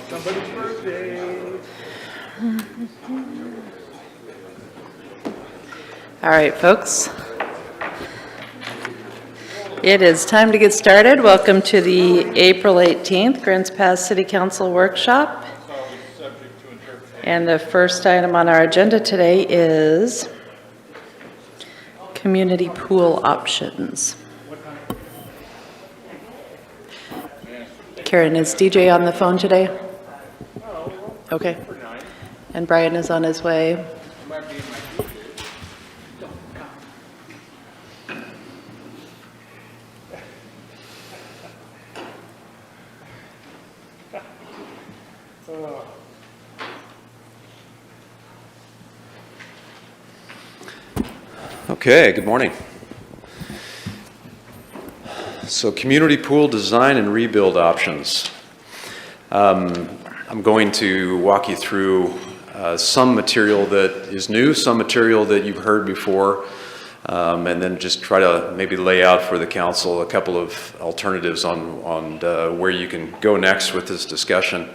Somebody's birthday. All right, folks. It is time to get started. Welcome to the April 18th Grants Pass City Council Workshop. And the first item on our agenda today is community pool options. Karen, is DJ on the phone today? Okay. And Brian is on his way. Okay, good morning. So community pool design and rebuild options. I'm going to walk you through some material that is new, some material that you've heard before, and then just try to maybe lay out for the council a couple of alternatives on where you can go next with this discussion.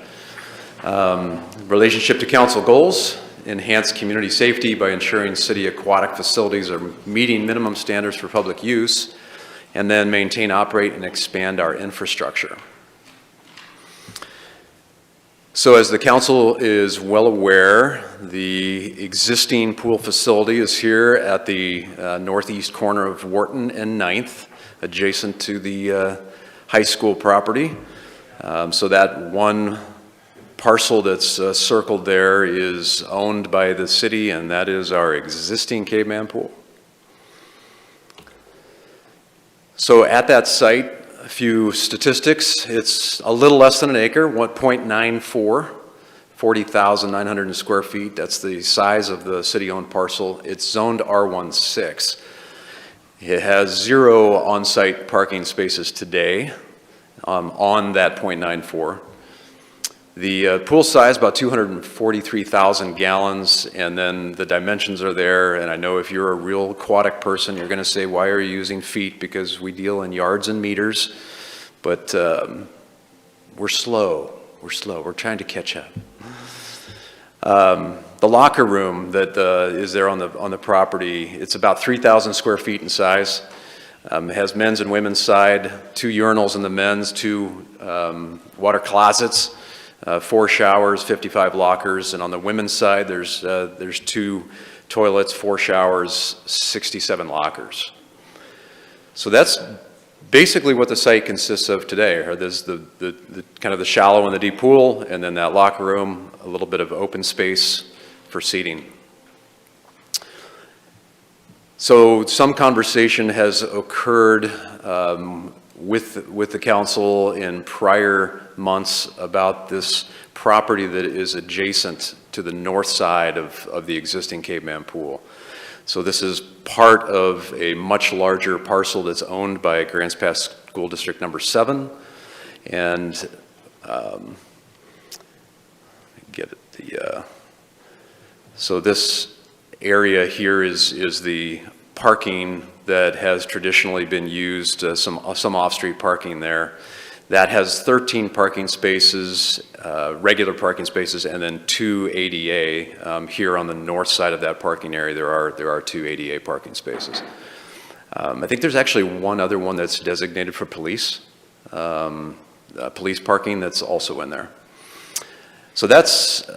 Relationship to council goals. Enhance community safety by ensuring city aquatic facilities are meeting minimum standards for public use, and then maintain, operate, and expand our infrastructure. So as the council is well aware, the existing pool facility is here at the northeast corner of Wharton and 9th, adjacent to the high school property. So that one parcel that's circled there is owned by the city, and that is our existing caveman pool. So at that site, a few statistics. It's a little less than an acre, 1.94, 40,900 square feet. That's the size of the city-owned parcel. It's zoned R16. It has 0 on-site parking spaces today on that 0.94. The pool size, about 243,000 gallons, and then the dimensions are there. And I know if you're a real aquatic person, you're going to say, why are you using feet? Because we deal in yards and meters. But we're slow. We're trying to catch up. The locker room that is there on the property, it's about 3,000 square feet in size. It has men's and women's side, 2 urinals in the men's, 2 water closets. 4 showers, 55 lockers, and on the women's side, there's 2 toilets, 4 showers, 67 lockers. So that's basically what the site consists of today. There's the kind of the shallow and the deep pool, and then that locker room, a little bit of open space for seating. So some conversation has occurred with the council in prior months about this property that is adjacent to the north side of the existing caveman pool. So this is part of a much larger parcel that's owned by Grants Pass School District number 7. And so this area here is the parking that has traditionally been used, some off-street parking there. That has 13 parking spaces, regular parking spaces, and then 2 ADA. Here on the north side of that parking area, there are 2 ADA parking spaces. I think there's actually one other one that's designated for police, police parking that's also in there. So that's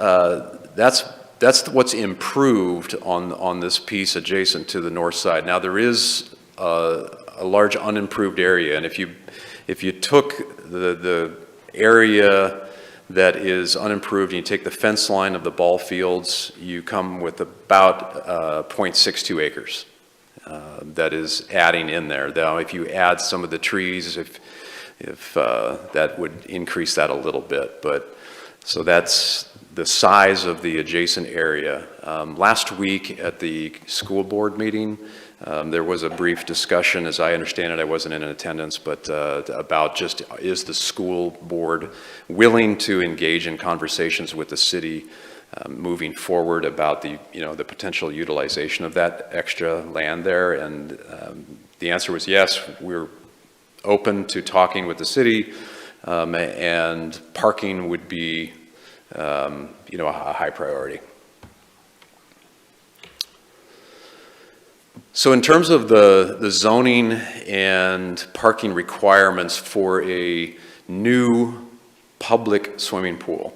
what's improved on this piece adjacent to the north side. Now there is a large unimproved area, and if you took the area that is unimproved and you take the fence line of the ball fields, you come with about 0.62 acres that is adding in there. Now if you add some of the trees, if that would increase that a little bit, but so that's the size of the adjacent area. Last week at the school board meeting, there was a brief discussion, as I understand it, I wasn't in attendance, but about just is the school board willing to engage in conversations with the city moving forward about the potential utilization of that extra land there, and the answer was yes. We're open to talking with the city. and parking would be, a high priority. So in terms of the zoning and parking requirements for a new public swimming pool,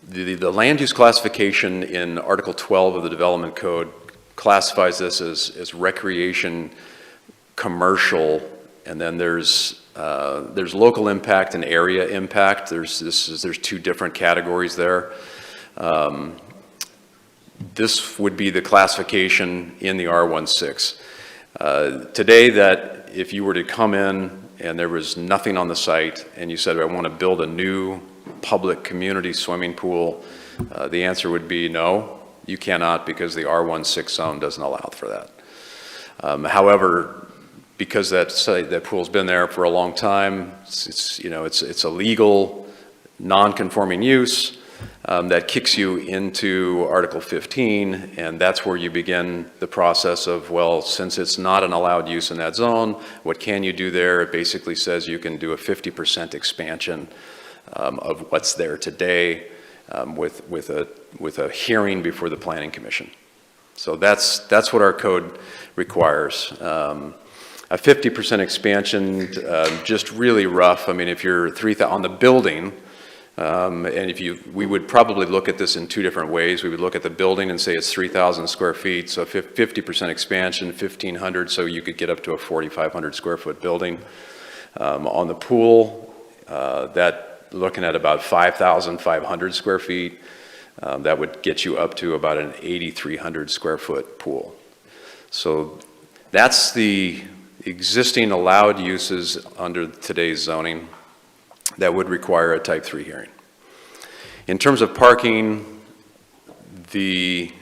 the land use classification in Article 12 of the Development Code classifies this as recreation, commercial, and then there's local impact and area impact. There's two different categories there. This would be the classification in the R16. Today, that if you were to come in and there was nothing on the site and you said, I want to build a new public community swimming pool, the answer would be no, you cannot, because the R16 zone doesn't allow for that. However, because that pool's been there for a long time, it's a legal, non-conforming use. That kicks you into Article 15, and that's where you begin the process of, well, since it's not an allowed use in that zone, what can you do there? It basically says you can do a 50% expansion of what's there today with a hearing before the Planning Commission. So that's what our code requires. A 50% expansion, just really rough. I mean, if you're 3,000 on the building, and we would probably look at this in two different ways. We would look at the building and say it's 3,000 square feet, so 50% expansion, 1,500, so you could get up to a 4,500 square foot building. On the pool, looking at about 5,500 square feet, that would get you up to about an 8,300 square foot pool. So that's the existing allowed uses under today's zoning that would require a Type 3 hearing. In terms of parking, the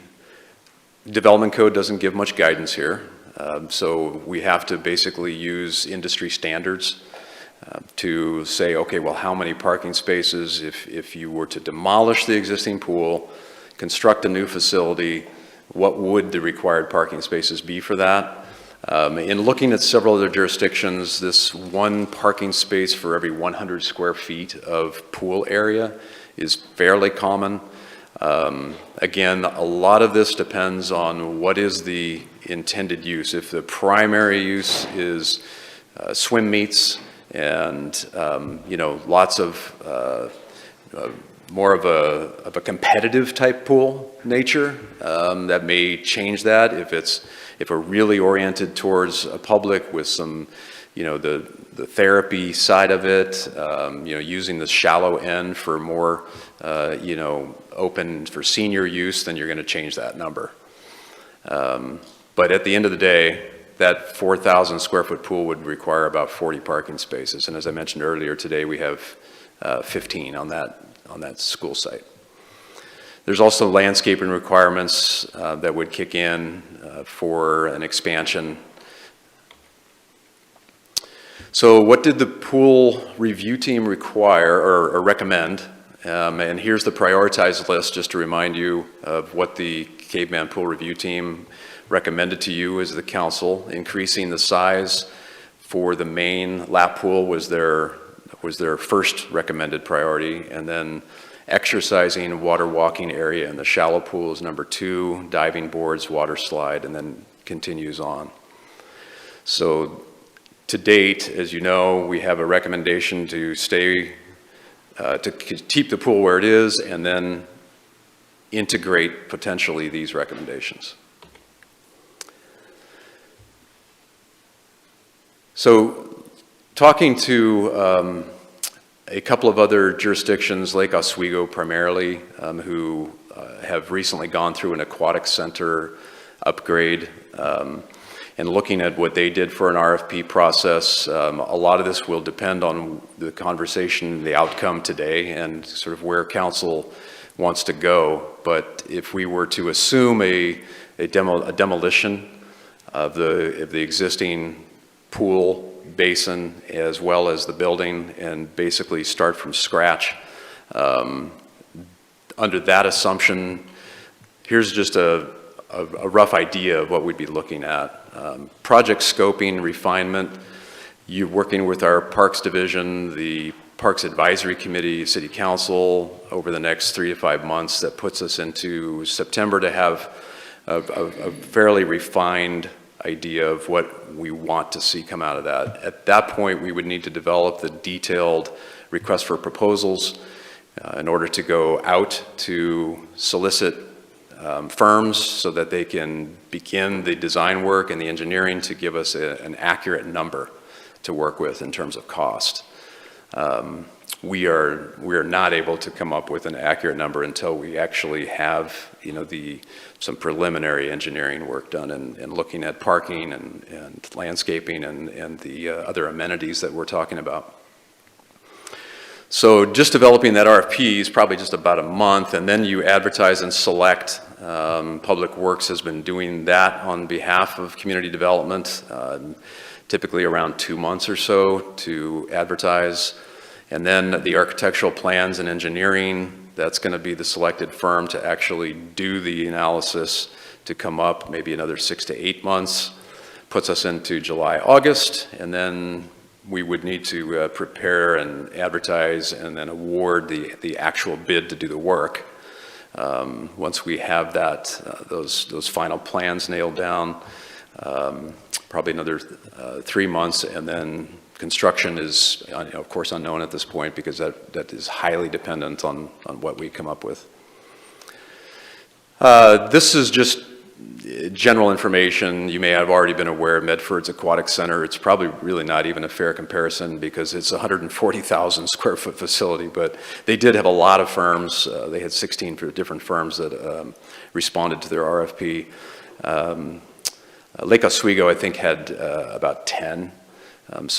Development Code doesn't give much guidance here, so we have to basically use industry standards to say, okay, well, how many parking spaces, if you were to demolish the existing pool, construct a new facility, what would the required parking spaces be for that? In looking at several other jurisdictions, this one parking space for every 100 square feet of pool area is fairly common. Again, a lot of this depends on what is the intended use. If the primary use is swim meets and lots of more of a competitive type pool nature, that may change that. If we're really oriented towards a public with some, the therapy side of it, using the shallow end for more, open for senior use, then you're going to change that number. But at the end of the day, that 4,000 square foot pool would require about 40 parking spaces. And as I mentioned earlier, today we have 15 on that school site. There's also landscaping requirements that would kick in for an expansion. So what did the pool review team require or recommend? And here's the prioritized list, just to remind you of what the Caveman Pool Review Team recommended to you as the council. Increasing the size for the main lap pool was their first recommended priority, and then exercising water walking area in the shallow pool is number 2, diving boards, water slide, and then continues on. So to date, as you know, we have a recommendation to to keep the pool where it is and then integrate potentially these recommendations. So talking to a couple of other jurisdictions, Lake Oswego primarily, who have recently gone through an aquatic center upgrade, and looking at what they did for an RFP process. A lot of this will depend on the conversation, the outcome today, and sort of where council wants to go. But if we were to assume a demolition of the existing pool basin as well as the building and basically start from scratch, under that assumption, here's just a rough idea of what we'd be looking at. Project scoping, refinement, You're working with our Parks Division, the Parks Advisory Committee, City Council over the next 3 to 5 months. That puts us into September to have a fairly refined idea of what we want to see come out of that. At that point, we would need to develop the detailed request for proposals in order to go out to solicit firms so that they can begin the design work and the engineering to give us an accurate number to work with in terms of cost. We are not able to come up with an accurate number until we actually have, some preliminary engineering work done and looking at parking and landscaping and the other amenities that we're talking about. So just developing that RFP is probably just about a month, and then you advertise and select. Public Works has been doing that on behalf of community development, typically around 2 months or so to advertise. And then the architectural plans and engineering, that's going to be the selected firm to actually do the analysis to come up maybe another 6 to 8 months, puts us into July, August, and then we would need to prepare and advertise and then award the actual bid to do the work. Once we have that, those final plans nailed down, probably another 3 months, and then construction is, of course, unknown at this point because that is highly dependent on what we come up with. This is just general information. You may have already been aware of Medford's Aquatic Center. It's probably really not even a fair comparison because it's a 140,000 square foot facility, but they did have a lot of firms. They had 16 different firms that responded to their RFP. Lake Oswego, I think, had about 10. And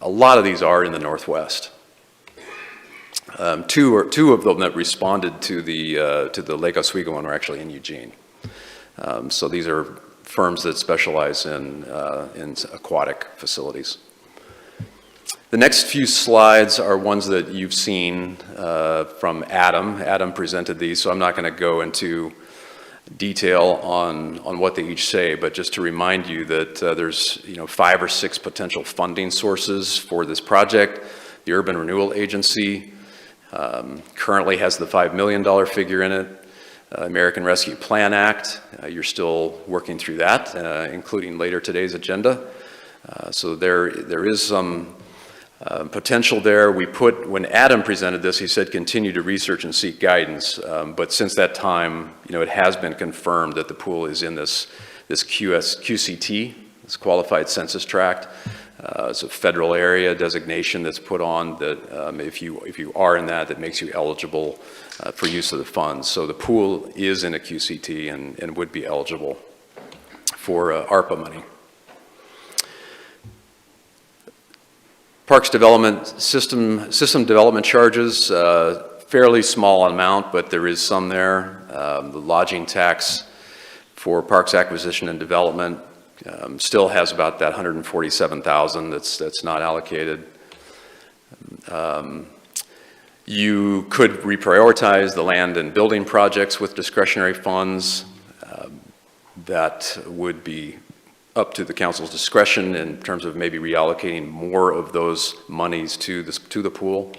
a lot of these are in the Northwest. Two of them that responded to the Lake Oswego one are actually in Eugene. So these are firms that specialize in aquatic facilities. The next few slides are ones that you've seen from Adam. Adam presented these, so I'm not going to go into detail on what they each say, but just to remind you that there's 5 or 6 potential funding sources for this project. The Urban Renewal Agency currently has the $5 million figure in it. American Rescue Plan Act, you're still working through that, including later today's agenda. So there is some potential there. When Adam presented this, he said continue to research and seek guidance, but since that time, it has been confirmed that the pool is in this QCT, this Qualified Census Tract. It's a federal area designation that's put on that if you are in that makes you eligible for use of the funds. So the pool is in a QCT and would be eligible for ARPA money. Parks development system development charges, fairly small amount, but there is some there. The lodging tax for parks acquisition and development still has about that $147,000 that's not allocated. You could reprioritize the land and building projects with discretionary funds. That would be up to the council's discretion in terms of maybe reallocating more of those monies to the pool.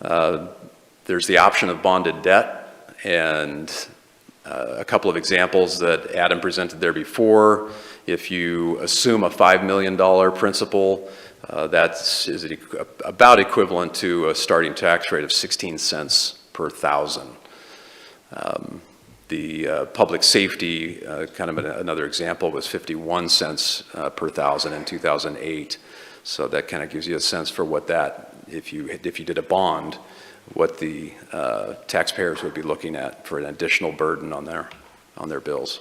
There's the option of bonded debt, and a couple of examples that Adam presented there before. If you assume a $5 million principal, that's about equivalent to a starting tax rate of 16 cents per thousand. The public safety, kind of another example, was 51 cents per thousand in 2008. So that kind of gives you a sense for what that, if you did a bond, what the taxpayers would be looking at for an additional burden on their bills.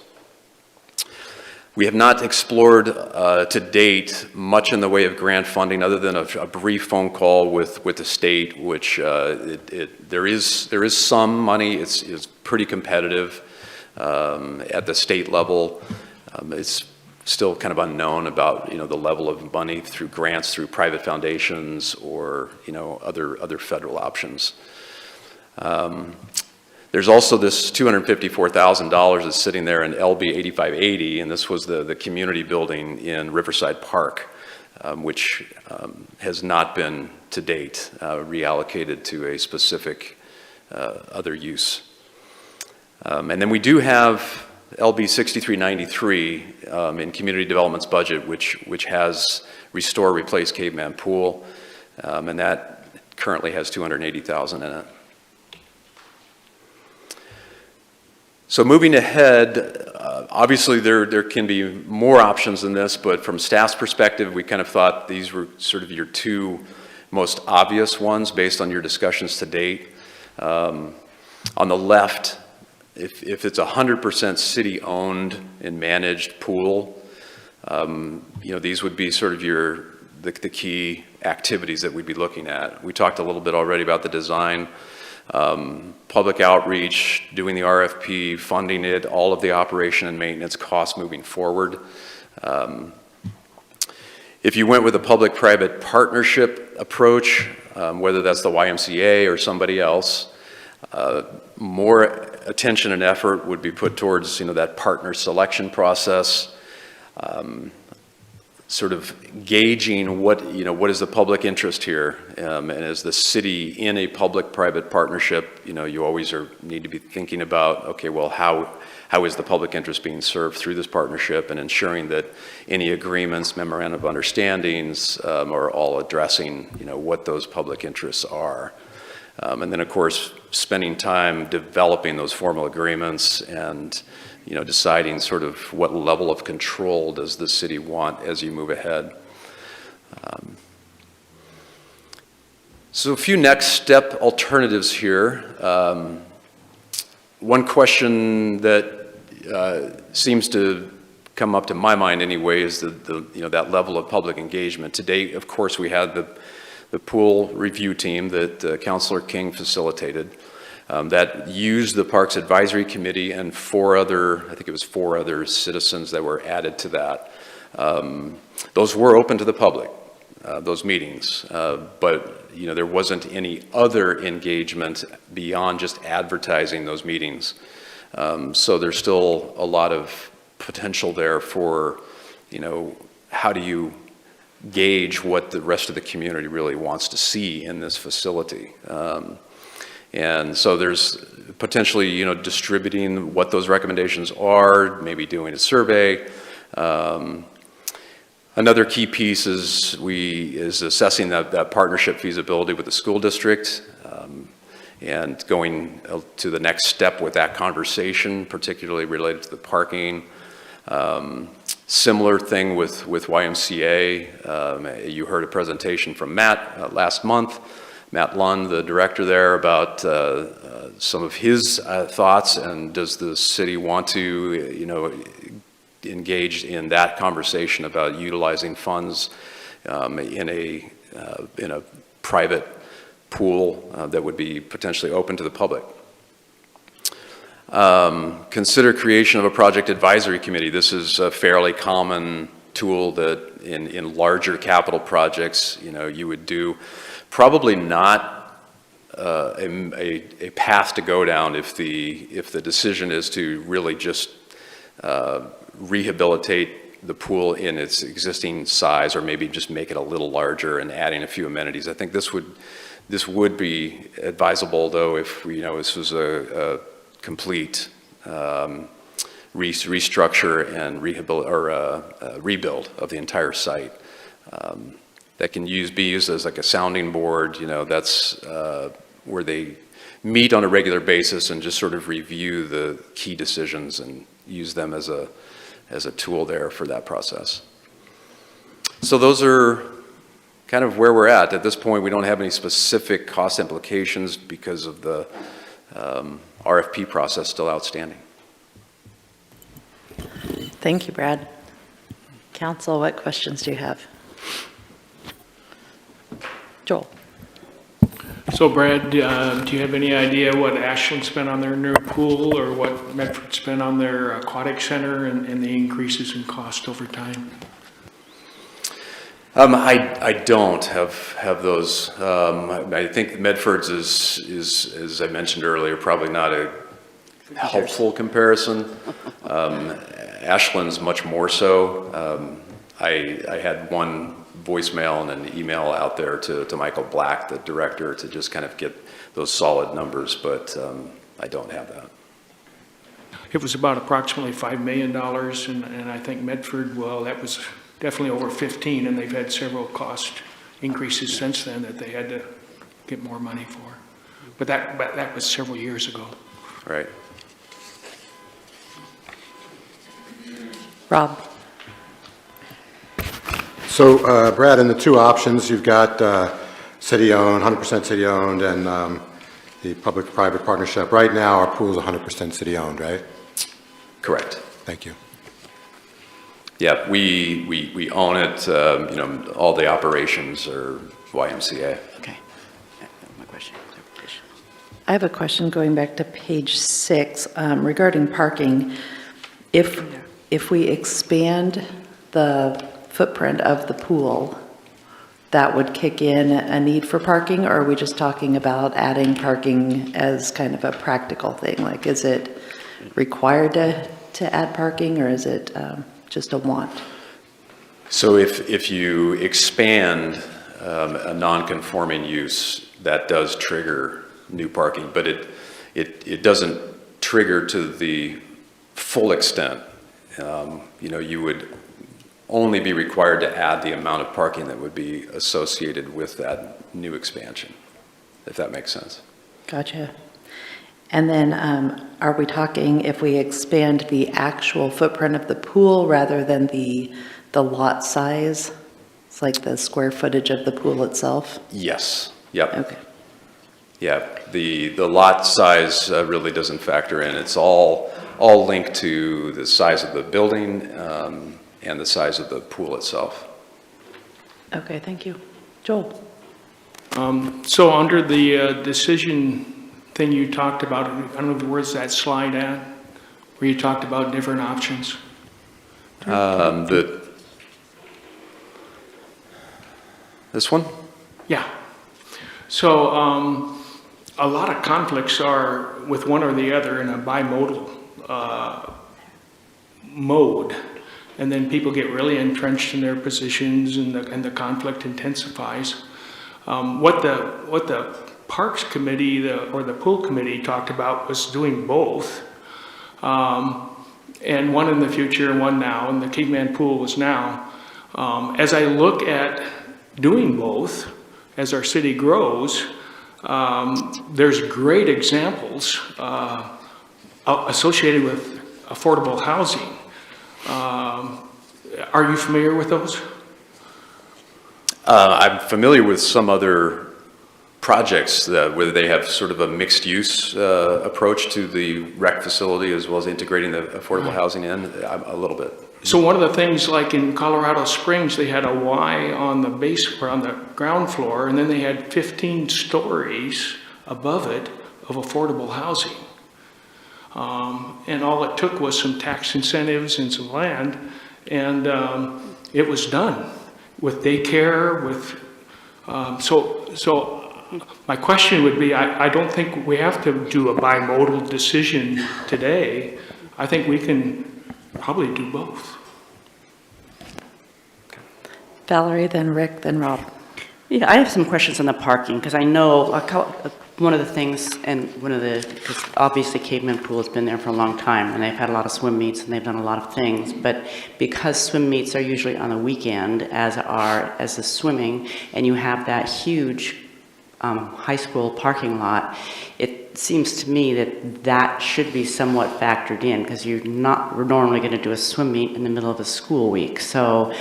We have not explored to date much in the way of grant funding other than a brief phone call with the state, which there is some money. It's pretty competitive at the state level. It's still kind of unknown about the level of money through grants through private foundations or other federal options. There's also this $254,000 that's sitting there in LB 8580, and this was the community building in Riverside Park. which has not been to date reallocated to a specific other use. And then we do have LB 6393 in Community Development's budget, which has Restore, Replace Caveman Pool, and that currently has $280,000 in it. So moving ahead, obviously there can be more options than this, but from staff's perspective, we kind of thought these were sort of your two most obvious ones based on your discussions to date. On the left, if it's 100% city-owned and managed pool, these would be sort of the key activities that we'd be looking at. We talked a little bit already about the design, public outreach, doing the RFP, funding it, all of the operation and maintenance costs moving forward. If you went with a public-private partnership approach, whether that's the YMCA or somebody else, more attention and effort would be put towards that partner selection process, sort of gauging what is the public interest here, and as the city in a public-private partnership, you always need to be thinking about, okay, well, how is the public interest being served through this partnership, and ensuring that any agreements, memorandum of understandings are all addressing what those public interests are. And then, of course, spending time developing those formal agreements and deciding sort of what level of control does the city want as you move ahead. So a few next step alternatives here. One question that seems to come up to my mind anyway is that level of public engagement. To date, of course, we had the pool review team that Councilor King facilitated. That used the Parks Advisory Committee and four other citizens that were added to that. Those were open to the public, those meetings, but there wasn't any other engagement beyond just advertising those meetings. So there's still a lot of potential there for, how do you gauge what the rest of the community really wants to see in this facility. And so there's potentially, distributing what those recommendations are, maybe doing a survey. Another key piece is assessing that partnership feasibility with the school district, and going to the next step with that conversation, particularly related to the parking. Similar thing with YMCA. You heard a presentation from Matt last month. Matt Lund, the director there, about some of his thoughts, and does the city want to, engage in that conversation about utilizing funds in a private pool that would be potentially open to the public. Consider creation of a project advisory committee. This is a fairly common tool that in larger capital projects, you would do. Probably not a path to go down if the decision is to really just rehabilitate the pool in its existing size, or maybe just make it a little larger and adding a few amenities. I think this would be advisable, though, if this was a complete restructure and rebuild of the entire site. That can be used as like a sounding board. That's where they meet on a regular basis and just sort of review the key decisions and use them as a tool there for that process. So those are kind of where we're at. At this point, we don't have any specific cost implications because of the RFP process still outstanding. Thank you, Brad. Council, what questions do you have? Joel. So Brad, do you have any idea what Ashland spent on their new pool, or what Medford spent on their aquatic center, and the increases in cost over time? I don't have those. I think Medford's is, as I mentioned earlier, probably not a helpful comparison. Ashland's much more so. I had one voicemail and an email out there to Michael Black, the director, to just kind of get those solid numbers, but I don't have that. It was about approximately $5 million, and I think Medford, well, that was definitely over 15, and they've had several cost increases since then that they had to get more money for. But that was several years ago. Right. Rob? So, Brad, in the two options, you've got city-owned, 100% city-owned, and the public-private partnership. Right now, our pool is 100% city-owned, right? Correct. Thank you. Yeah, we own it, you know, all the operations are YMCA. Okay. My question. Clarification. I have a question going back to page 6 regarding parking. If we expand the footprint of the pool, that would kick in a need for parking, or are we just talking about adding parking as kind of a practical thing? Like, is it required to add parking, or is it just a want? So if you expand a non-conforming use, that does trigger new parking, but it doesn't trigger to the full extent. You know, you would only be required to add the amount of parking that would be associated with that new expansion, if that makes sense. Gotcha. And then are we talking if we expand the actual footprint of the pool rather than the lot size? It's like the square footage of the pool itself? Yes, yep. Okay. Yeah, the lot size really doesn't factor in. It's all linked to the size of the building and the size of the pool itself. Okay, thank you. Joel? So under the decision thing you talked about, I don't know where's that slide at, where you talked about different options? This one? Yeah. So a lot of conflicts are with one or the other in a bimodal mode. And then people get really entrenched in their positions and the conflict intensifies. What the Parks Committee or the Pool Committee talked about was doing both. And one in the future and one now, and the Caveman Pool was now. As I look at doing both, as our city grows, there's great examples associated with affordable housing. Are you familiar with those? I'm familiar with some other projects where they have sort of a mixed-use approach to the rec facility as well as integrating the affordable housing in, a little bit. So one of the things, like in Colorado Springs, they had a Y on the base or on the ground floor, and then they had 15 stories above it of affordable housing. And all it took was some tax incentives and some land, and it was done with daycare, with so my question would be, I don't think we have to do a bimodal decision today. I think we can probably do both. Valerie, then Rick, then Rob. Yeah, I have some questions on the parking, because I know one of the things, and because obviously Caveman Pool has been there for a long time, and they've had a lot of swim meets, and they've done a lot of things, but because swim meets are usually on the weekend, as the swimming, and you have that huge high school parking lot, it seems to me that should be somewhat factored in, because we're normally going to do a swim meet in the middle of a school week. So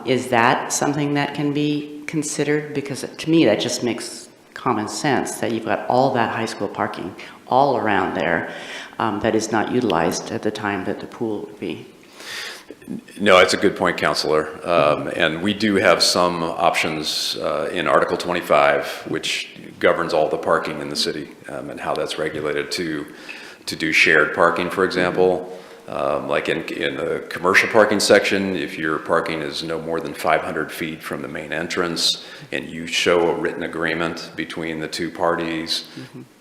is that something that can be considered? Because to me, that just makes common sense that you've got all that high school parking all around there that is not utilized at the time that the pool would be. No, that's a good point, Counselor. And we do have some options in Article 25, which governs all the parking in the city and how that's regulated to do shared parking, for example. Like in the commercial parking section, if your parking is no more than 500 feet from the main entrance and you show a written agreement between the two parties,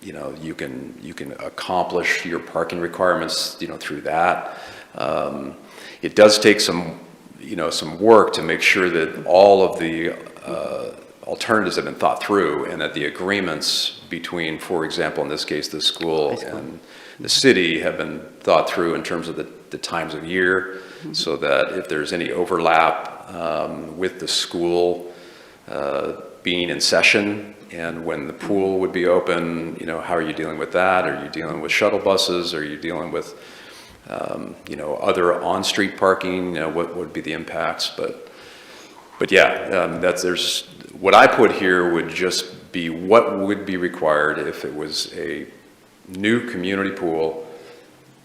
you know, you can accomplish your parking requirements, you know, through that. It does take some some work to make sure that all of the alternatives have been thought through, and that the agreements between, for example, in this case, the school and the city have been thought through in terms of the times of year, so that if there's any overlap with the school being in session and when the pool would be open, how are you dealing with that? Are you dealing with shuttle buses? Are you dealing with, other on-street parking? What would be the impacts? But yeah, there's what I put here would just be what would be required if it was a new community pool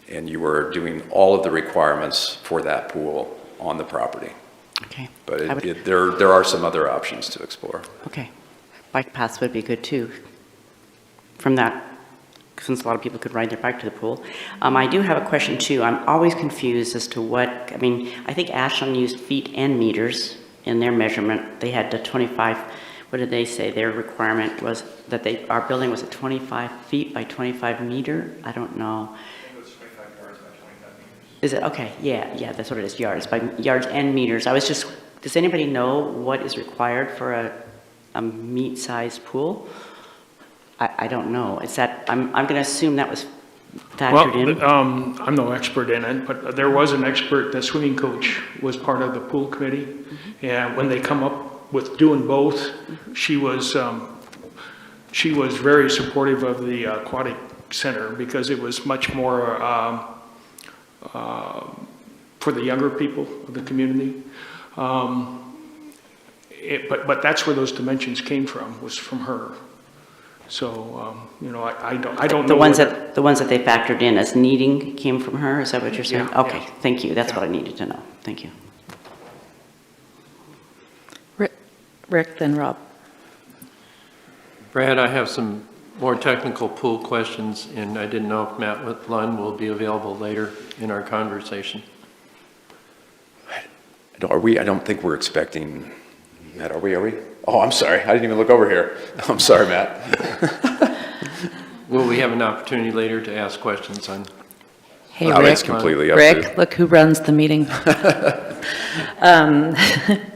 and you were doing all of the requirements for that pool on the property. Okay. But there are some other options to explore. Okay. Bike paths would be good too, from that, since a lot of people could ride their bike to the pool. I do have a question too. I'm always confused as to I think Ashland used feet and meters in their measurement. They had the 25, what did they say? Their requirement was that our building was a 25 feet by 25 meter? I don't know. It was 25 yards by 25 meters. Is it? Okay, yeah, that's what it is, yards, by yards and meters. Does anybody know what is required for a meet-sized pool? I don't know. I'm going to assume that was factored in. Well, I'm no expert in it, but there was an expert, the swimming coach was part of the pool committee. And when they come up with doing both, she was very supportive of the aquatic center because it was much more for the younger people of the community. But that's where those dimensions came from, was from her. So, I don't know. The ones that they factored in as needing came from her, is that what you're saying? Yeah, Okay, yeah. thank you, that's what I needed to know, thank you. Rick, then Rob. Brad, I have some more technical pool questions, and I didn't know if Matt Lund will be available later in our conversation. I don't think we're expecting, Matt, are we? Oh, I'm sorry. I didn't even look over here. I'm sorry, Matt. Will we have an opportunity later to ask questions on? Hey, No, Rick. it's completely up Rick, look who runs the meeting.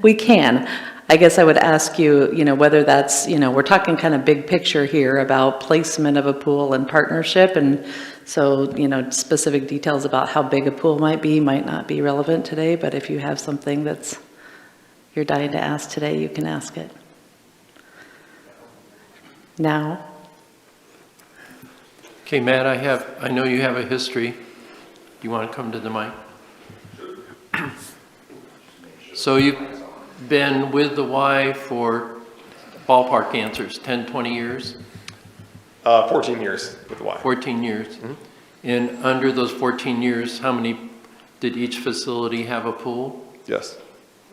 We can. I guess I would ask you, whether that's, we're talking kind of big picture here about placement of a pool and partnership. And so, specific details about how big a pool might not be relevant today. But if you have something that's you're dying to ask today, you can ask it. Now. Okay, Matt, I know you have a history. Do you want to come to the mic? So you've been with the Y for ballpark answers, 10, 20 years? 14 years with the Y. 14 years. Mm-hmm. And under those 14 years, how many did each facility have a pool? Yes.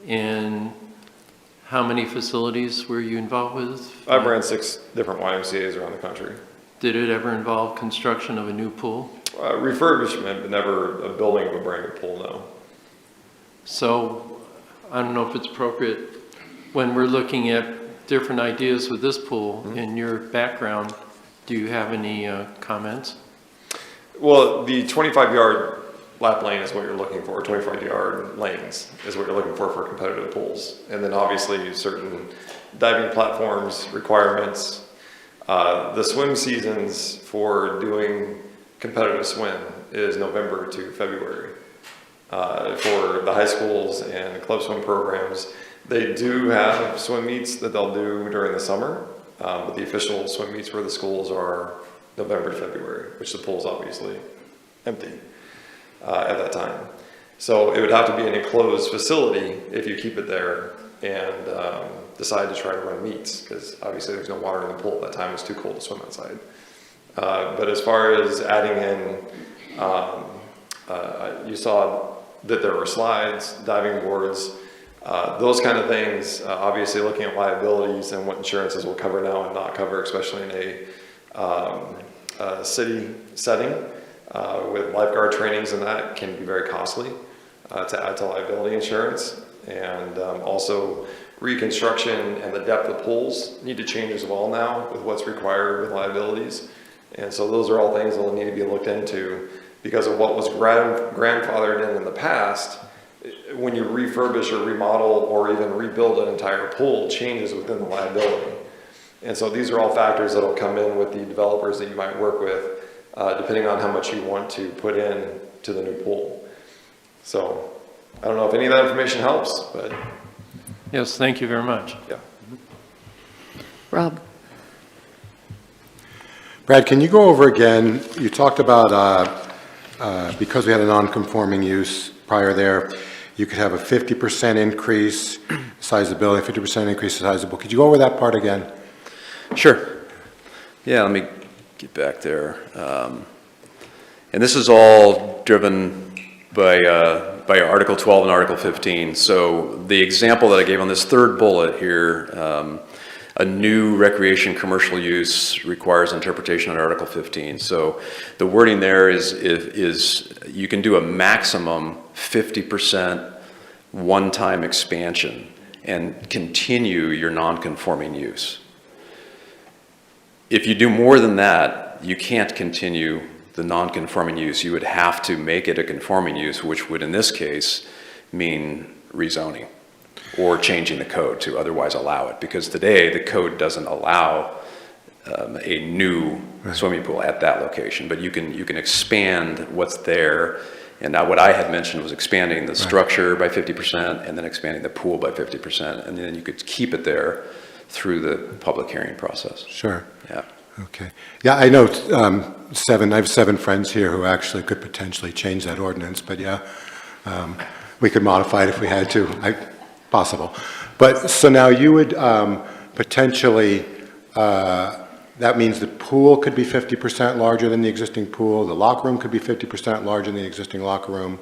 And how many facilities were you involved with? I've ran 6 different YMCAs around the country. Did it ever involve construction of a new pool? Refurbishment, but never a building of a brand new pool, no. So I don't know if it's appropriate when we're looking at different ideas with this pool. Mm-hmm. In your background, do you have any comments? Well, the 25-yard lap lane is what you're looking for. 25-yard lanes is what you're looking for competitive pools. And then obviously certain diving platforms, requirements. The swim seasons for doing competitive swim is November to February. For the high schools and club swim programs, they do have swim meets that they'll do during the summer, but the official swim meets for the schools are November to February, which the pool's obviously empty at that time. So it would have to be an enclosed facility if you keep it there and decide to try to run meets, because obviously there's no water in the pool at that time. It's too cold to swim outside. But as far as adding in, you saw that there were slides, diving boards, those kind of things. Obviously looking at liabilities and what insurances will cover now and not cover, especially in a city setting with lifeguard trainings, and that can be very costly to add to liability insurance. And also reconstruction and the depth of pools need to change as well now with what's required with liabilities. And so those are all things that will need to be looked into, because of what was grandfathered in the past when you refurbish or remodel or even rebuild an entire pool, changes within the liability. And so these are all factors that'll come in with the developers that you might work with, depending on how much you want to put in to the new pool. So I don't know if any of that information helps, but Yes, thank you very much. yeah. Rob? Brad, can you go over again, you talked about, because we had a non-conforming use prior there, you could have a 50% increase size of the building, 50% increase in size of the pool. Could you go over that part again? Sure. Yeah, let me get back there. And this is all driven by Article 12 and Article 15. So the example that I gave on this third bullet here, a new recreation commercial use requires interpretation under Article 15. So the wording there is you can do a maximum 50% one-time expansion and continue your non-conforming use. If you do more than that, you can't continue the non-conforming use. You would have to make it a conforming use, which would in this case mean rezoning or changing the code to otherwise allow it. Because today the code doesn't allow a new swimming pool at that location, but you can expand what's there. And now what I had mentioned was expanding the structure by 50% and then expanding the pool by 50%. And then you could keep it there through the public hearing process. Sure. Yeah. Okay. Yeah, I know I have 7 friends here who actually could potentially change that ordinance, but yeah, we could modify it if we had to, possible. But, so now you would potentially, that means the pool could be 50% larger than the existing pool, the locker room could be 50% larger than the existing locker room,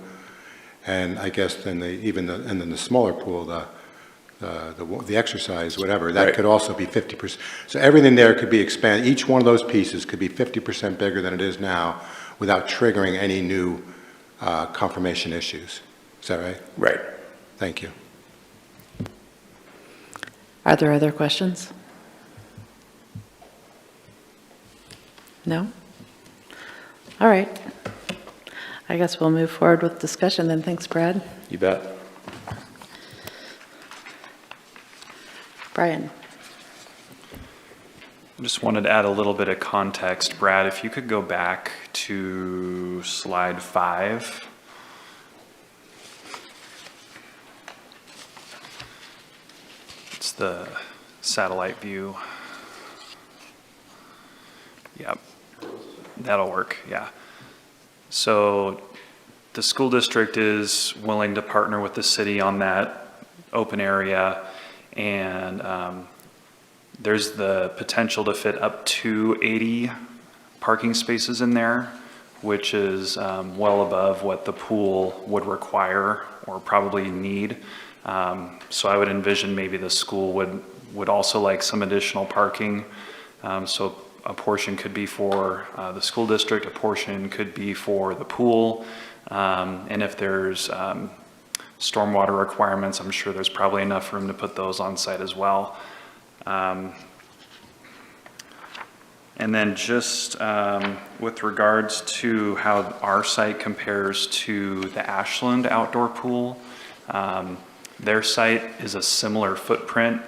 and I guess then and then the smaller pool, the exercise, whatever, that Right. could also be 50%. So everything there could be expanded. Each one of those pieces could be 50% bigger than it is now without triggering any new confirmation issues. Is that right? Right. Thank you. Are there other questions? No? All right. I guess we'll move forward with discussion then. Thanks, Brad. You bet. Brian? I just wanted to add a little bit of context. Brad, if you could go back to slide 5. It's the satellite view. Yep, that'll work, yeah. So the school district is willing to partner with the city on that open area, and there's the potential to fit up to 80 parking spaces in there, which is well above what the pool would require or probably need. So I would envision maybe the school would also like some additional parking. So a portion could be for the school district, a portion could be for the pool. And if there's stormwater requirements, I'm sure there's probably enough room to put those on site as well. And then just with regards to how our site compares to the Ashland outdoor pool, their site is a similar footprint.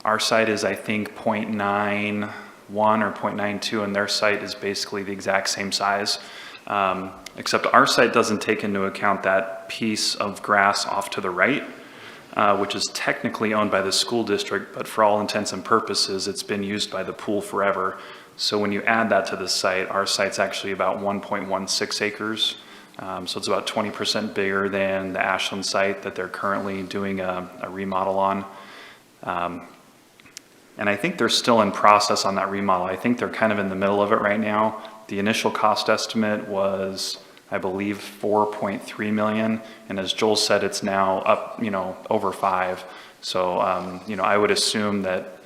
Our site is, I think, 0.91 or 0.92, and their site is basically the exact same size. Except our site doesn't take into account that piece of grass off to the right, which is technically owned by the school district, but for all intents and purposes, it's been used by the pool forever. So when you add that to the site, our site's actually about 1.16 acres. So it's about 20% bigger than the Ashland site that they're currently doing a remodel on. And I think they're still in process on that remodel. I think they're kind of in the middle of it right now. The initial cost estimate was, I believe, 4.3 million. And as Joel said, it's now up, over 5. So, I would assume that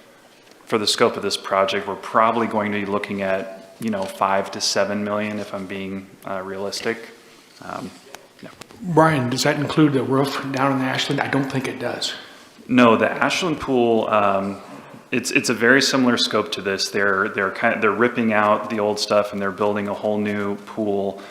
for the scope of this project, we're probably going to be looking at, 5 to 7 million if I'm being realistic. Brian, does that include the roof down in Ashland? I don't think it does. No, the Ashland pool, it's a very similar scope to this. They're ripping out the old stuff and they're building a whole new pool.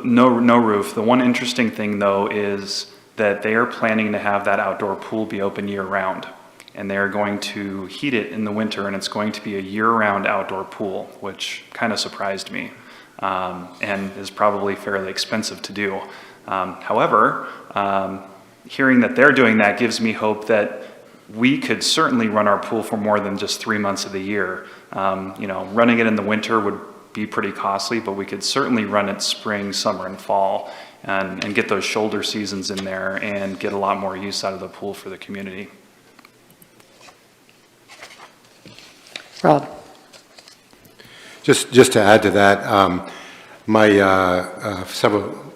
No roof. The one interesting thing, though, is that they are planning to have that outdoor pool be open year-round. And they're going to heat it in the winter, and it's going to be a year-round outdoor pool, which kind of surprised me, and is probably fairly expensive to do. However, hearing that they're doing that gives me hope that we could certainly run our pool for more than just 3 months of the year. Running it in the winter would be pretty costly, but we could certainly run it spring, summer, and fall, and get those shoulder seasons in there and get a lot more use out of the pool for the community. Rob? Just to add to that,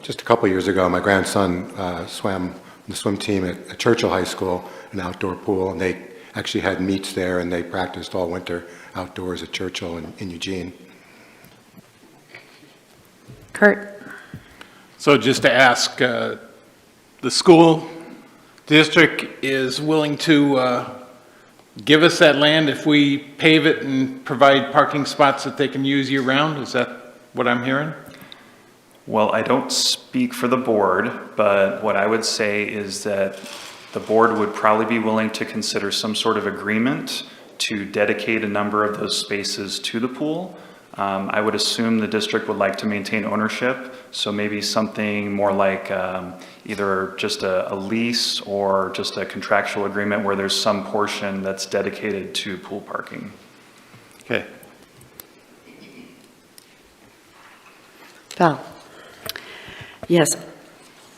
just a couple years ago, my grandson swam the swim team at Churchill High School, an outdoor pool, and they actually had meets there, and they practiced all winter outdoors at Churchill in Eugene. Kurt? So just to ask, the school district is willing to give us that land if we pave it and provide parking spots that they can use year-round? Is that what I'm hearing? Well, I don't speak for the board, but what I would say is that the board would probably be willing to consider some sort of agreement to dedicate a number of those spaces to the pool. I would assume the district would like to maintain ownership, so maybe something more like either just a lease or just a contractual agreement where there's some portion that's dedicated to pool parking. Okay. Val? Yes,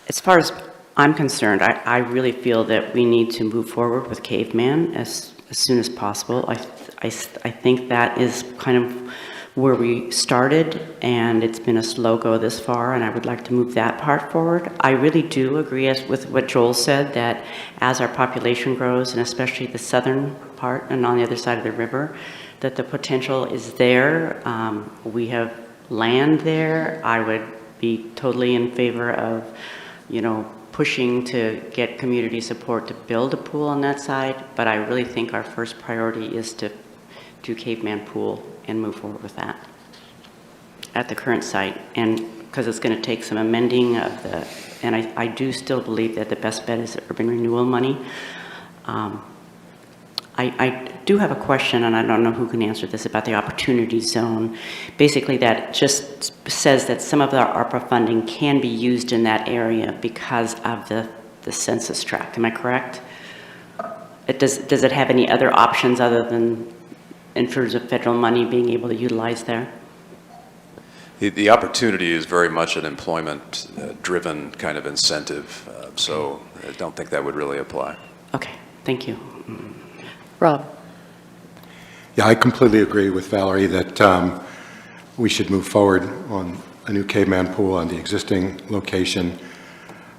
as far as I'm concerned, I really feel that we need to move forward with Caveman as soon as possible. I think that is kind of where we started, and it's been a slow go this far, and I would like to move that part forward. I really do agree with what Joel said, that as our population grows, and especially the southern part and on the other side of the river, that the potential is there. We have land there. I would be totally in favor of, pushing to get community support to build a pool on that side, but I really think our first priority is to do Caveman Pool and move forward with that at the current site. And because it's going to take some amending of and I do still believe that the best bet is urban renewal money. I do have a question, and I don't know who can answer this, about the opportunity zone. Basically, that just says that some of the ARPA funding can be used in that area because of the census tract. Am I correct? Does it have any other options other than in terms of federal money being able to utilize there? The opportunity is very much an employment-driven kind of incentive, so I don't think that would really apply. Okay, thank you. Rob? Yeah, I completely agree with Valerie that we should move forward on a new Caveman Pool on the existing location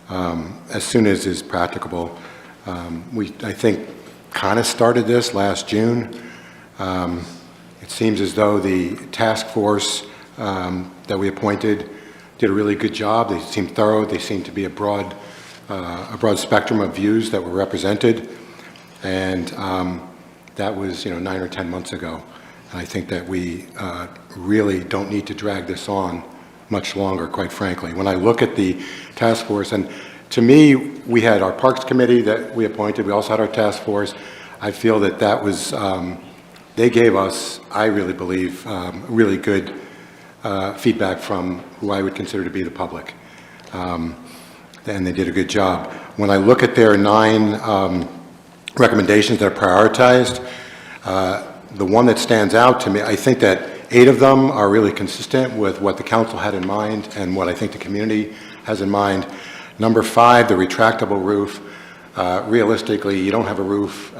as soon as is practicable. I think, kind of started this last June. It seems as though the task force that we appointed did a really good job. They seemed thorough. They seemed to be a broad spectrum of views that were represented, and that was 9 or 10 months ago. And I think that we really don't need to drag this on much longer, quite frankly. When I look at the task force, and to me, we had our Parks Committee that we appointed. We also had our task force. I feel that was, they gave us, I really believe, really good feedback from who I would consider to be the public. And they did a good job. When I look at their 9 recommendations that are prioritized, the one that stands out to me, I think that 8 of them are really consistent with what the council had in mind and what I think the community has in mind. Number 5, the retractable roof. Realistically, you don't have a roof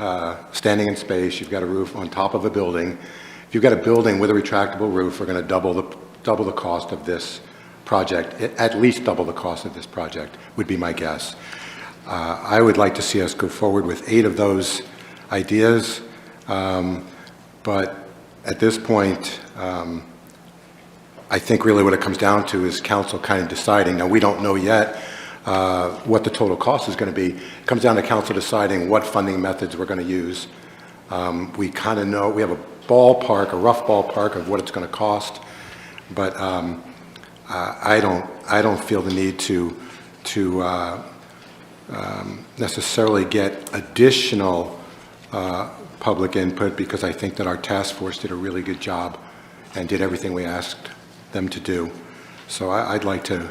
standing in space. You've got a roof on top of a building. If you've got a building with a retractable roof, we're going to double the cost of this project. At least double the cost of this project would be my guess. I would like to see us go forward with 8 of those ideas, but at this point, I think really what it comes down to is council kind of deciding. Now, we don't know yet what the total cost is going to be. It comes down to council deciding what funding methods we're going to use. We kind of know, we have a rough ballpark of what it's going to cost, but I don't feel the need to necessarily get additional public input, because I think that our task force did a really good job and did everything we asked them to do. So I'd like to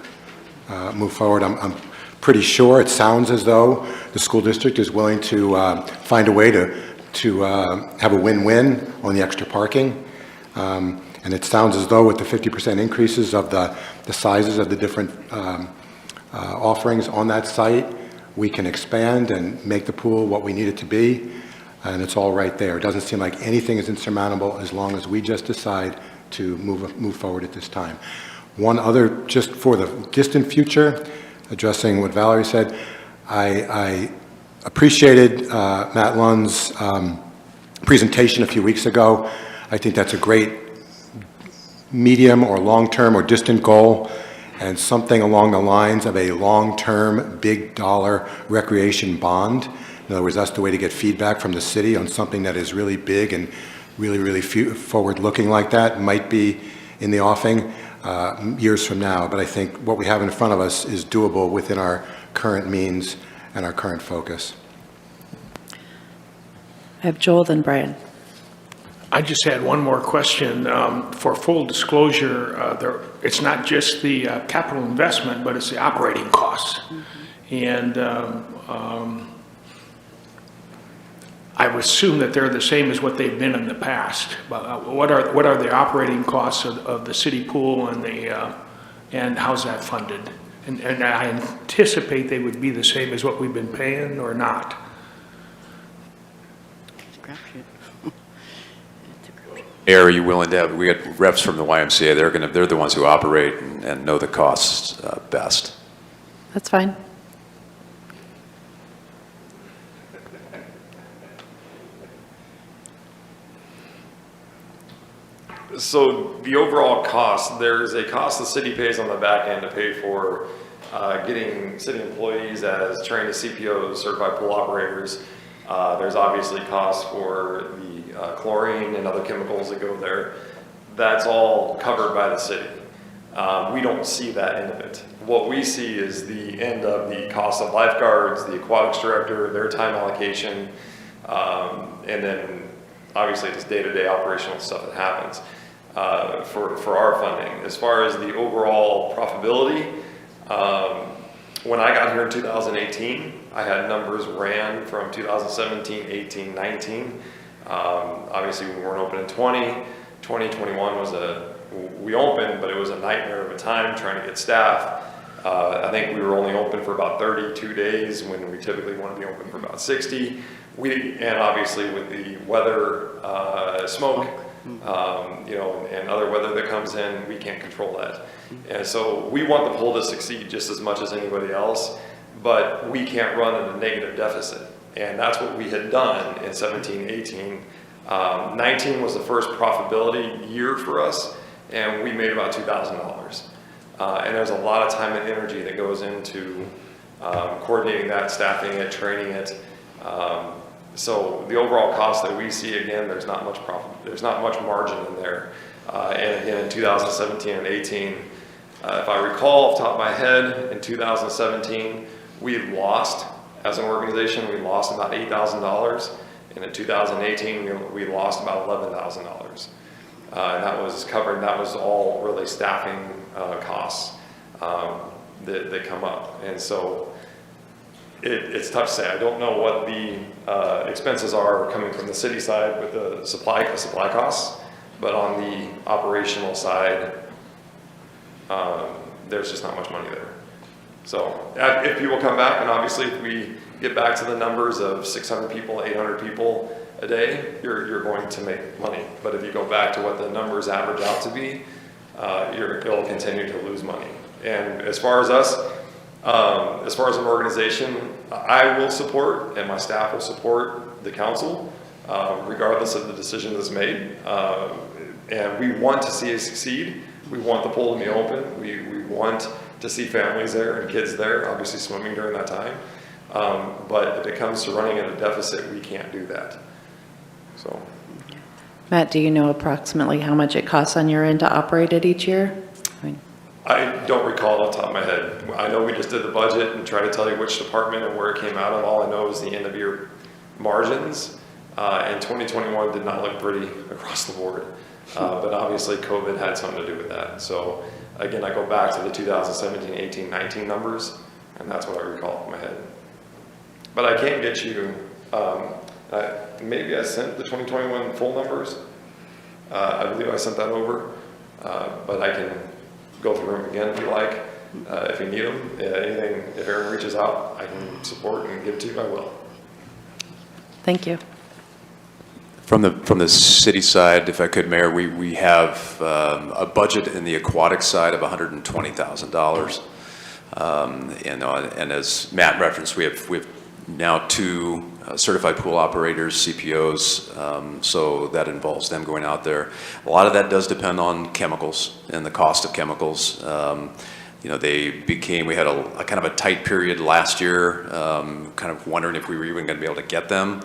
move forward. I'm pretty sure, it sounds as though the school district is willing to find a way to have a win-win on the extra parking. And it sounds as though with the 50% increases of the sizes of the different offerings on that site, we can expand and make the pool what we need it to be, and it's all right there. It doesn't seem like anything is insurmountable as long as we just decide to move forward at this time. One other, just for the distant future, addressing what Valerie said, I appreciated Matt Lund's presentation a few weeks ago. I think that's a great medium or long-term or distant goal, and something along the lines of a long-term, big-dollar recreation bond. In other words, that's the way to get feedback from the city on something that is really big and really forward-looking like that. Might be in the offing years from now, but I think what we have in front of us is doable within our current means and our current focus. I have Joel, then Brian. I just had one more question. For full disclosure, it's not just the capital investment, but it's the operating costs. And I would assume that they're the same as what they've been in the past. But what are the operating costs of the city pool and how's that funded? And I anticipate they would be the same as what we've been paying or not. Mayor, are you willing to have, we got reps from the YMCA, they're the ones who operate and know the costs best. That's fine. So the overall cost, there's a cost the city pays on the back end to pay for getting city employees as trained as CPOs, certified pool operators. There's obviously costs for the chlorine and other chemicals that go there. That's all covered by the city. We don't see that end of it. What we see is the end of the cost of lifeguards, the aquatics director, their time allocation, and then obviously just day-to-day operational stuff that happens for our funding. As far as the overall profitability, when I got here in 2018, I had numbers ran from 2017, 18, 19. Obviously, we weren't open in 20. 2021 was we opened, but it was a nightmare of a time trying to get staff. I think we were only open for about 32 days when we typically want to be open for about 60. And obviously with the weather, smoke, and other weather that comes in, we can't control that. And so we want the pool to succeed just as much as anybody else, but we can't run in a negative deficit. And that's what we had done in 17, 18. 19 was the first profitability year for us, and we made about $2,000. And there's a lot of time and energy that goes into coordinating that, staffing it, training it. So the overall cost that we see, again, there's not much profit, there's not much margin in there. And again, in 2017 and 18, if I recall off the top of my head, in 2017, we had lost, as an organization, we lost about $8,000. And in 2018, we lost about $11,000. And that was all really staffing costs that come up. And so it's tough to say. I don't know what the expenses are coming from the city side with the supply costs, but on the operational side, there's just not much money there. So if people come back, and obviously if we get back to the numbers of 600 people, 800 people a day, you're going to make money. But if you go back to what the numbers average out to be, you'll continue to lose money. And as far as us, as far as an organization, I will support, and my staff will support the council, regardless of the decision that's made. And we want to see it succeed. We want the pool to be open. We want to see families there and kids there, obviously swimming during that time. But if it comes to running at a deficit, we can't do that. So, Matt, do you know approximately how much it costs on your end to operate it each year? I don't recall off the top of my head. I know we just did the budget and tried to tell you which department and where it came out of. All I know is the end of year margins. And 2021 did not look pretty across the board. But obviously COVID had something to do with that. So again, I go back to the 2017, 18, 19 numbers, and that's what I recall off my head. But I can't get you, maybe I sent the 2021 full numbers. I believe I sent that over, but I can go through them again if you like. If you need them, anything, if Aaron reaches out, I can support and give to you, I will. Thank you. From the city side, if I could, Mayor, we have a budget in the aquatic side of $120,000. And as Matt referenced, we have now 2 certified pool operators, CPOs, so that involves them going out there. A lot of that does depend on chemicals and the cost of chemicals. You know, we had a kind of a tight period last year, kind of wondering if we were even going to be able to get them.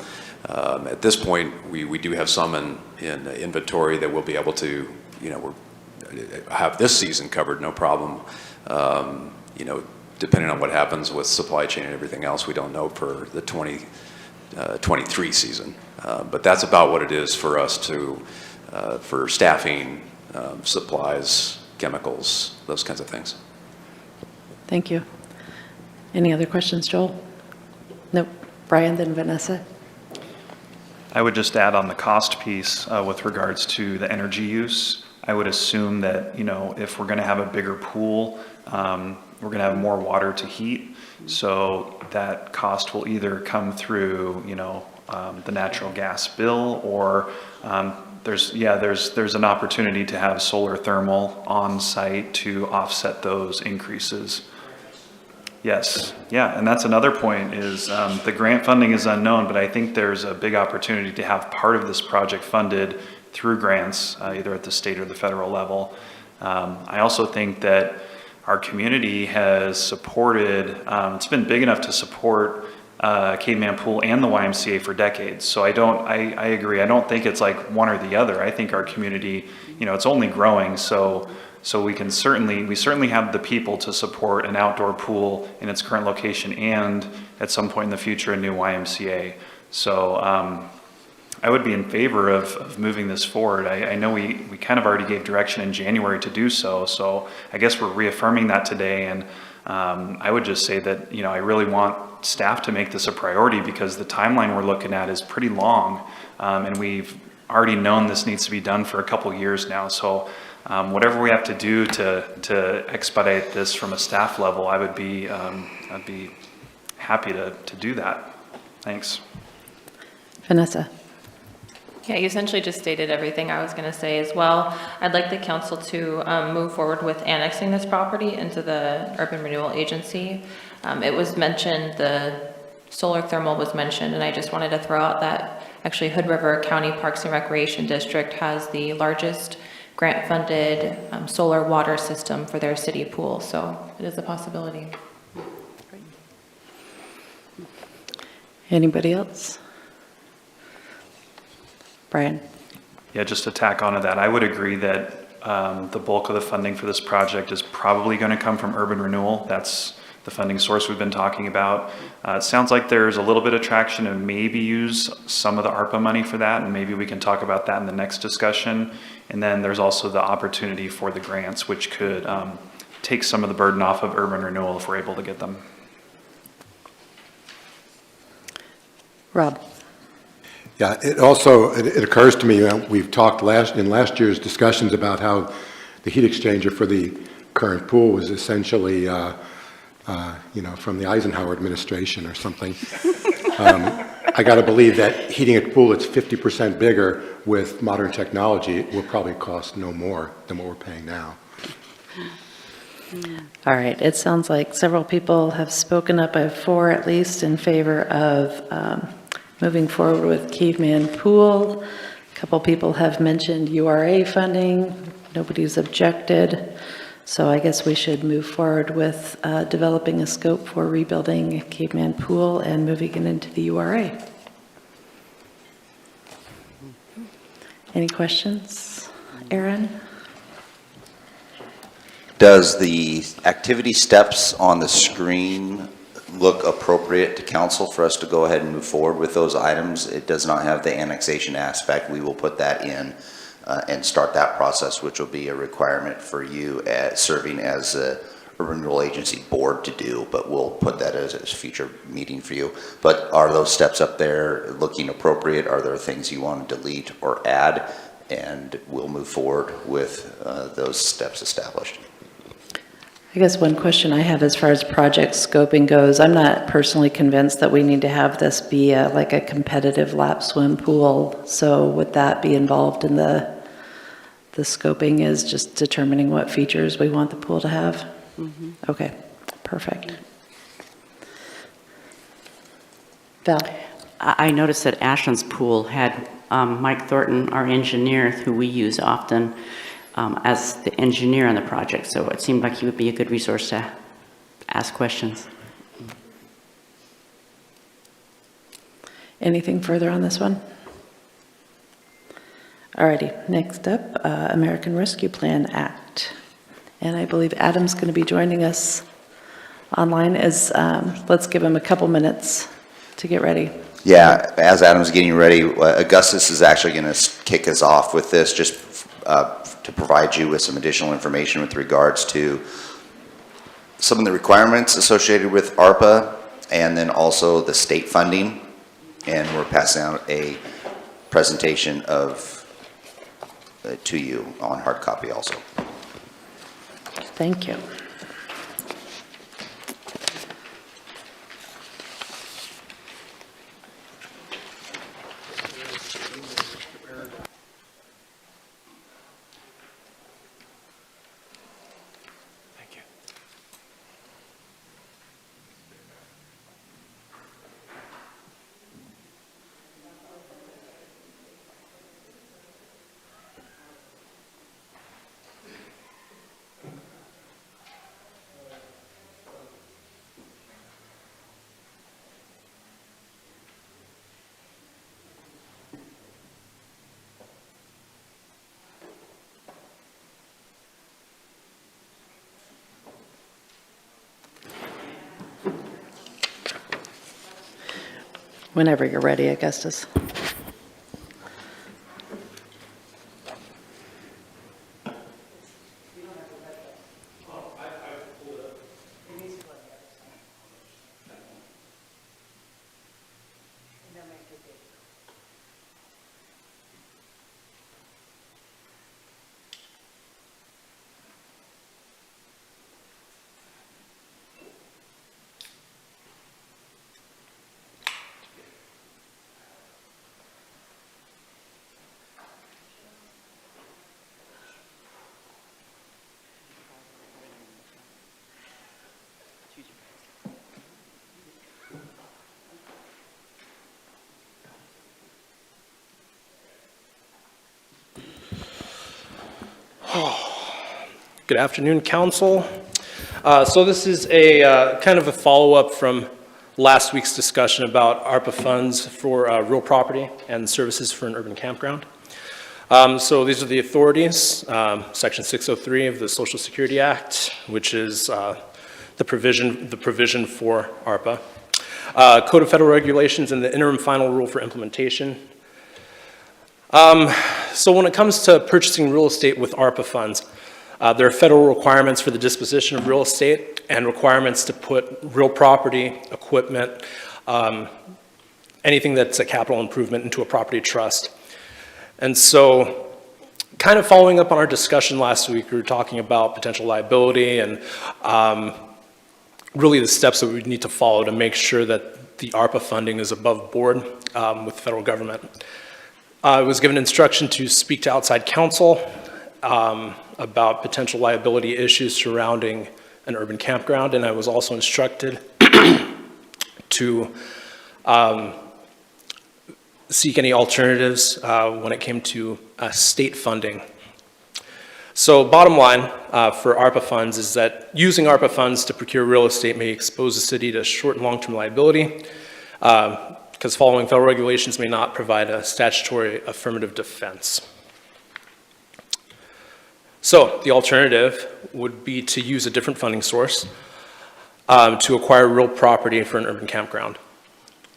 At this point, we do have some in inventory that we'll be able to, you know, have this season covered, no problem. You know, depending on what happens with supply chain and everything else, we don't know for the 23 season. But that's about what it is for us for staffing, supplies, chemicals, those kinds of things. Thank you. Any other questions, Joel? Nope. Brian, then Vanessa. I would just add on the cost piece with regards to the energy use. I would assume that, you know, if we're going to have a bigger pool, we're going to have more water to heat. So that cost will either come through, you know, the natural gas bill, or there's an opportunity to have solar thermal on site to offset those increases. Yes, yeah, and that's another point is the grant funding is unknown, but I think there's a big opportunity to have part of this project funded through grants, either at the state or the federal level. I also think that our community has supported, it's been big enough to support Caveman Pool and the YMCA for decades. So I agree, I don't think it's like one or the other. I think our community, you know, it's only growing, so we certainly have the people to support an outdoor pool in its current location and at some point in the future a new YMCA. So I would be in favor of moving this forward. I know we kind of already gave direction in January to do so, so I guess we're reaffirming that today. And I would just say that, you know, I really want staff to make this a priority because the timeline we're looking at is pretty long, and we've already known this needs to be done for a couple years now. So whatever we have to do to expedite this from a staff level, I'd be happy to do that. Thanks. Vanessa. Yeah, you essentially just stated everything I was going to say as well. I'd like the council to move forward with annexing this property into the Urban Renewal Agency. It was mentioned, the solar thermal was mentioned, and I just wanted to throw out that actually Hood River County Parks and Recreation District has the largest grant-funded solar water system for their city pool, so it is a possibility. Anybody else? Brian? Yeah, just to tack onto that, I would agree that the bulk of the funding for this project is probably going to come from urban renewal. That's the funding source we've been talking about. It sounds like there's a little bit of traction and maybe use some of the ARPA money for that, and maybe we can talk about that in the next discussion. And then there's also the opportunity for the grants, which could take some of the burden off of urban renewal if we're able to get them. Rob? Yeah, it occurs to me, we've talked in last year's discussions about how the heat exchanger for the current pool was essentially, you know, from the Eisenhower administration or something. I got to believe that heating a pool that's 50% bigger with modern technology will probably cost no more than what we're paying now. All right, it sounds like several people have spoken up, I have 4 at least, in favor of moving forward with Caveman Pool. A couple people have mentioned URA funding. Nobody's objected. So I guess we should move forward with developing a scope for rebuilding Caveman Pool and moving it into the URA. Any questions? Aaron? Does the activity steps on the screen look appropriate to council for us to go ahead and move forward with those items? It does not have the annexation aspect. We will put that in and start that process, which will be a requirement for you as serving as a Urban Renewal Agency board to do, but we'll put that as a future meeting for you. But are those steps up there looking appropriate? Are there things you want to delete or add? And we'll move forward with those steps established. I guess one question I have as far as project scoping goes, I'm not personally convinced that we need to have this be like a competitive lap swim pool. So would that be involved in the scoping, is just determining what features we want the pool to have? Mm-hmm. Okay, perfect. Val? I noticed that Ashland's pool had Mike Thornton, our engineer, who we use often, as the engineer on the project, so it seemed like he would be a good resource to ask questions. Anything further on this one? Alrighty, next up, American Rescue Plan Act. And I believe Adam's going to be joining us online. Let's give him a couple minutes to get ready. Yeah, as Adam's getting ready, Augustus is actually going to kick us off with this, just to provide you with some additional information with regards to some of the requirements associated with ARPA, and then also the state funding. And we're passing out a presentation to you on hard copy also. Thank you. Whenever you're ready, Augustus. Good afternoon, Council. So this is a kind of a follow-up from last week's discussion about ARPA funds for real property and services for an urban campground. So these are the authorities, Section 603 of the Social Security Act, which is the provision for ARPA. Code of Federal Regulations and the interim final rule for implementation. So when it comes to purchasing real estate with ARPA funds, there are federal requirements for the disposition of real estate and requirements to put real property, equipment, anything that's a capital improvement into a property trust. And so kind of following up on our discussion last week, we were talking about potential liability and really the steps that we need to follow to make sure that the ARPA funding is above board with the federal government. I was given instruction to speak to outside counsel about potential liability issues surrounding an urban campground, and I was also instructed to seek any alternatives when it came to state funding. So bottom line for ARPA funds is that using ARPA funds to procure real estate may expose the city to short and long-term liability because following federal regulations may not provide a statutory affirmative defense. So the alternative would be to use a different funding source to acquire real property for an urban campground.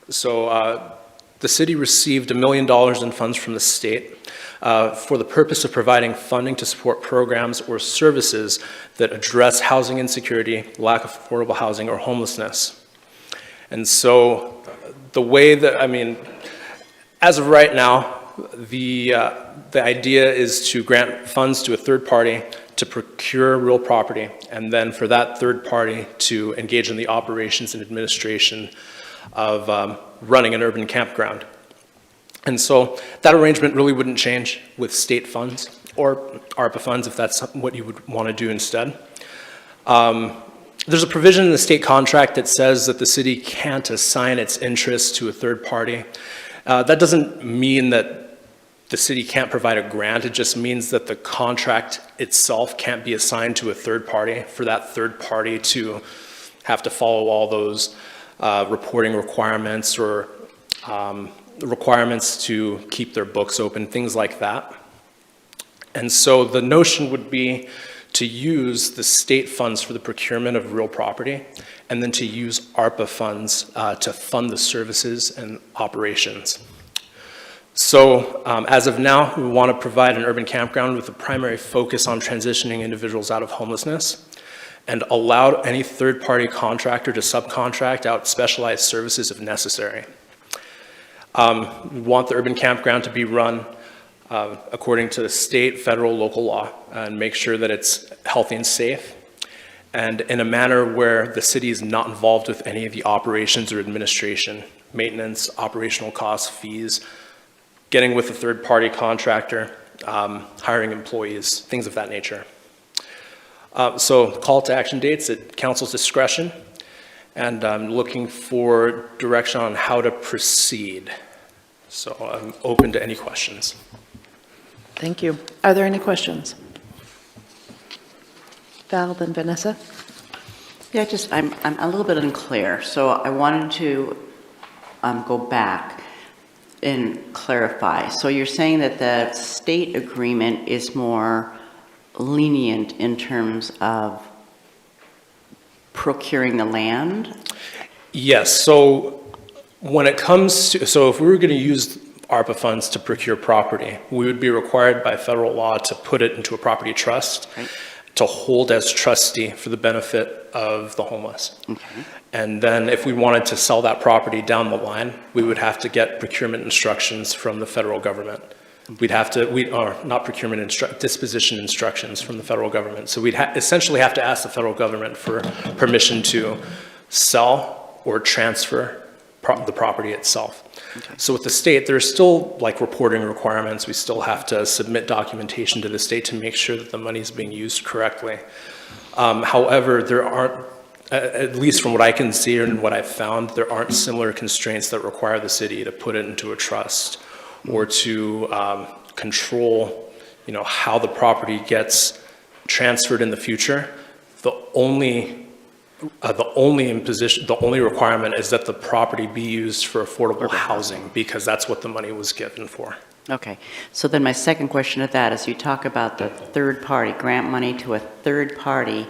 So the city received $1 million in funds from the state for the purpose of providing funding to support programs or services that address housing insecurity, lack of affordable housing, or homelessness. And so the way that, I mean, as of right now, the idea is to grant funds to a third party to procure real property, and then for that third party to engage in the operations and administration of running an urban campground. And so that arrangement really wouldn't change with state funds or ARPA funds if that's what you would want to do instead. There's a provision in the state contract that says that the city can't assign its interests to a third party. That doesn't mean that the city can't provide a grant. It just means that the contract itself can't be assigned to a third party for that third party to have to follow all those reporting requirements or requirements to keep their books open, things like that. And so the notion would be to use the state funds for the procurement of real property, and then to use ARPA funds to fund the services and operations. So as of now, we want to provide an urban campground with a primary focus on transitioning individuals out of homelessness, and allow any third-party contractor to subcontract out specialized services if necessary. We want the urban campground to be run according to the state, federal, local law, and make sure that it's healthy and safe, and in a manner where the city is not involved with any of the operations or administration, maintenance, operational costs, fees, getting with a third-party contractor, hiring employees, things of that nature. So call to action dates at council's discretion, and I'm looking for direction on how to proceed. So I'm open to any questions. Thank you. Are there any questions? Val, then Vanessa. Yeah, I'm a little bit unclear. So I wanted to go back and clarify. So you're saying that the state agreement is more lenient in terms of procuring the land? Yes, so when it comes to, so if we were going to use ARPA funds to procure property, we would be required by federal law to put it into a property trust, Right. to hold as trustee for the benefit of the homeless. Okay. And then if we wanted to sell that property down the line, we would have to get procurement instructions from the federal government. We'd have to, or not procurement, disposition instructions from the federal government. So we'd essentially have to ask the federal government for permission to sell or transfer the property itself. Okay. So with the state, there's still like reporting requirements. We still have to submit documentation to the state to make sure that the money is being used correctly. However, there aren't, at least from what I can see and what I've found, there aren't similar constraints that require the city to put it into a trust or to control, how the property gets transferred in the future. The only requirement is that the property be used for affordable housing, because that's what the money was given for. Okay. So then my second question to that is you talk about the third party, grant money to a third party.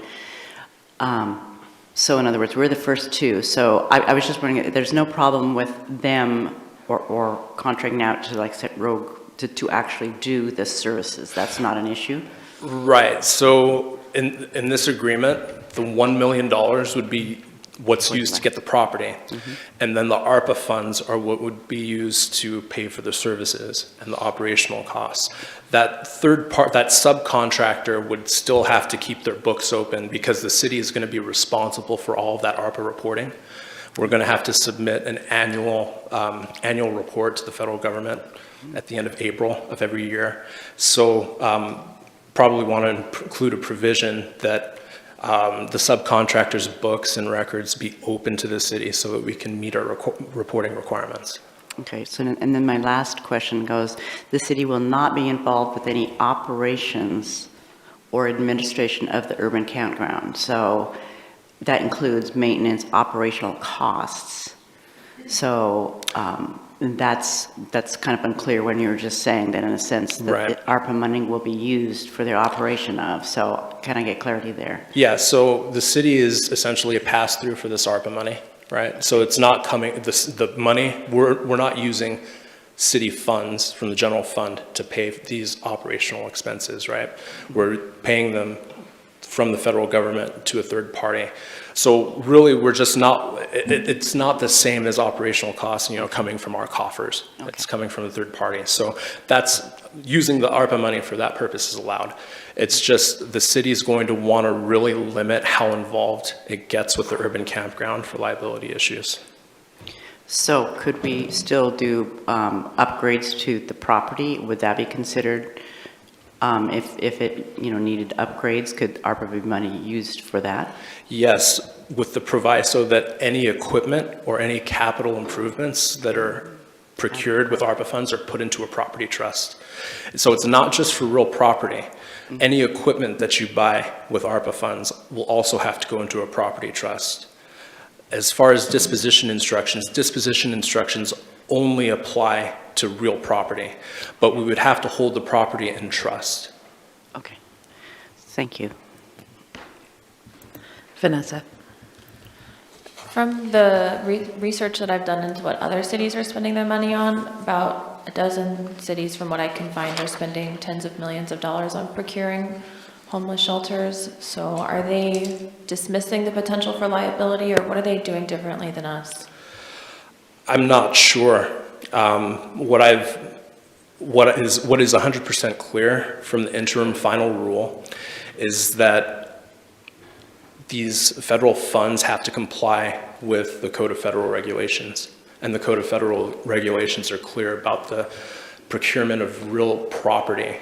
So in other words, we're the first two. So I was just wondering, there's no problem with them or contracting out to like set Rogue to actually do the services. That's not an issue? Right. So in this agreement, the $1 million would be what's used to get the property. Mm-hmm. And then the ARPA funds are what would be used to pay for the services and the operational costs. That subcontractor would still have to keep their books open because the city is going to be responsible for all of that ARPA reporting. We're going to have to submit an annual report to the federal government at the end of April of every year. So probably want to include a provision that the subcontractor's books and records be open to the city so that we can meet our reporting requirements. Okay, so, and then my last question goes, the city will not be involved with any operations or administration of the urban campground. So that includes maintenance, operational costs. So And that's kind of unclear when you were just saying that in a sense that Right. the ARPA money will be used for their operation of, so can I get clarity there? Yeah, so the city is essentially a pass-through for this ARPA money, right? So it's not coming, the money, we're not using city funds from the general fund to pay these operational expenses, right? We're paying them from the federal government to a third party. So really, we're just not, it's not the same as operational costs, coming from our coffers. It's coming from a third party. So that's, using the ARPA money for that purpose is allowed. It's just the city's going to want to really limit how involved it gets with the urban campground for liability issues. So could we still do upgrades to the property? Would that be considered, if it, needed upgrades, could ARPA money used for that? Yes, with the proviso that any equipment or any capital improvements that are procured with ARPA funds are put into a property trust. So it's not just for real property. Any equipment that you buy with ARPA funds will also have to go into a property trust. As far as disposition instructions only apply to real property, but we would have to hold the property in trust. Okay, thank you. Vanessa? From the research that I've done into what other cities are spending their money on, about a dozen cities, from what I can find, are spending tens of millions of dollars on procuring homeless shelters. So are they dismissing the potential for liability, or what are they doing differently than us? I'm not sure. What is 100% clear from the interim final rule is that these federal funds have to comply with the Code of Federal Regulations. And the Code of Federal Regulations are clear about the procurement of real property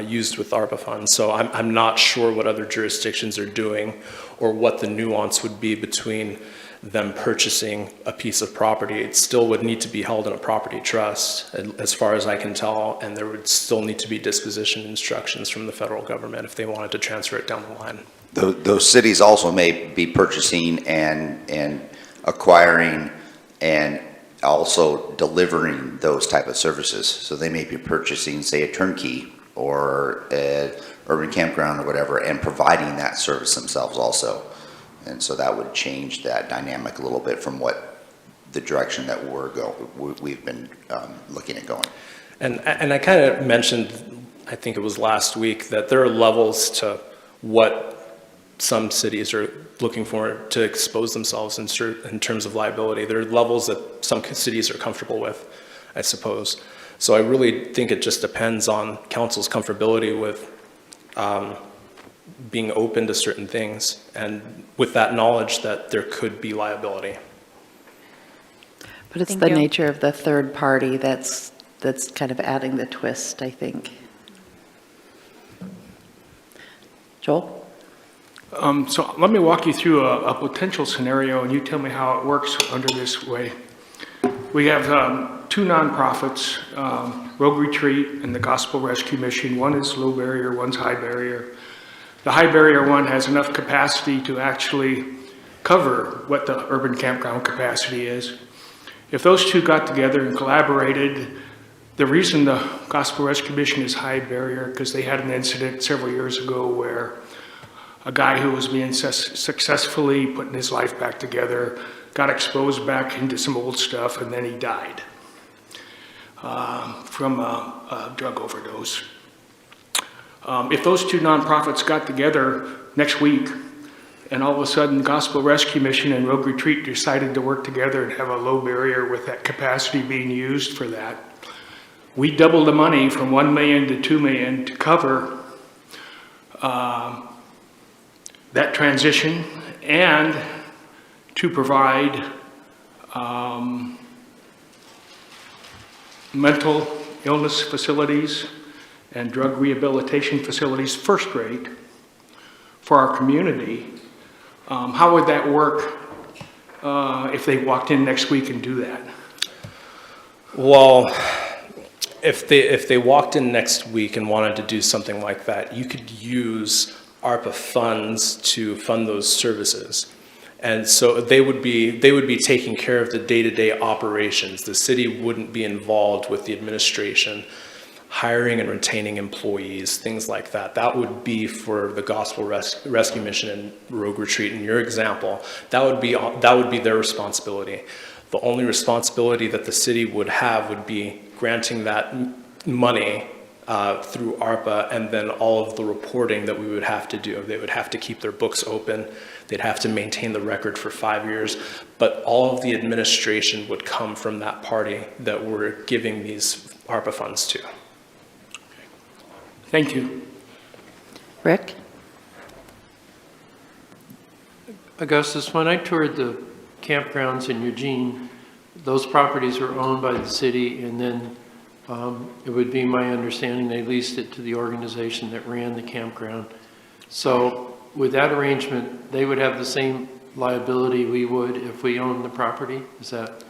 used with ARPA funds. So I'm not sure what other jurisdictions are doing or what the nuance would be between them purchasing a piece of property. It still would need to be held in a property trust, as far as I can tell, and there would still need to be disposition instructions from the federal government if they wanted to transfer it down the line. Those cities also may be purchasing and acquiring and also delivering those type of services. So they may be purchasing, say, a turnkey or an urban campground or whatever, and providing that service themselves also. And so that would change that dynamic a little bit from what the direction that we've been looking at going. And I kind of mentioned, I think it was last week, that there are levels to what some cities are looking for to expose themselves in terms of liability. There are levels that some cities are comfortable with, I suppose. So I really think it just depends on council's comfortability with being open to certain things, and with that knowledge that there could be liability. But it's Thank the you. nature of the third party that's kind of adding the twist, I think. Joel? So let me walk you through a potential scenario, and you tell me how it works under this way. We have two nonprofits, Rogue Retreat and the Gospel Rescue Mission. One is low barrier, one's high barrier. The high barrier one has enough capacity to actually cover what the urban campground capacity is. If those two got together and collaborated, the reason the Gospel Rescue Mission is high barrier, because they had an incident several years ago where a guy who was being successfully putting his life back together got exposed back into some old stuff, and then he died from a drug overdose. If those two nonprofits got together next week and all of a sudden Gospel Rescue Mission and Rogue Retreat decided to work together and have a low barrier with that capacity being used for that, we double the money from $1 million to $2 million to cover that transition and to provide mental illness facilities and drug rehabilitation facilities first rate for our community. How would that work if they walked in next week and do that? Well, if they walked in next week and wanted to do something like that, you could use ARPA funds to fund those services. And so they would be taking care of the day-to-day operations. The city wouldn't be involved with the administration, hiring and retaining employees, things like that. That would be for the Gospel Rescue Mission and Rogue Retreat. In your example, that would be their responsibility. The only responsibility that the city would have would be granting that money through ARPA, and then all of the reporting that we would have to do. They would have to keep their books open. They'd have to maintain the record for 5 years, but all of the administration would come from that party that we're giving these ARPA funds to. Thank you. Rick? Augustus, when I toured the campgrounds in Eugene, those properties were owned by the city, and then it would be my understanding they leased it to the organization that ran the campground. So with that arrangement, they would have the same liability we would if we owned the property? Is that?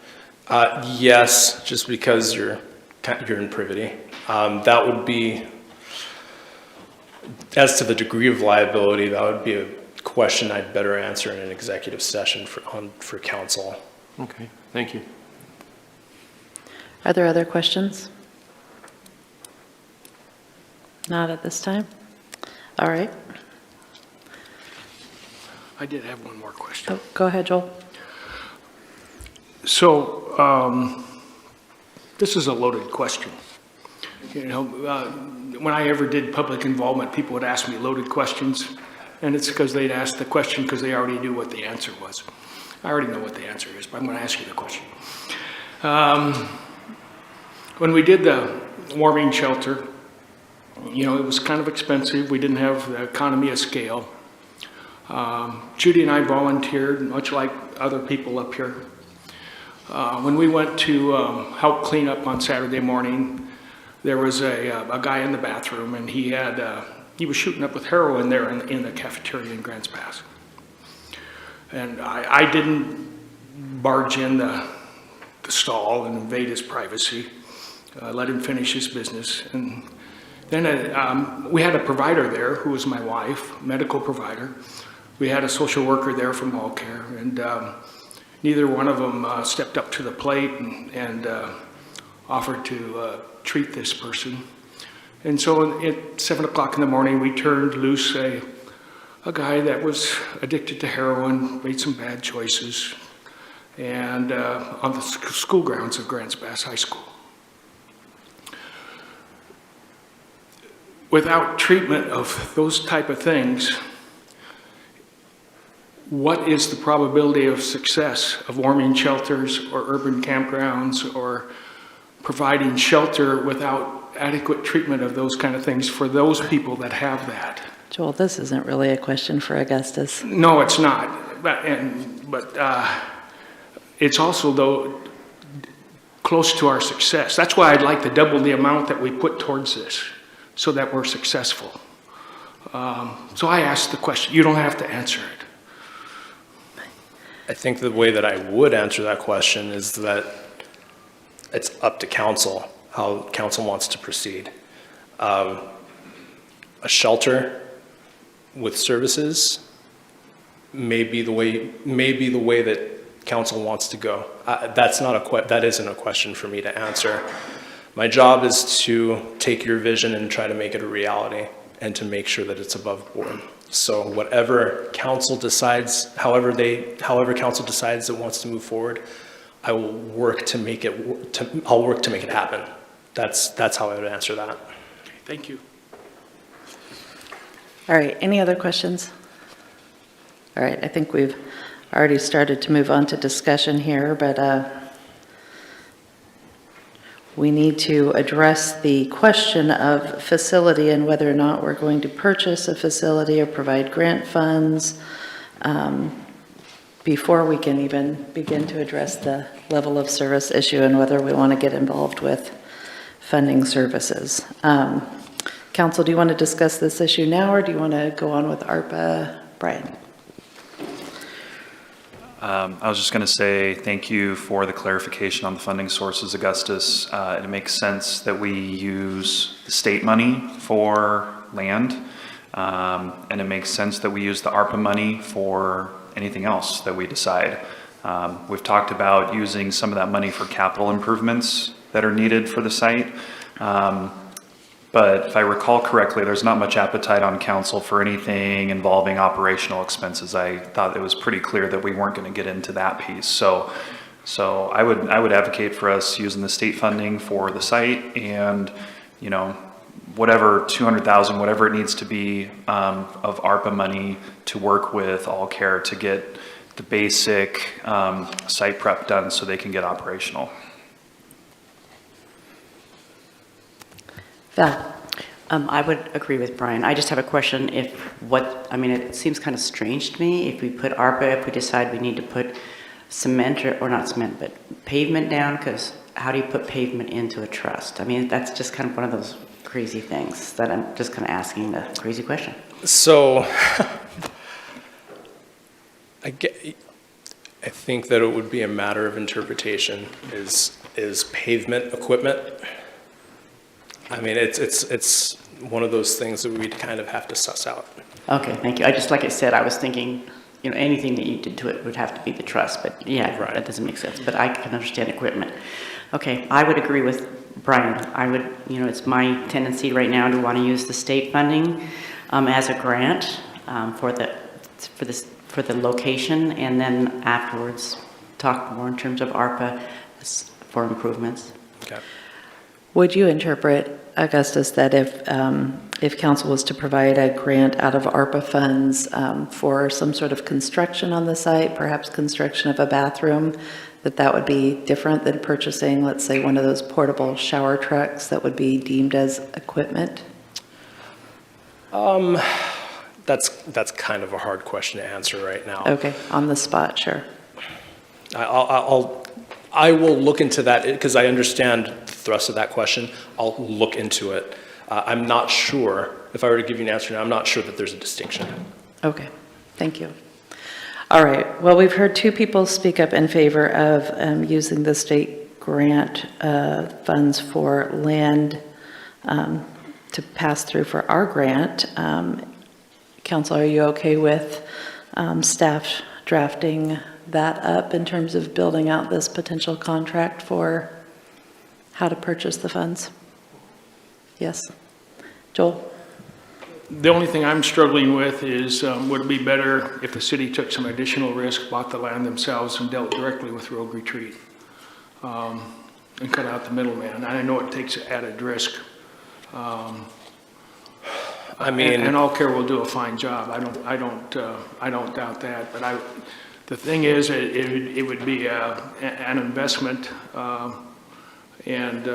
Yes, just because you're in privity. That would be, as to the degree of liability, that would be a question I'd better answer in an executive session for council. Okay, thank you. Are there other questions? Not at this time? All right. I did have one more question. Oh, go ahead, Joel. So, this is a loaded question. You know, when I ever did public involvement, people would ask me loaded questions, and it's because they'd ask the question because they already knew what the answer was. I already know what the answer is, but I'm going to ask you the question. When we did the warming shelter, you know, it was kind of expensive. We didn't have the economy of scale. Judy and I volunteered, much like other people up here. When we went to help clean up on Saturday morning, there was a guy in the bathroom, and he was shooting up with heroin there in the cafeteria in Grants Pass. And I didn't barge in the stall and invade his privacy. I let him finish his business. And then we had a provider there who was my wife, medical provider. We had a social worker there from WellCare, and neither one of them stepped up to the plate and offered to treat this person. And so at 7 o'clock in the morning, we turned loose a guy that was addicted to heroin, made some bad choices, and on the school grounds of Grants Pass High School. Without treatment of those type of things, what is the probability of success of warming shelters or urban campgrounds or providing shelter without adequate treatment of those kind of things for those people that have that? Joel, this isn't really a question for Augustus. No, it's not. But it's also, though, close to our success. That's why I'd like to double the amount that we put towards this so that we're successful. So I asked the question. You don't have to answer it. I think the way that I would answer that question is that it's up to council, how council wants to proceed. A shelter with services may be the way that council wants to go. That isn't a question for me to answer. My job is to take your vision and try to make it a reality and to make sure that it's above board. So whatever council decides, however council decides it wants to move forward, I will work to make it. I'll work to make it happen. That's how I would answer that. Okay, thank you. All right, any other questions? All right, I think we've already started to move on to discussion here, but we need to address the question of facility and whether or not we're going to purchase a facility or provide grant funds before we can even begin to address the level of service issue and whether we want to get involved with funding services. Council, do you want to discuss this issue now, or do you want to go on with ARPA? Brian? I was just going to say thank you for the clarification on the funding sources, Augustus. It makes sense that we use the state money for land, and it makes sense that we use the ARPA money for anything else that we decide. We've talked about using some of that money for capital improvements that are needed for the site. But if I recall correctly, there's not much appetite on council for anything involving operational expenses. I thought it was pretty clear that we weren't going to get into that piece. So I would advocate for us using the state funding for the site and, you know, whatever 200,000, whatever it needs to be of ARPA money to work with All Care to get the basic site prep done so they can get operational. Val? I would agree with Brian. I just have a question I mean, it seems kind of strange to me if we put ARPA, if we decide we need to put cement or not cement, but pavement down, because how do you put pavement into a trust? I mean, that's just kind of one of those crazy things that I'm just kind of asking the crazy question. So I think that it would be a matter of interpretation. Is pavement equipment? I mean, it's one of those things that we'd kind of have to suss out. Okay, thank you. Like I said, I was thinking, you know, anything that you did to it would have to be the trust, but yeah, Right. That doesn't make sense. But I can understand equipment. Okay, I would agree with Brian. I would, you know, it's my tendency right now to want to use the state funding as a grant for the location, and then afterwards talk more in terms of ARPA for improvements. Okay. Would you interpret, Augustus, that if council was to provide a grant out of ARPA funds for some sort of construction on the site, perhaps construction of a bathroom, that would be different than purchasing, let's say, one of those portable shower trucks that would be deemed as equipment? That's kind of a hard question to answer right now. Okay, on the spot, sure. I will look into that because I understand the thrust of that question. I'll look into it. I'm not sure, if I were to give you an answer now, I'm not sure that there's a distinction. Okay, thank you. All right, well, we've heard two people speak up in favor of using the state grant funds for land to pass through for our grant. Council, are you okay with staff drafting that up in terms of building out this potential contract for how to purchase the funds? Yes. Joel? The only thing I'm struggling with is, would it be better if the city took some additional risk, bought the land themselves, and dealt directly with Rogue Retreat, and cut out the middleman? I know it takes added risk. I mean, and All Care will do a fine job. I don't doubt that. But the thing is, it would be an investment, and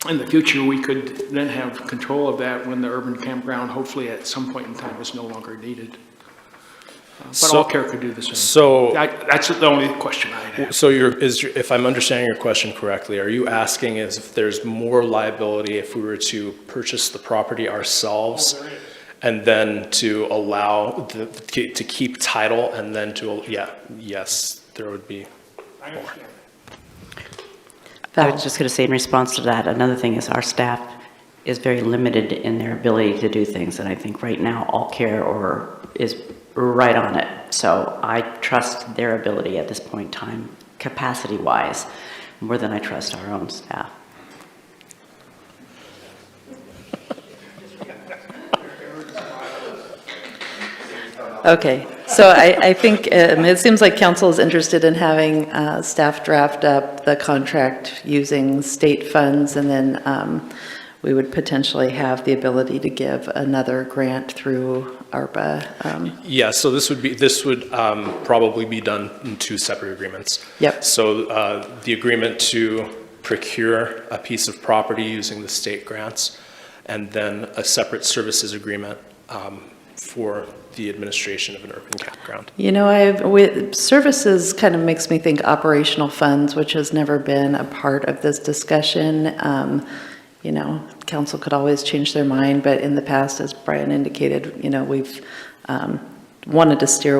in the future, we could then have control of that when the urban campground, hopefully at some point in time, is no longer needed. But All Care could do the same. So That's the only question I have. So if I'm understanding your question correctly, are you asking is if there's more liability if we were to purchase the property ourselves and then to allow to keep title and then yes, there would be more. I was just going to say in response to that, another thing is our staff is very limited in their ability to do things. And I think right now All Care is right on it. So I trust their ability at this point in time, capacity-wise, more than I trust our own staff. Okay, so I think it seems like council is interested in having staff draft up the contract using state funds, and then we would potentially have the ability to give another grant through ARPA. Yeah, so this would probably be done in two separate agreements. Yep. So the agreement to procure a piece of property using the state grants, and then a separate services agreement for the administration of an urban campground. You know, with services kind of makes me think operational funds, which has never been a part of this discussion. You know, council could always change their mind, but in the past, as Brian indicated, you know, we've wanted to steer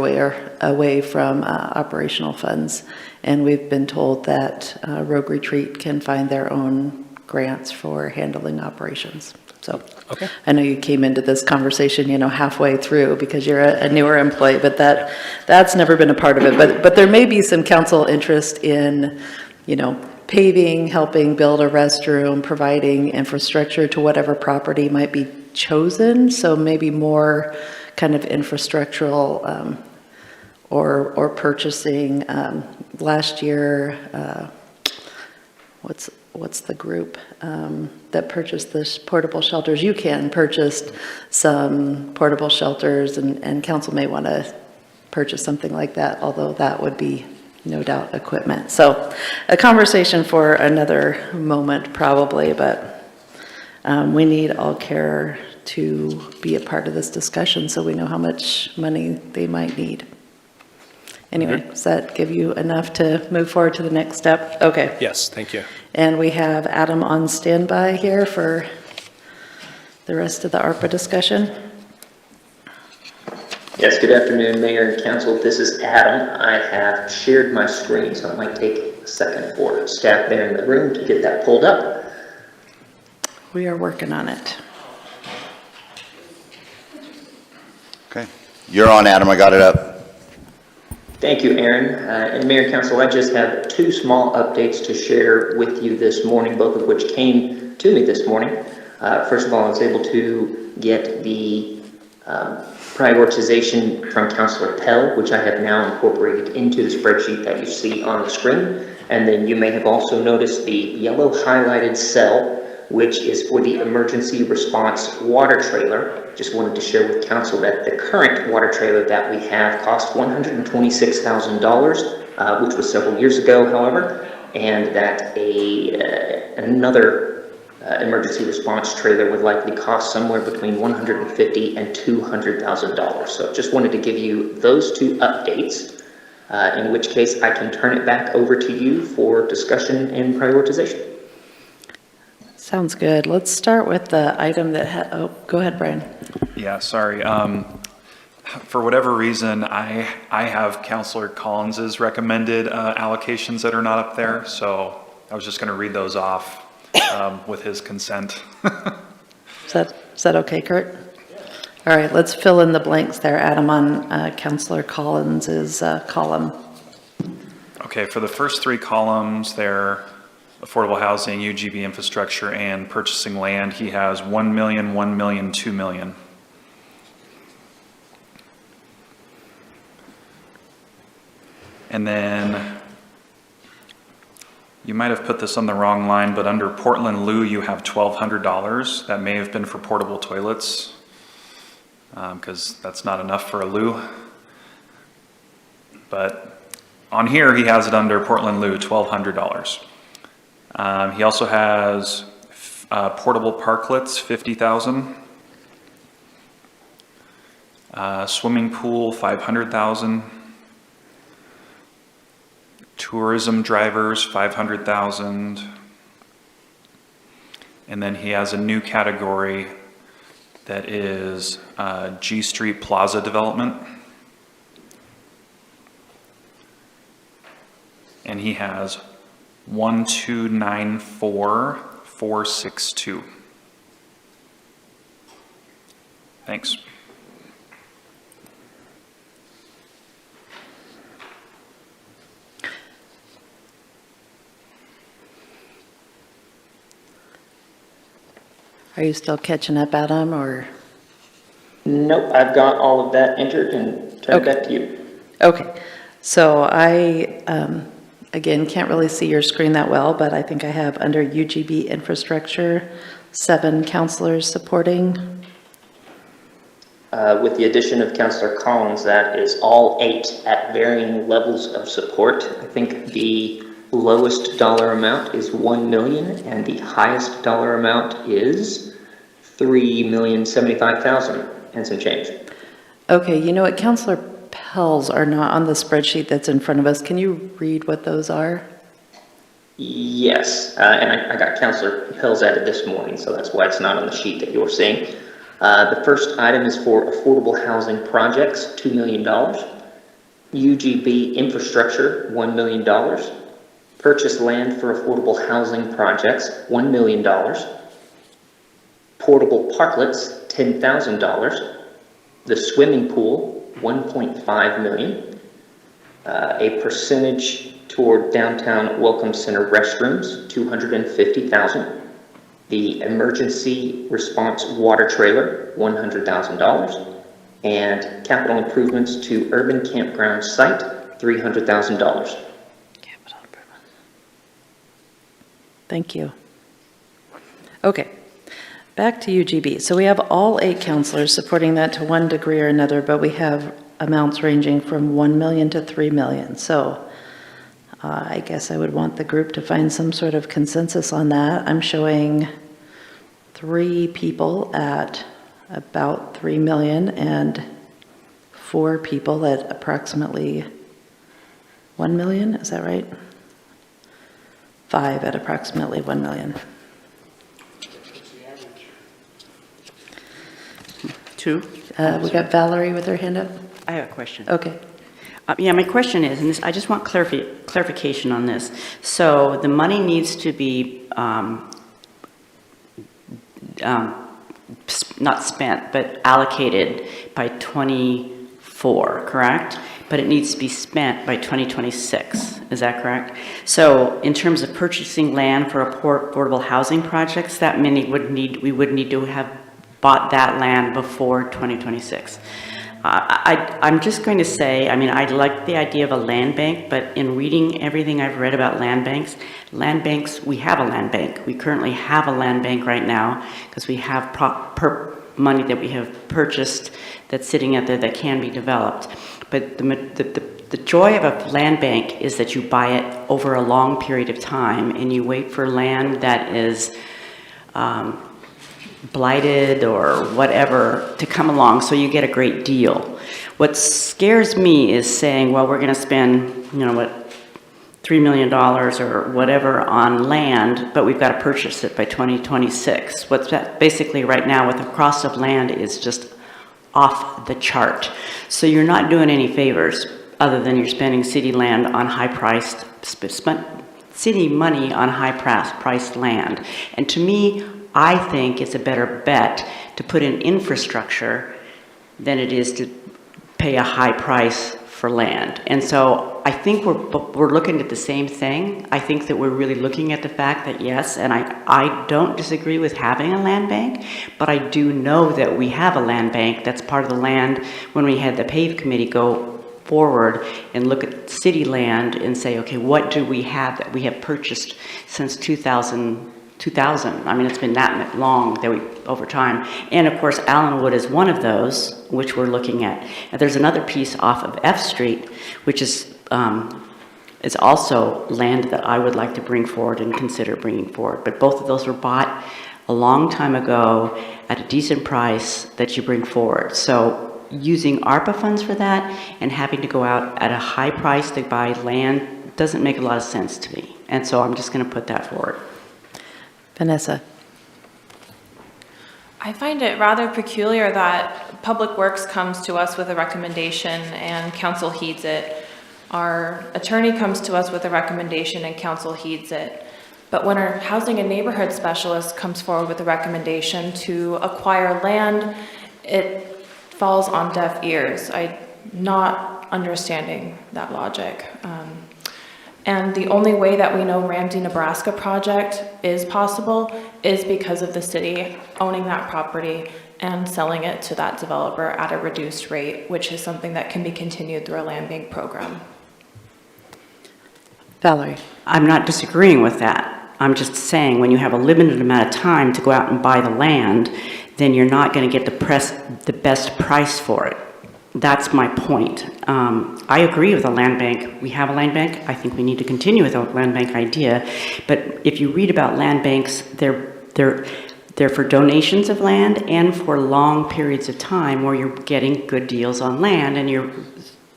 away from operational funds, and we've been told that Rogue Retreat can find their own grants for handling operations. So Okay. I know you came into this conversation, halfway through because you're a newer employee, but that's never been a part of it. But there may be some council interest in, paving, helping build a restroom, providing infrastructure to whatever property might be chosen. So maybe more kind of infrastructural, or purchasing. Last year, what's the group that purchased this portable shelters? UCAN purchased some portable shelters, and council may want to purchase something like that, although that would be no doubt equipment. So a conversation for another moment probably, but we need All Care to be a part of this discussion so we know how much money they might need. Anyway, does that give you enough to move forward to the next step? Okay. Yes, thank you. And we have Adam on standby here for the rest of the ARPA discussion. Yes, good afternoon, Mayor and Council. This is Adam. I have shared my screen, so it might take a second for staff there in the room to get that pulled up. We are working on it. Okay. You're on, Adam. I got it up. Thank you, Aaron. And Mayor and Council, I just have two small updates to share with you this morning, both of which came to me this morning. First of all, I was able to get the prioritization from Councilor Pell, which I have now incorporated into the spreadsheet that you see on the screen. And then you may have also noticed the yellow highlighted cell, which is for the emergency response water trailer. Just wanted to share with council that the current water trailer that we have cost $126,000, which was several years ago, however, and that another emergency response trailer would likely cost somewhere between $150,000 and $200,000. So just wanted to give you those two updates, in which case I can turn it back over to you for discussion and prioritization. Sounds good. Let's start with the item that go ahead, Brian. Yeah, sorry. For whatever reason, I have Councilor Collins's recommended allocations that are not up there, so I was just going to read those off with his consent. Is that okay, Kurt? All right, let's fill in the blanks there, Adam, on Councilor Collins's column. Okay, for the first three columns there, affordable housing, UGB infrastructure, and purchasing land, he has 1 million, 1 million, 2 million. And then, you might have put this on the wrong line, but under Portland Loo, you have $1,200. That may have been for portable toilets, because that's not enough for a loo. But on here, he has it under Portland Loo, $1,200. He also has portable parklets, $50,000. Swimming pool, $500,000. Tourism drivers, $500,000. And then he has a new category that is G Street Plaza development. And he has 1294462. Thanks. Are you still catching up, Adam, or? Nope, I've got all of that entered and turn it back to you. Okay, so I, again, can't really see your screen that well, but I think I have under UGB infrastructure, 7 counselors supporting. With the addition of Councilor Collins, that is all 8 at varying levels of support. I think the lowest dollar amount is 1 million and the highest dollar amount is 3,075,000 and some change. Okay, you know what, Councilor Pell's are not on the spreadsheet that's in front of us. Can you read what those are? Yes, and I got Councilor Pell's added this morning, so that's why it's not on the sheet that you're seeing. The first item is for affordable housing projects, $2 million. UGB infrastructure, $1 million. Purchase land for affordable housing projects, $1 million. portable parklets, $10,000. The swimming pool, $1.5 million. A percentage toward downtown Welcome Center restrooms, $250,000. The emergency response water trailer, $100,000. And capital improvements to urban campground site, $300,000. Thank you. Okay, back to UGB. So we have all 8 counselors supporting that to one degree or another, but we have amounts ranging from 1 million to 3 million. So I guess I would want the group to find some sort of consensus on that. I'm showing 3 people at about 3 million and 4 people at approximately 1 million, is that right? 5 at approximately 1 million. 2? We got Valerie with her hand up. I have a question. Okay. Yeah, my question is, and this, I just want clarification on this. So the money needs to be not spent, but allocated by 24, correct? But it needs to be spent by 2026, is that correct? So in terms of purchasing land for affordable housing projects, that many we would need to have bought that land before 2026. I'm just going to say, I mean, I like the idea of a land bank, but in reading everything I've read about land banks, we have a land bank. We currently have a land bank right now because we have money that we have purchased that's sitting out there that can be developed. But the joy of a land bank is that you buy it over a long period of time and you wait for land that is blighted or whatever to come along, so you get a great deal. What scares me is saying, well, we're going to spend, $3 million or whatever on land, but we've got to purchase it by 2026. What's that basically right now with the cost of land is just off the chart. So you're not doing any favors other than you're spending city land on high-priced, city money on high-priced land. And to me, I think it's a better bet to put in infrastructure than it is to pay a high price for land. And so I think we're looking at the same thing. I think that we're really looking at the fact that yes, and I don't disagree with having a land bank, but I do know that we have a land bank that's part of the land when we had the PAVE committee go forward and look at city land and say, okay, what do we have that we have purchased since 2000? I mean, it's been that long that over time. And of course, Allenwood is one of those, which we're looking at. And there's another piece off of F Street, which is also land that I would like to bring forward and consider bringing forward. But both of those were bought a long time ago at a decent price that you bring forward. So using ARPA funds for that and having to go out at a high price to buy land doesn't make a lot of sense to me. And so I'm just going to put that forward. Vanessa. I find it rather peculiar that Public Works comes to us with a recommendation and council heeds it. Our attorney comes to us with a recommendation and council heeds it. But when our housing and neighborhood specialist comes forward with a recommendation to acquire land, it falls on deaf ears. I'm not understanding that logic. And the only way that we know Ramsey, Nebraska project is possible is because of the city owning that property and selling it to that developer at a reduced rate, which is something that can be continued through a land bank program. Valerie. I'm not disagreeing with that. I'm just saying when you have a limited amount of time to go out and buy the land, then you're not going to get the best price for it. That's my point. I agree with the land bank. We have a land bank. I think we need to continue with the land bank idea. But if you read about land banks, they're for donations of land and for long periods of time where you're getting good deals on land and you're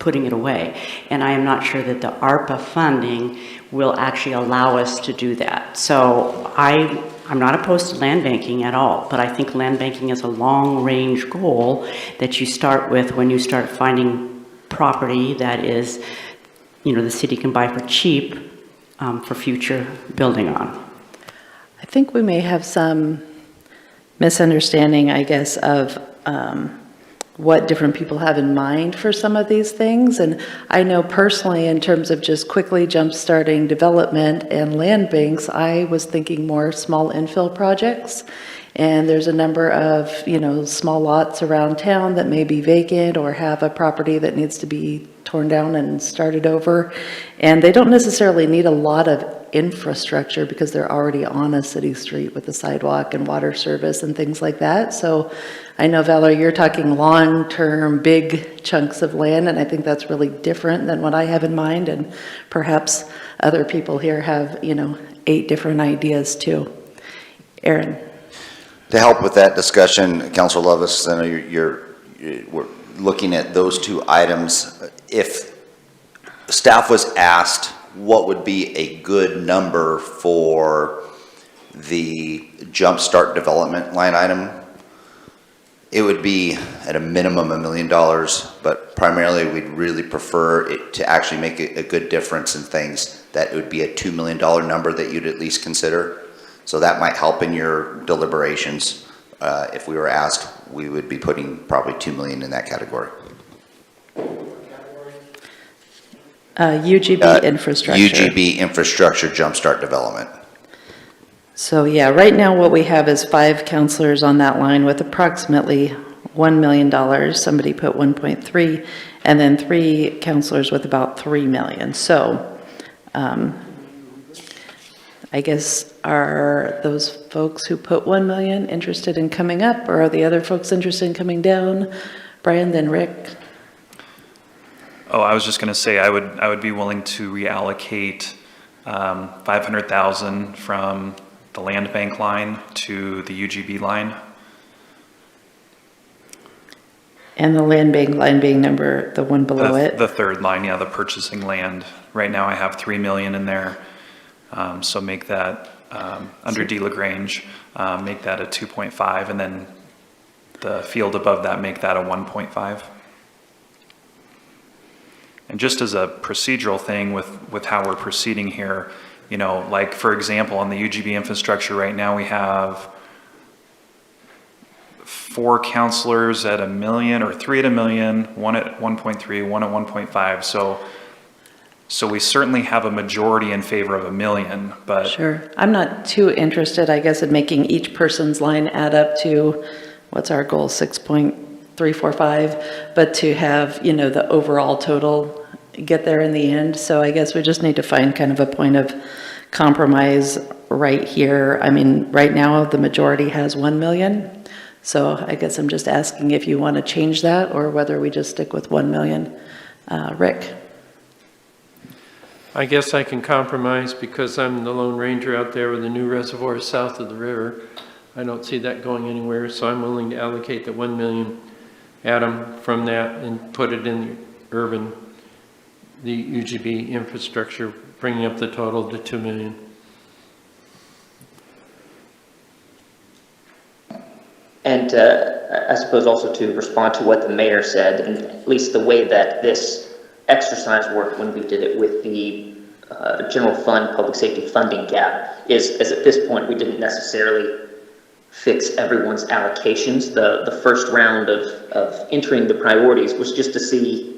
putting it away. And I am not sure that the ARPA funding will actually allow us to do that. So I'm not opposed to land banking at all, but I think land banking is a long-range goal that you start with when you start finding property that is, the city can buy for cheap for future building on. I think we may have some misunderstanding, I guess, of what different people have in mind for some of these things. And I know personally, in terms of just quickly jump-starting development and land banks, I was thinking more small infill projects. And there's a number of, small lots around town that may be vacant or have a property that needs to be torn down and started over. And they don't necessarily need a lot of infrastructure because they're already on a city street with a sidewalk and water service and things like that. So I know, Valerie, you're talking long-term, big chunks of land, and I think that's really different than what I have in mind. And perhaps other people here have, 8 different ideas too. Aaron. To help with that discussion, Councilor Lovis, I know we're looking at those 2 items. If staff was asked what would be a good number for the Jumpstart development line item, it would be at a minimum $1 million, but primarily we'd really prefer it to actually make a good difference in things. That it would be a $2 million number that you'd at least consider. So that might help in your deliberations. If we were asked, we would be putting probably $2 million in that category. UGB infrastructure. UGB infrastructure jumpstart development. So yeah, right now what we have is 5 counselors on that line with approximately $1 million. Somebody put 1.3, and then 3 counselors with about 3 million. So I guess, are those folks who put 1 million interested in coming up, or are the other folks interested in coming down? Brian, then Rick. Oh, I was just going to say I would be willing to reallocate 500,000 from the land bank line to the UGB line. And the land bank line being the one below it? The third line, yeah, the purchasing land. Right now I have 3 million in there. So make that, under De La Grange, make that a 2.5, and then the field above that, make that a 1.5. And just as a procedural thing with how we're proceeding here, like for example, on the UGB infrastructure right now, we have 4 counselors at $1 million, or 3 at $1 million, 1 at 1.3, 1 at 1.5. So we certainly have a majority in favor of $1 million, but. Sure. I'm not too interested, I guess, in making each person's line add up to, what's our goal, 6.345, but to have, the overall total get there in the end. So I guess we just need to find kind of a point of compromise right here. I mean, right now, the majority has 1 million. So I guess I'm just asking if you want to change that or whether we just stick with 1 million. Rick? I guess I can compromise because I'm the Lone Ranger out there with the new reservoir south of the river. I don't see that going anywhere, so I'm willing to allocate the 1 million, Adam, from that and put it in the UGB infrastructure, bringing up the total to 2 million. And I suppose also to respond to what the mayor said, and at least the way that this exercise worked when we did it with the general fund public safety funding gap is at this point we didn't necessarily fix everyone's allocations. The first round of entering the priorities was just to see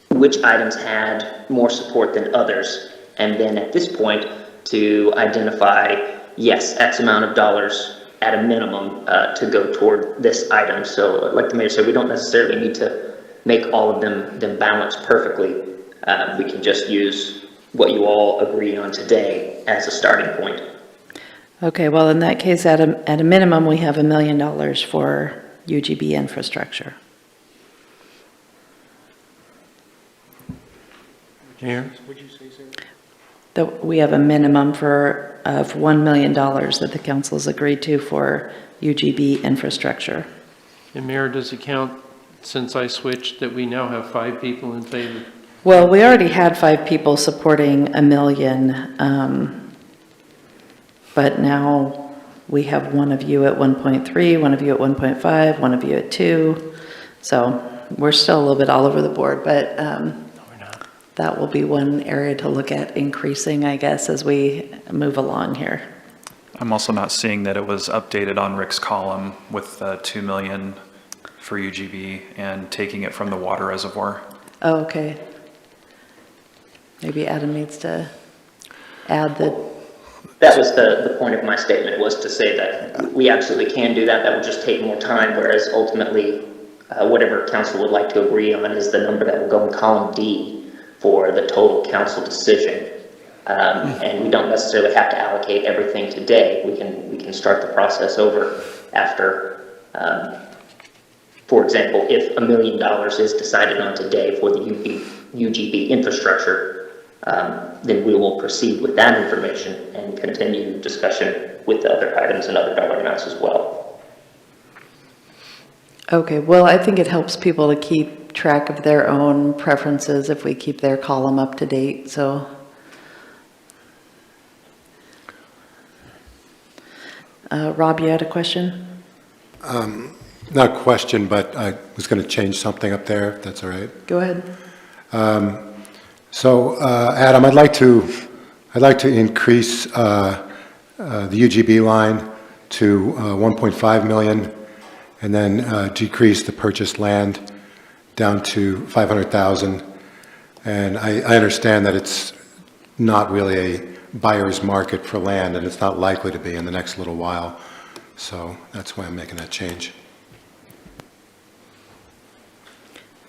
which items had more support than others, and then at this point to identify, yes, X amount of dollars at a minimum to go toward this item. So like the mayor said, we don't necessarily need to make all of them balance perfectly. We can just use what you all agree on today as a starting point. Okay, well, in that case, at a minimum, we have $1 million for UGB infrastructure. Here. That we have a minimum of $1 million that the council's agreed to for UGB infrastructure. And Mayor, does it count, since I switched, that we now have 5 people in favor? Well, we already had 5 people supporting $1 million, but now we have one of you at 1.3, one of you at 1.5, one of you at 2. So we're still a little bit all over the board, but that will be one area to look at increasing, I guess, as we move along here. I'm also not seeing that it was updated on Rick's column with 2 million for UGB and taking it from the water reservoir. Oh, okay. Maybe Adam needs to add the, That was the point of my statement, was to say that we absolutely can do that. That would just take more time, whereas ultimately, whatever council would like to agree on is the number that will go in column D for the total council decision. And we don't necessarily have to allocate everything today. We can start the process over after, for example, if $1 million is decided on today for the UGB infrastructure, then we will proceed with that information and continue discussion with the other items and other dollar amounts as well. okay, well, I think it helps people to keep track of their own preferences if we keep their column up to date, so. Rob, you had a question? Not a question, but I was going to change something up there, if that's all right. Go ahead. So, Adam, I'd like to increase the UGB line to 1.5 million, and then decrease the purchased land down to 500,000. And I understand that it's not really a buyer's market for land, and it's not likely to be in the next little while. So that's why I'm making that change.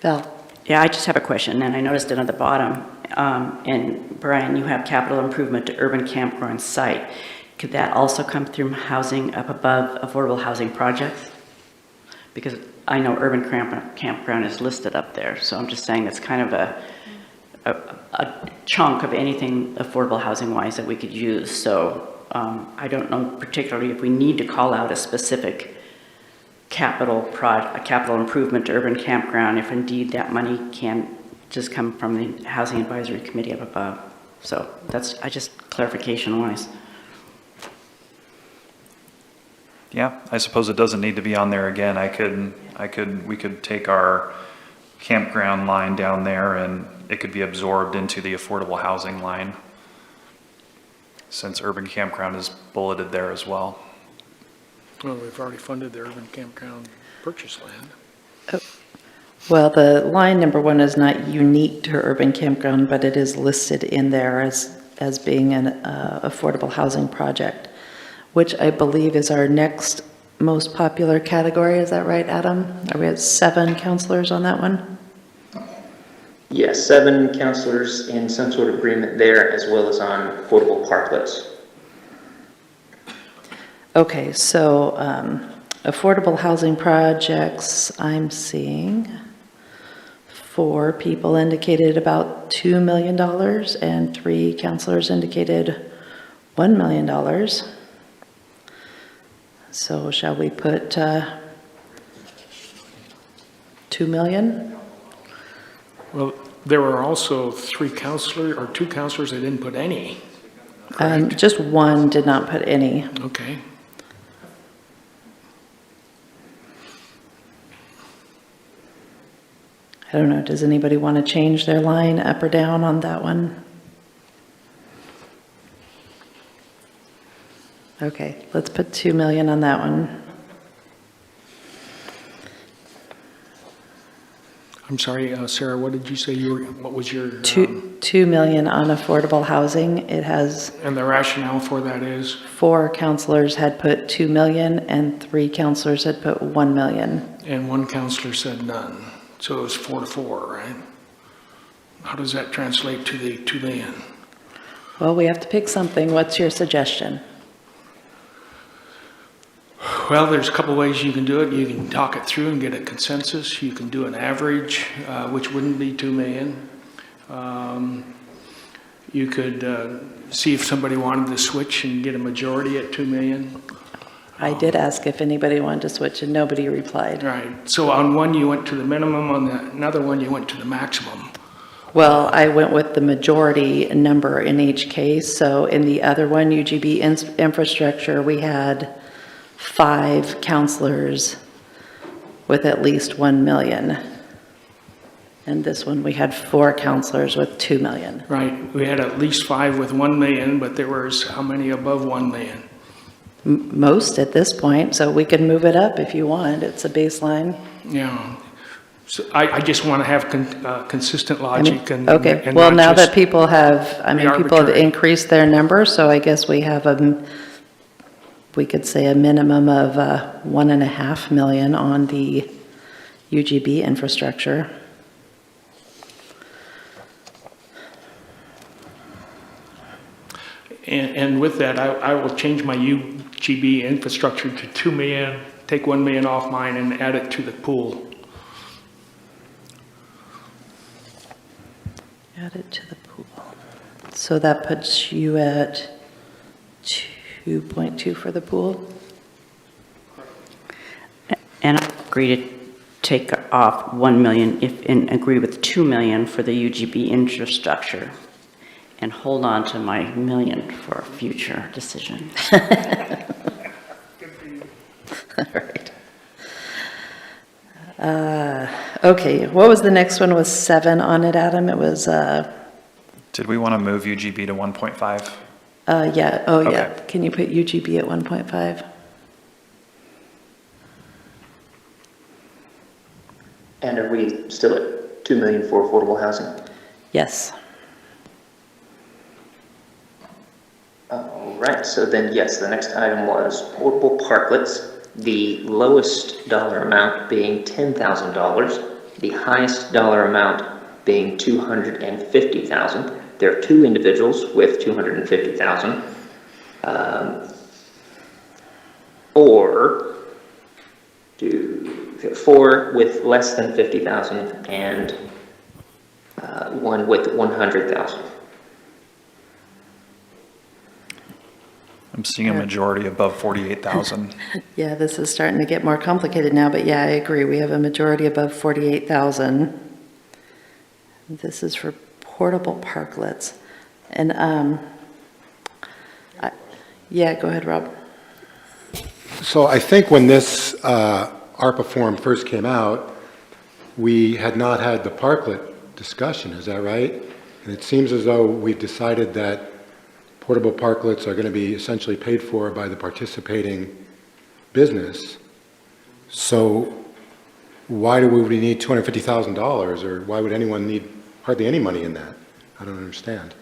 Val? Yeah, I just have a question, and I noticed it at the bottom. And Brian, you have capital improvement to urban campground site. Could that also come through housing up above affordable housing projects? Because I know urban campground is listed up there, so I'm just saying it's kind of a chunk of anything affordable housing wise that we could use. So I don't know particularly if we need to call out a specific capital improvement to urban campground, if indeed that money can just come from the Housing Advisory Committee up above. So that's, I just clarification wise. Yeah, I suppose it doesn't need to be on there again. We could take our campground line down there and it could be absorbed into the affordable housing line, since urban campground is bulleted there as well. Well, we've already funded the urban campground purchase land. Well, the line number 1 is not unique to urban campground, but it is listed in there as being an affordable housing project, which I believe is our next most popular category. Is that right, Adam? Are we at 7 counselors on that one? Yes, 7 counselors in some sort of agreement there, as well as on affordable parklets. Okay, so affordable housing projects, I'm seeing 4 people indicated about $2 million and 3 counselors indicated $1 million. So shall we put 2 million? Well, there were also 2 counselors that didn't put any. Just 1 did not put any. Okay. I don't know, does anybody want to change their line up or down on that one? Okay, let's put 2 million on that one. I'm sorry, Sarah, what did you say what was your? 2 million on affordable housing. It has, And the rationale for that is? 4 counselors had put 2 million and 3 counselors had put 1 million. And 1 counselor said none. So it was 4-4, right? How does that translate to the 2 million? Well, we have to pick something. What's your suggestion? Well, there's a couple ways you can do it. You can talk it through and get a consensus. You can do an average, which wouldn't be 2 million. You could see if somebody wanted to switch and get a majority at 2 million. I did ask if anybody wanted to switch and nobody replied. Right. So on one, you went to the minimum. On another one, you went to the maximum. Well, I went with the majority number in each case. So in the other one, UGB infrastructure, we had 5 counselors with at least 1 million. And this one, we had 4 counselors with 2 million. Right. We had at least 5 with 1 million, but there was how many above 1 million? most at this point, so we can move it up if you want. It's a baseline. Yeah. So I just want to have consistent logic and Okay, and well, not now that just people have, be people have arbitrary. increased their number, so I guess we have we could say a minimum of 1.5 million on the UGB infrastructure. And with that, I will change my UGB infrastructure to 2 million, take 1 million off mine and add it to the pool. Add it to the pool. So that puts you at 2.2 for the pool? And I agree to take off 1 million and agree with 2 million for the UGB infrastructure and hold on to my million for a future decision. All right. Okay, what was the next one with 7 on it, Adam? It was, Did we want to move UGB to 1.5? yeah, oh yeah. Okay. Can you put UGB at 1.5? And are we still at 2 million for affordable housing? Yes. All right, so then yes, the next item was portable parklets, the lowest dollar amount being $10,000, the highest dollar amount being $250,000. There are 2 individuals with $250,000, or 4 with less than $50,000 and 1 with $100,000. I'm seeing a majority above 48,000. Yeah, this is starting to get more complicated now, but yeah, I agree. We have a majority above 48,000. This is for portable parklets. And, yeah, go ahead, Rob. So I think when this ARPA form first came out, we had not had the parklet discussion, is that right? And it seems as though we've decided that portable parklets are going to be essentially paid for by the participating business. So why do we need $250,000, or why would anyone need hardly any money in that? I don't understand.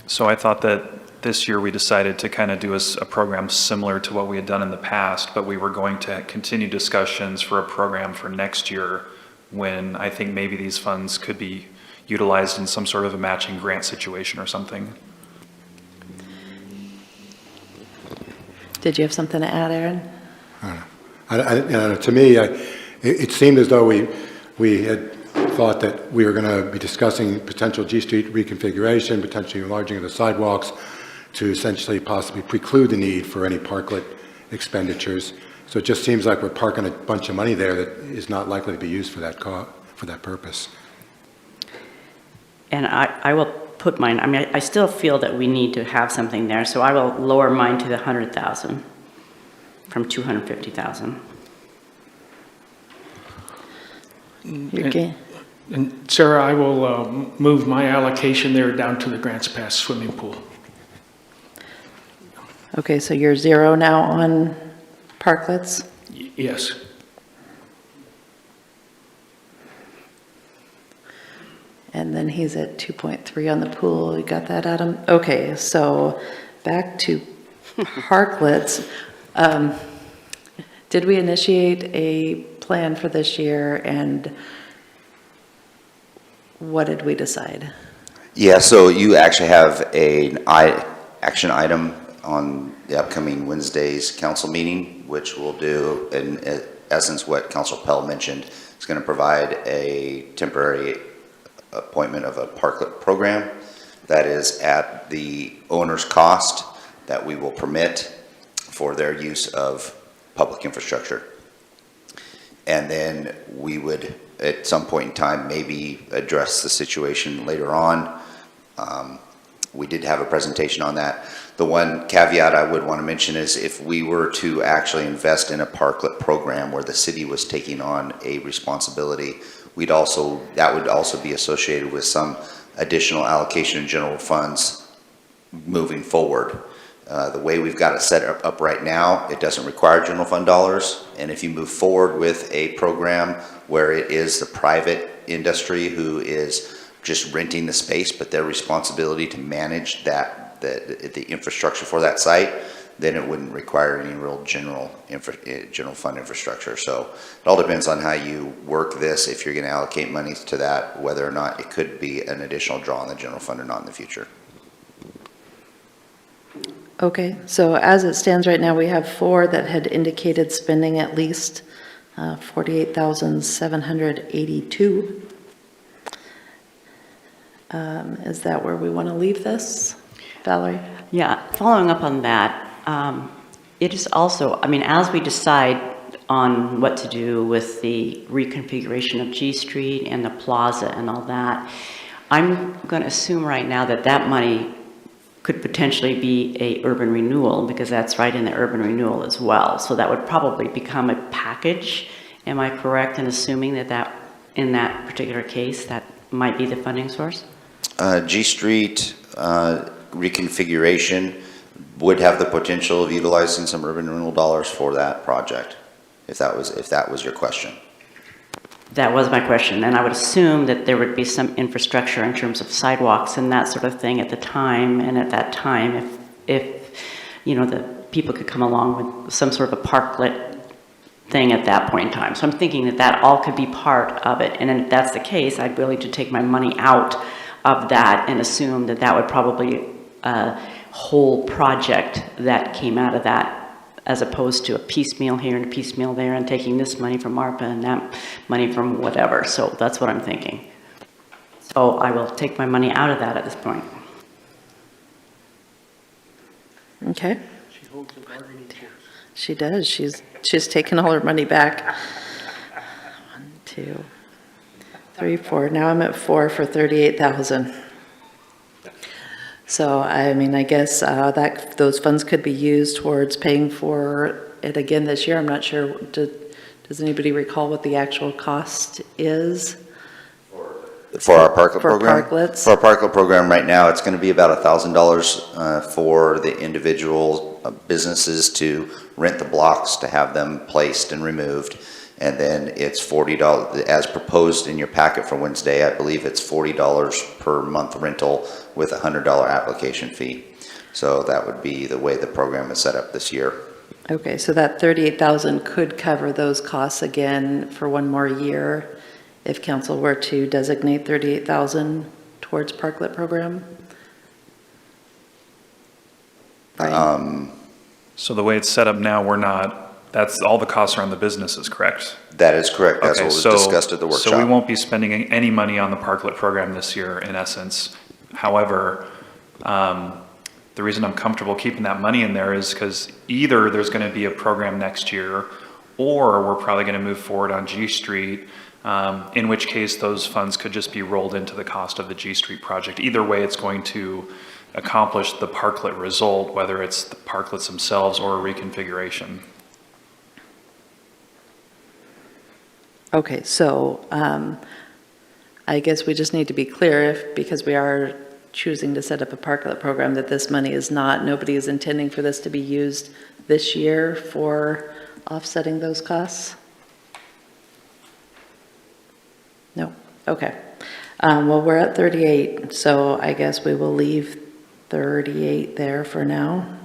So I thought that this year we decided to kind of do a program similar to what we had done in the past, but we were going to continue discussions for a program for next year when I think maybe these funds could be utilized in some sort of a matching grant situation or something. Did you have something to add, Aaron? To me, it seemed as though we had thought that we were going to be discussing potential G Street reconfiguration, potentially enlarging of the sidewalks to essentially possibly preclude the need for any parklet expenditures. So it just seems like we're parking a bunch of money there that is not likely to be used for that purpose. And I will put mine, I still feel that we need to have something there, so I will lower mine to the 100,000 from 250,000. Okay. And Sarah, I will move my allocation there down to the Grants Pass swimming pool. Okay, so you're 0 now on parklets? Yes. And then he's at 2.3 on the pool. You got that, Adam? Okay, so back to parklets. Did we initiate a plan for this year, and what did we decide? Yeah, so you actually have an action item on the upcoming Wednesday's council meeting, which will do, in essence, what Councilor Pell mentioned. It's going to provide a temporary appointment of a parklet program that is at the owner's cost that we will permit for their use of public infrastructure. And then we would, at some point in time, maybe address the situation later on. We did have a presentation on that. The one caveat I would want to mention is if we were to actually invest in a parklet program where the city was taking on a responsibility, that would also be associated with some additional allocation in general funds moving forward. The way we've got it set up right now, it doesn't require general fund dollars. And if you move forward with a program where it is the private industry who is just renting the space, but their responsibility to manage the infrastructure for that site, then it wouldn't require any real general fund infrastructure. So it all depends on how you work this, if you're going to allocate money to that, whether or not it could be an additional draw on the general fund or not in the future. Okay, so as it stands right now, we have 4 that had indicated spending at least $48,782. Is that where we want to leave this? Valerie? Yeah, following up on that, it is also, I mean, as we decide on what to do with the reconfiguration of G Street and the plaza and all that, I'm going to assume right now that that money could potentially be a urban renewal, because that's right in the urban renewal as well. So that would probably become a package. Am I correct in assuming that in that particular case, that might be the funding source? G Street reconfiguration would have the potential of utilizing some urban renewal dollars for that project, if that was your question. That was my question, and I would assume that there would be some infrastructure in terms of sidewalks and that sort of thing at the time, and at that time, if you know, the people could come along with some sort of a parklet thing at that point in time. So I'm thinking that all could be part of it, and if that's the case, I'd be willing to take my money out of that and assume that that would probably a whole project that came out of that, as opposed to a piecemeal here and a piecemeal there, and taking this money from ARPA and that money from whatever. So that's what I'm thinking. So I will take my money out of that at this point. Okay. She does. She's taken all her money back. 1, 2, 3, 4. Now I'm at 4 for 38,000. So, I mean, I guess that those funds could be used towards paying for it again this year. I'm not sure. Does anybody recall what the actual cost is? For our parklet program? Parklets? For our parklet program right now, it's going to be about $1,000 for the individual businesses to rent the blocks, to have them placed and removed. And then it's $40, as proposed in your packet for Wednesday, I believe it's $40 per month rental with a $100 application fee. So that would be the way the program is set up this year. Okay, so that 38,000 could cover those costs again for one more year if council were to designate 38,000 towards parklet program? Brian? So the way it's set up now, that's all the costs are on the businesses, correct? That is correct. That's Okay, what was discussed at the workshop. So we won't be spending any money on the parklet program this year, in essence. However, the reason I'm comfortable keeping that money in there is because either there's going to be a program next year, or we're probably going to move forward on G Street, in which case those funds could just be rolled into the cost of the G Street project. Either way, it's going to accomplish the parklet result, whether it's the parklets themselves or a reconfiguration. Okay, so I guess we just need to be clear, because we are choosing to set up a parklet program, that this money is not, nobody is intending for this to be used this year for offsetting those costs? No, okay. Well, we're at 38, so I guess we will leave 38 there for now.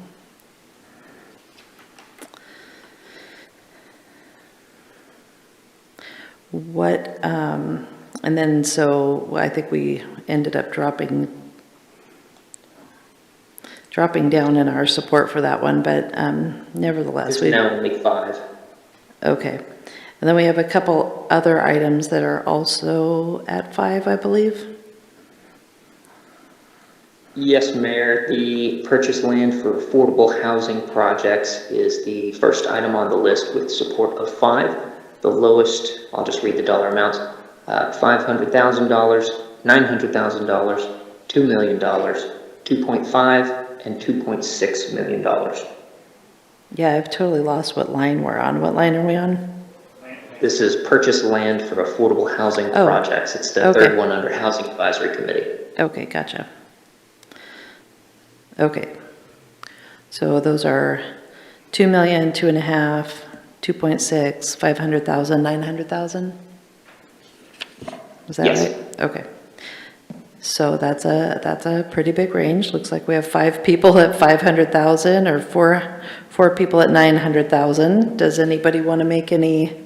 What, and then so I think we ended up dropping down in our support for that one, but nevertheless. It's now only 5. Okay. And then we have a couple other items that are also at 5, I believe. Yes, Mayor, the purchase land for affordable housing projects is the first item on the list with support of 5. The lowest, I'll just read the dollar amounts, $500,000, $900,000, $2 million, $2.5, and $2.6 million. Yeah, I've totally lost what line we're on. What line are we on? This is purchase land for affordable housing projects. It's the third one under Housing Advisory Committee. Okay, gotcha. Okay. So those are 2 million, 2.5, 2.6, 500,000, 900,000? Is that Yes. right? Okay. So that's a pretty big range. Looks like we have 5 people at 500,000 or four people at 900,000. Does anybody want to make any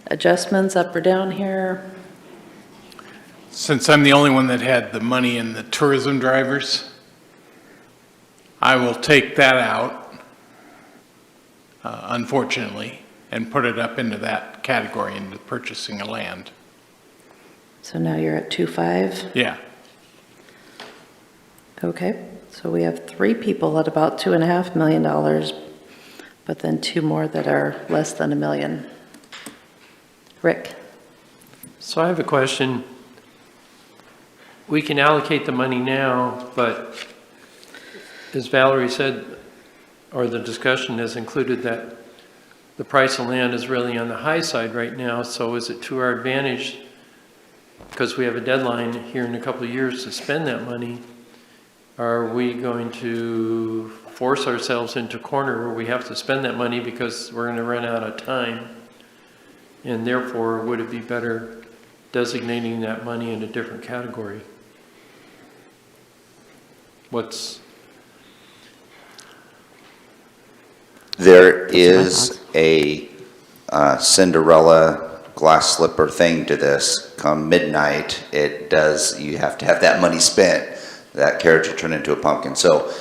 adjustments up or down here? Since I'm the only one that had the money in the tourism drivers, I will take that out, unfortunately, and put it up into that category, into purchasing a land. So now you're at 2.5? Yeah. Okay, so we have 3 people at about $2.5 million, but then 2 more that are less than $1 million. Rick? So I have a question. We can allocate the money now, but as Valerie said, or the discussion has included that the price of land is really on the high side right now, so is it to our advantage, because we have a deadline here in a couple of years to spend that money, are we going to force ourselves into a corner where we have to spend that money because we're going to run out of time? And therefore, would it be better designating that money in a different category? There is a Cinderella glass slipper thing to this. Come midnight, you have to have that money spent. That carriage will turn into a pumpkin. So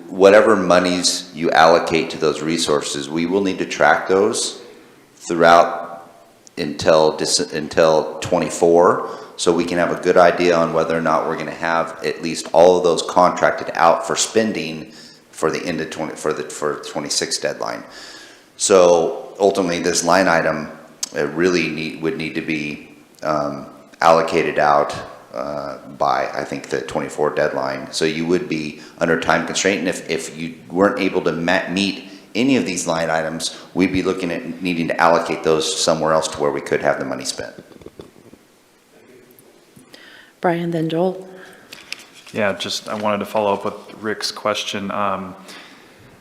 whatever monies you allocate to those resources, we will need to track those throughout until 24, so we can have a good idea on whether or not we're going to have at least all of those contracted out for spending for the end of 26 deadline. So ultimately, this line item would need to be allocated out by, I think, the 24 deadline. So you would be under time constraint, and if you weren't able to meet any of these line items, we'd be looking at needing to allocate those somewhere else to where we could have the money spent. Brian, then Joel? Yeah, I wanted to follow up with Rick's question.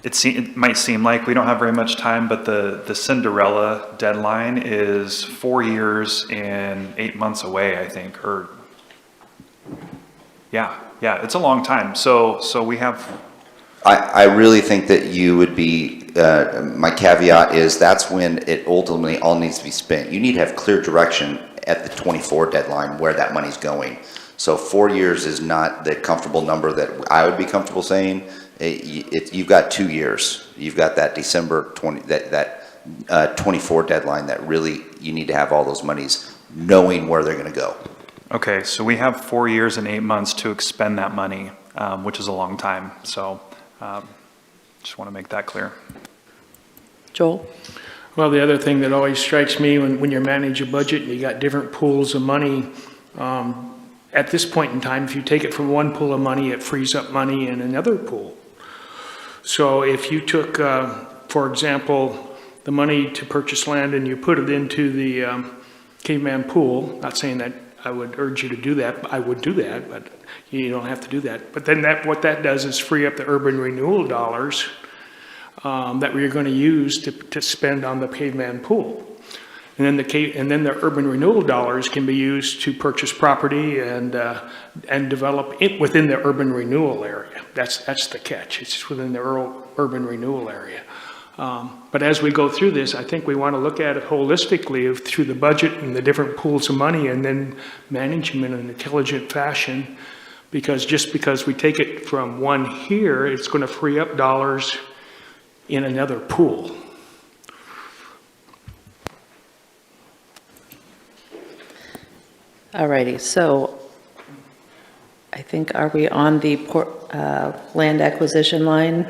It might seem like we don't have very much time, but the Cinderella deadline is 4 years and 8 months away, I think, yeah, it's a long time. So we have. I really think that you would be, my caveat is that's when it ultimately all needs to be spent. You need to have clear direction at the 24 deadline where that money's going. So 4 years is not the comfortable number that I would be comfortable saying. You've got 2 years. You've got that December 24 deadline that really you need to have all those monies knowing where they're going to go. Okay, so we have 4 years and 8 months to expend that money, which is a long time. So just want to make that clear. Joel? Well, the other thing that always strikes me when you manage a budget and you got different pools of money, at this point in time, if you take it from one pool of money, it frees up money in another pool. So if you took, for example, the money to purchase land and you put it into the caveman pool, not saying that I would urge you to do that, I would do that, but you don't have to do that. But then what that does is free up the urban renewal dollars that we're going to use to spend on the caveman pool. And then the urban renewal dollars can be used to purchase property and develop it within the urban renewal area. That's the catch. It's within the urban renewal area. But as we go through this, I think we want to look at it holistically through the budget and the different pools of money, and then manage them in an intelligent fashion. Because just because we take it from one here, it's going to free up dollars in another pool. Alrighty, so I think, are we on the land acquisition line?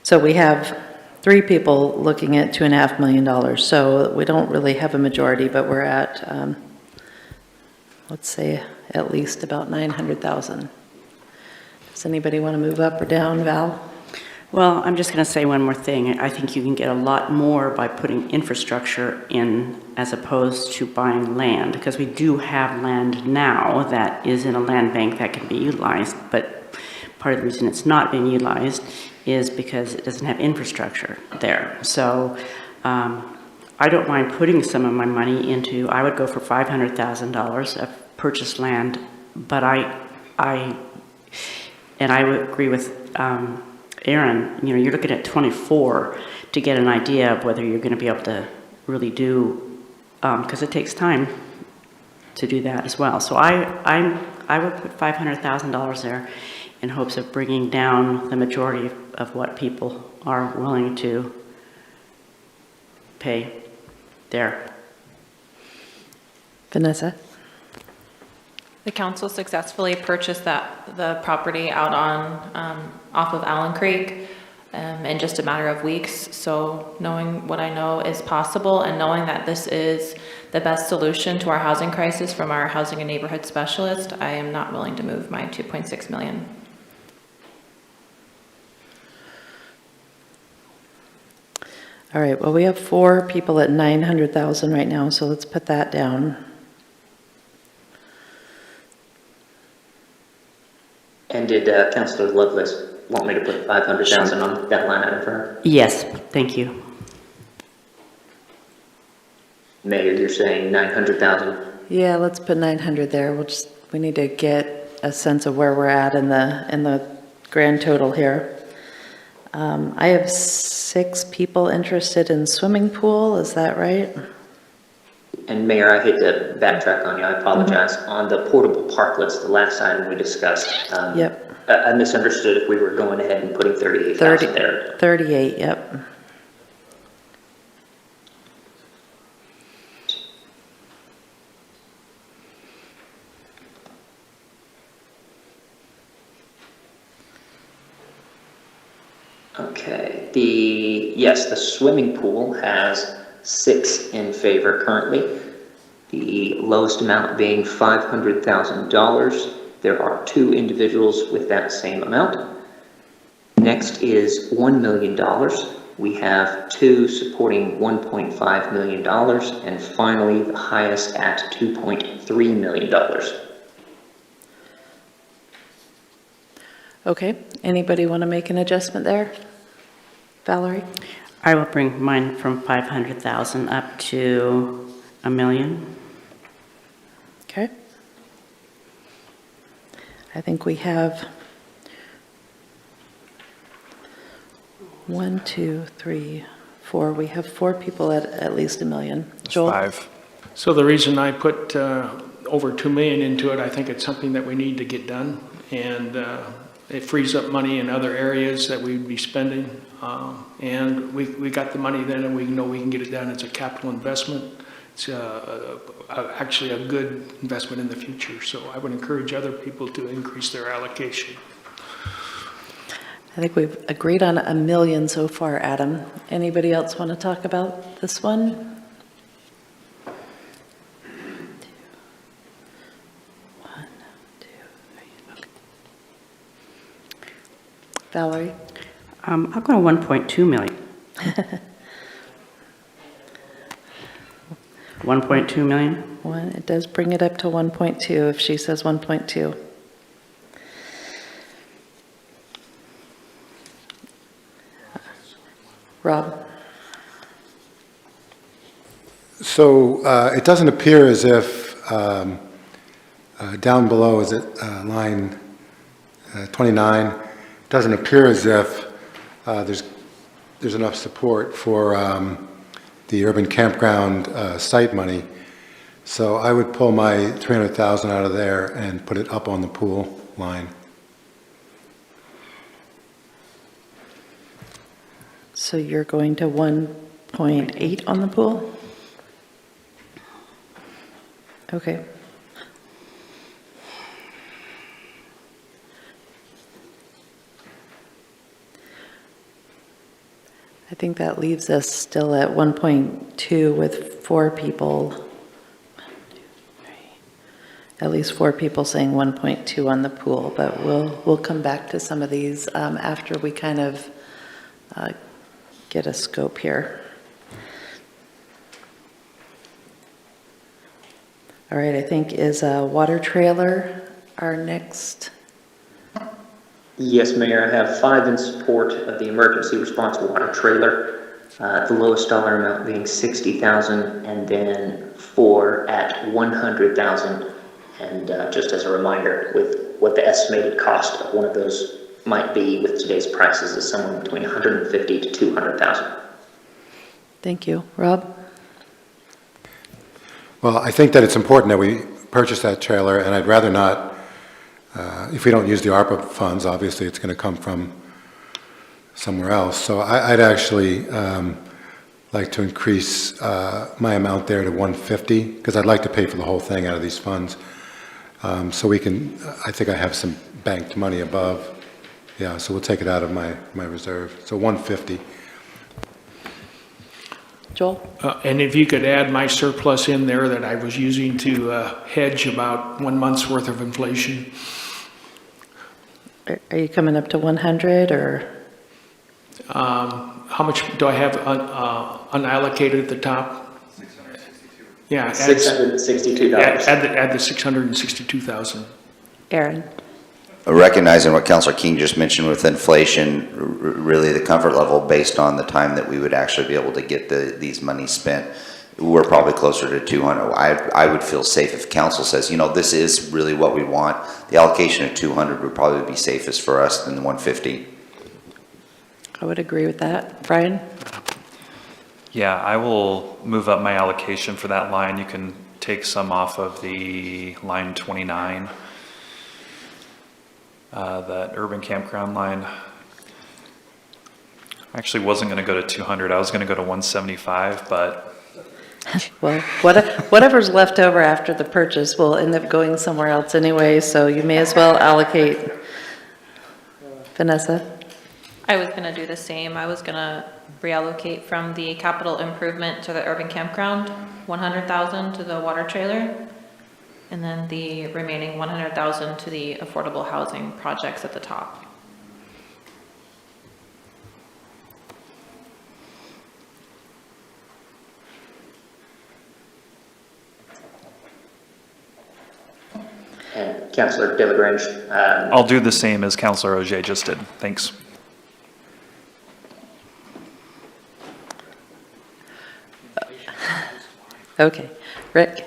So we have 3 people looking at $2.5 million. So we don't really have a majority, but we're at, let's say, at least about 900,000. Does anybody want to move up or down, Val? Well, I'm just going to say one more thing. I think you can get a lot more by putting infrastructure in as opposed to buying land, because we do have land now that is in a land bank that can be utilized, but part of the reason it's not being utilized is because it doesn't have infrastructure there. So I don't mind putting some of my money into, I would go for $500,000 of purchased land, but I would agree with Aaron, you know, you're looking at 24 to get an idea of whether you're going to be able to really do, because it takes time to do that as well. So I would put $500,000 there in hopes of bringing down the majority of what people are willing to pay there. Vanessa? The council successfully purchased the property out on, off of Allen Creek, in just a matter of weeks. So knowing what I know is possible and knowing that this is the best solution to our housing crisis from our housing and neighborhood specialist, I am not willing to move my $2.6 million. All right, well, we have 4 people at 900,000 right now, so let's put that down. And did Councilor Lovelace want me to put 500,000 on that line item for her? Yes, thank you. Mayor, you're saying 900,000? Yeah, let's put 900 there. We need to get a sense of where we're at in the grand total here. I have 6 people interested in swimming pool, is that right? And Mayor, I hate to backtrack on you, I apologize. On the portable parklets, the last item we discussed, Yep. I misunderstood if we were going ahead and putting 38,000 there. 38, yep. Okay, yes, the swimming pool has 6 in favor currently. The lowest amount being $500,000. There are 2 individuals with that same amount. Next is $1 million. We have 2 supporting $1.5 million. And finally, the highest at $2.3 million. Okay, anybody want to make an adjustment there? Valerie? I will bring mine from 500,000 up to $1 million. Okay. I think we have 1, 2, 3, 4. We have 4 people at least $1 million. Joel? 5. So the reason I put over 2 million into it, I think it's something that we need to get done, and it frees up money in other areas that we'd be spending, and we got the money then, and we know we can get it done. It's a capital investment. It's actually a good investment in the future, so I would encourage other people to increase their allocation. I think we've agreed on $1 million so far, Adam. Anybody else want to talk about this one? 1, 2, 3. Okay. Valerie? I'll go to 1.2 million. 1.2 million? It does bring it up to 1.2 if she says 1.2. Rob? So it doesn't appear as if down below, is it line 29? It doesn't appear as if there's enough support for the urban campground site money. So I would pull my 300,000 out of there and put it up on the pool line. So you're going to 1.8 on the pool? Okay. I think that leaves us still at 1.2 with 4 people. 1, 2, 3. At least 4 people saying 1.2 on the pool, but we'll come back to some of these after we kind of get a scope here. All right, I think is a water trailer our next. Yes, Mayor, I have 5 in support of the emergency response water trailer. The lowest dollar amount being $60,000, and then 4 at $100,000. And just as a reminder, with what the estimated cost of one of those might be with today's prices is somewhere between $150,000 to $200,000. Thank you. Rob? Well, I think that it's important that we purchase that trailer, and I'd rather not, if we don't use the ARPA funds, obviously it's going to come from somewhere else. So I'd actually like to increase my amount there to 150, because I'd like to pay for the whole thing out of these funds. So we can, I think I have some banked money above. Yeah, so we'll take it out of my reserve. So 150. Joel? And if you could add my surplus in there that I was using to hedge about 1 month's worth of inflation. Are you coming up to 100 or? How much do I have unallocated at the top? 662. Yeah. $662. Add the 662,000. Aaron? Recognizing what Councilor King just mentioned with inflation, really the comfort level based on the time that we would actually be able to get these monies spent, we're probably closer to 200. I would feel safe if council says, you know, this is really what we want. The allocation of 200 would probably be safest for us than the 150. I would agree with that. Brian? Yeah, I will move up my allocation for that line. You can take some off of the line 29. That urban campground line. I actually wasn't going to go to 200. I was going to go to 175, but. Well, whatever's left over after the purchase will end up going somewhere else anyway, so you may as well allocate. Vanessa? I was gonna do the same. I was gonna reallocate from the capital improvement to the urban campground, 100,000 to the water trailer, and then the remaining 100,000 to the affordable housing projects at the top. And Councilor DeLagrange. I'll do the same as Councilor Ogier just did. Thanks. Okay. Rick?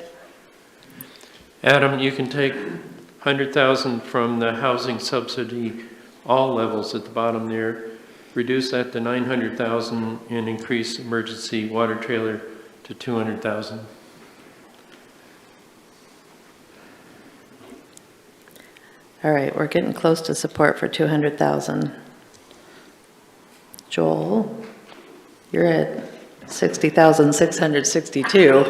Adam, you can take 100,000 from the housing subsidy, all levels at the bottom there, reduce that to 900,000 and increase emergency water trailer to 200,000. All right, we're getting close to support for 200,000. Joel, you're at 60,662.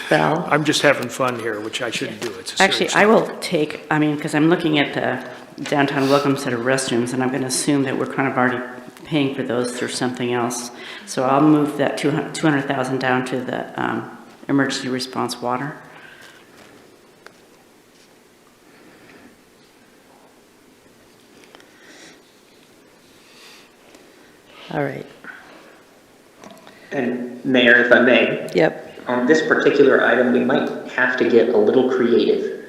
Val? I'm just having fun here, which I shouldn't do. It's a Actually, serious I will take, I mean, because I'm looking at the downtown welcome set of restrooms, and I'm going to assume that we're kind of already paying for those through something else. So I'll move that 200,000 down to the emergency response water. All right. And Mayor, if I may. Yep. On this particular item, we might have to get a little creative.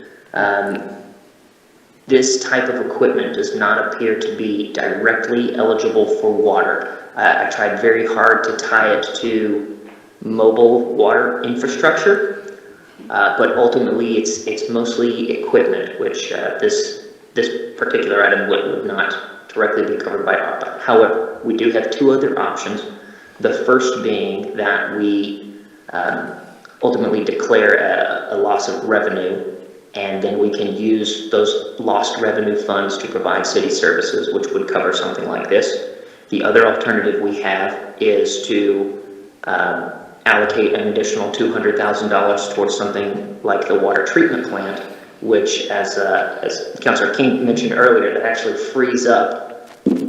This type of equipment does not appear to be directly eligible for water. I tried very hard to tie it to mobile water infrastructure, but ultimately it's mostly equipment, which this particular item would not directly be covered by ARPA. However, we do have 2 other options. The first being that we ultimately declare a loss of revenue, and then we can use those lost revenue funds to provide city services, which would cover something like this. The other alternative we have is to allocate an additional $200,000 towards something like the water treatment plant, which, as Councilor King mentioned earlier, that actually frees up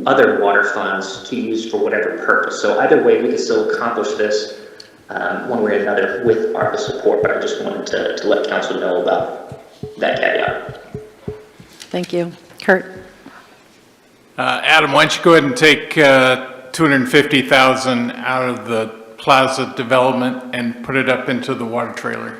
other water funds to use for whatever purpose. So either way, we can still accomplish this one way or another with ARPA support, but I just wanted to let council know about that caveat. Thank you. Kurt? Adam, why don't you go ahead and take 250,000 out of the plaza development and put it up into the water trailer?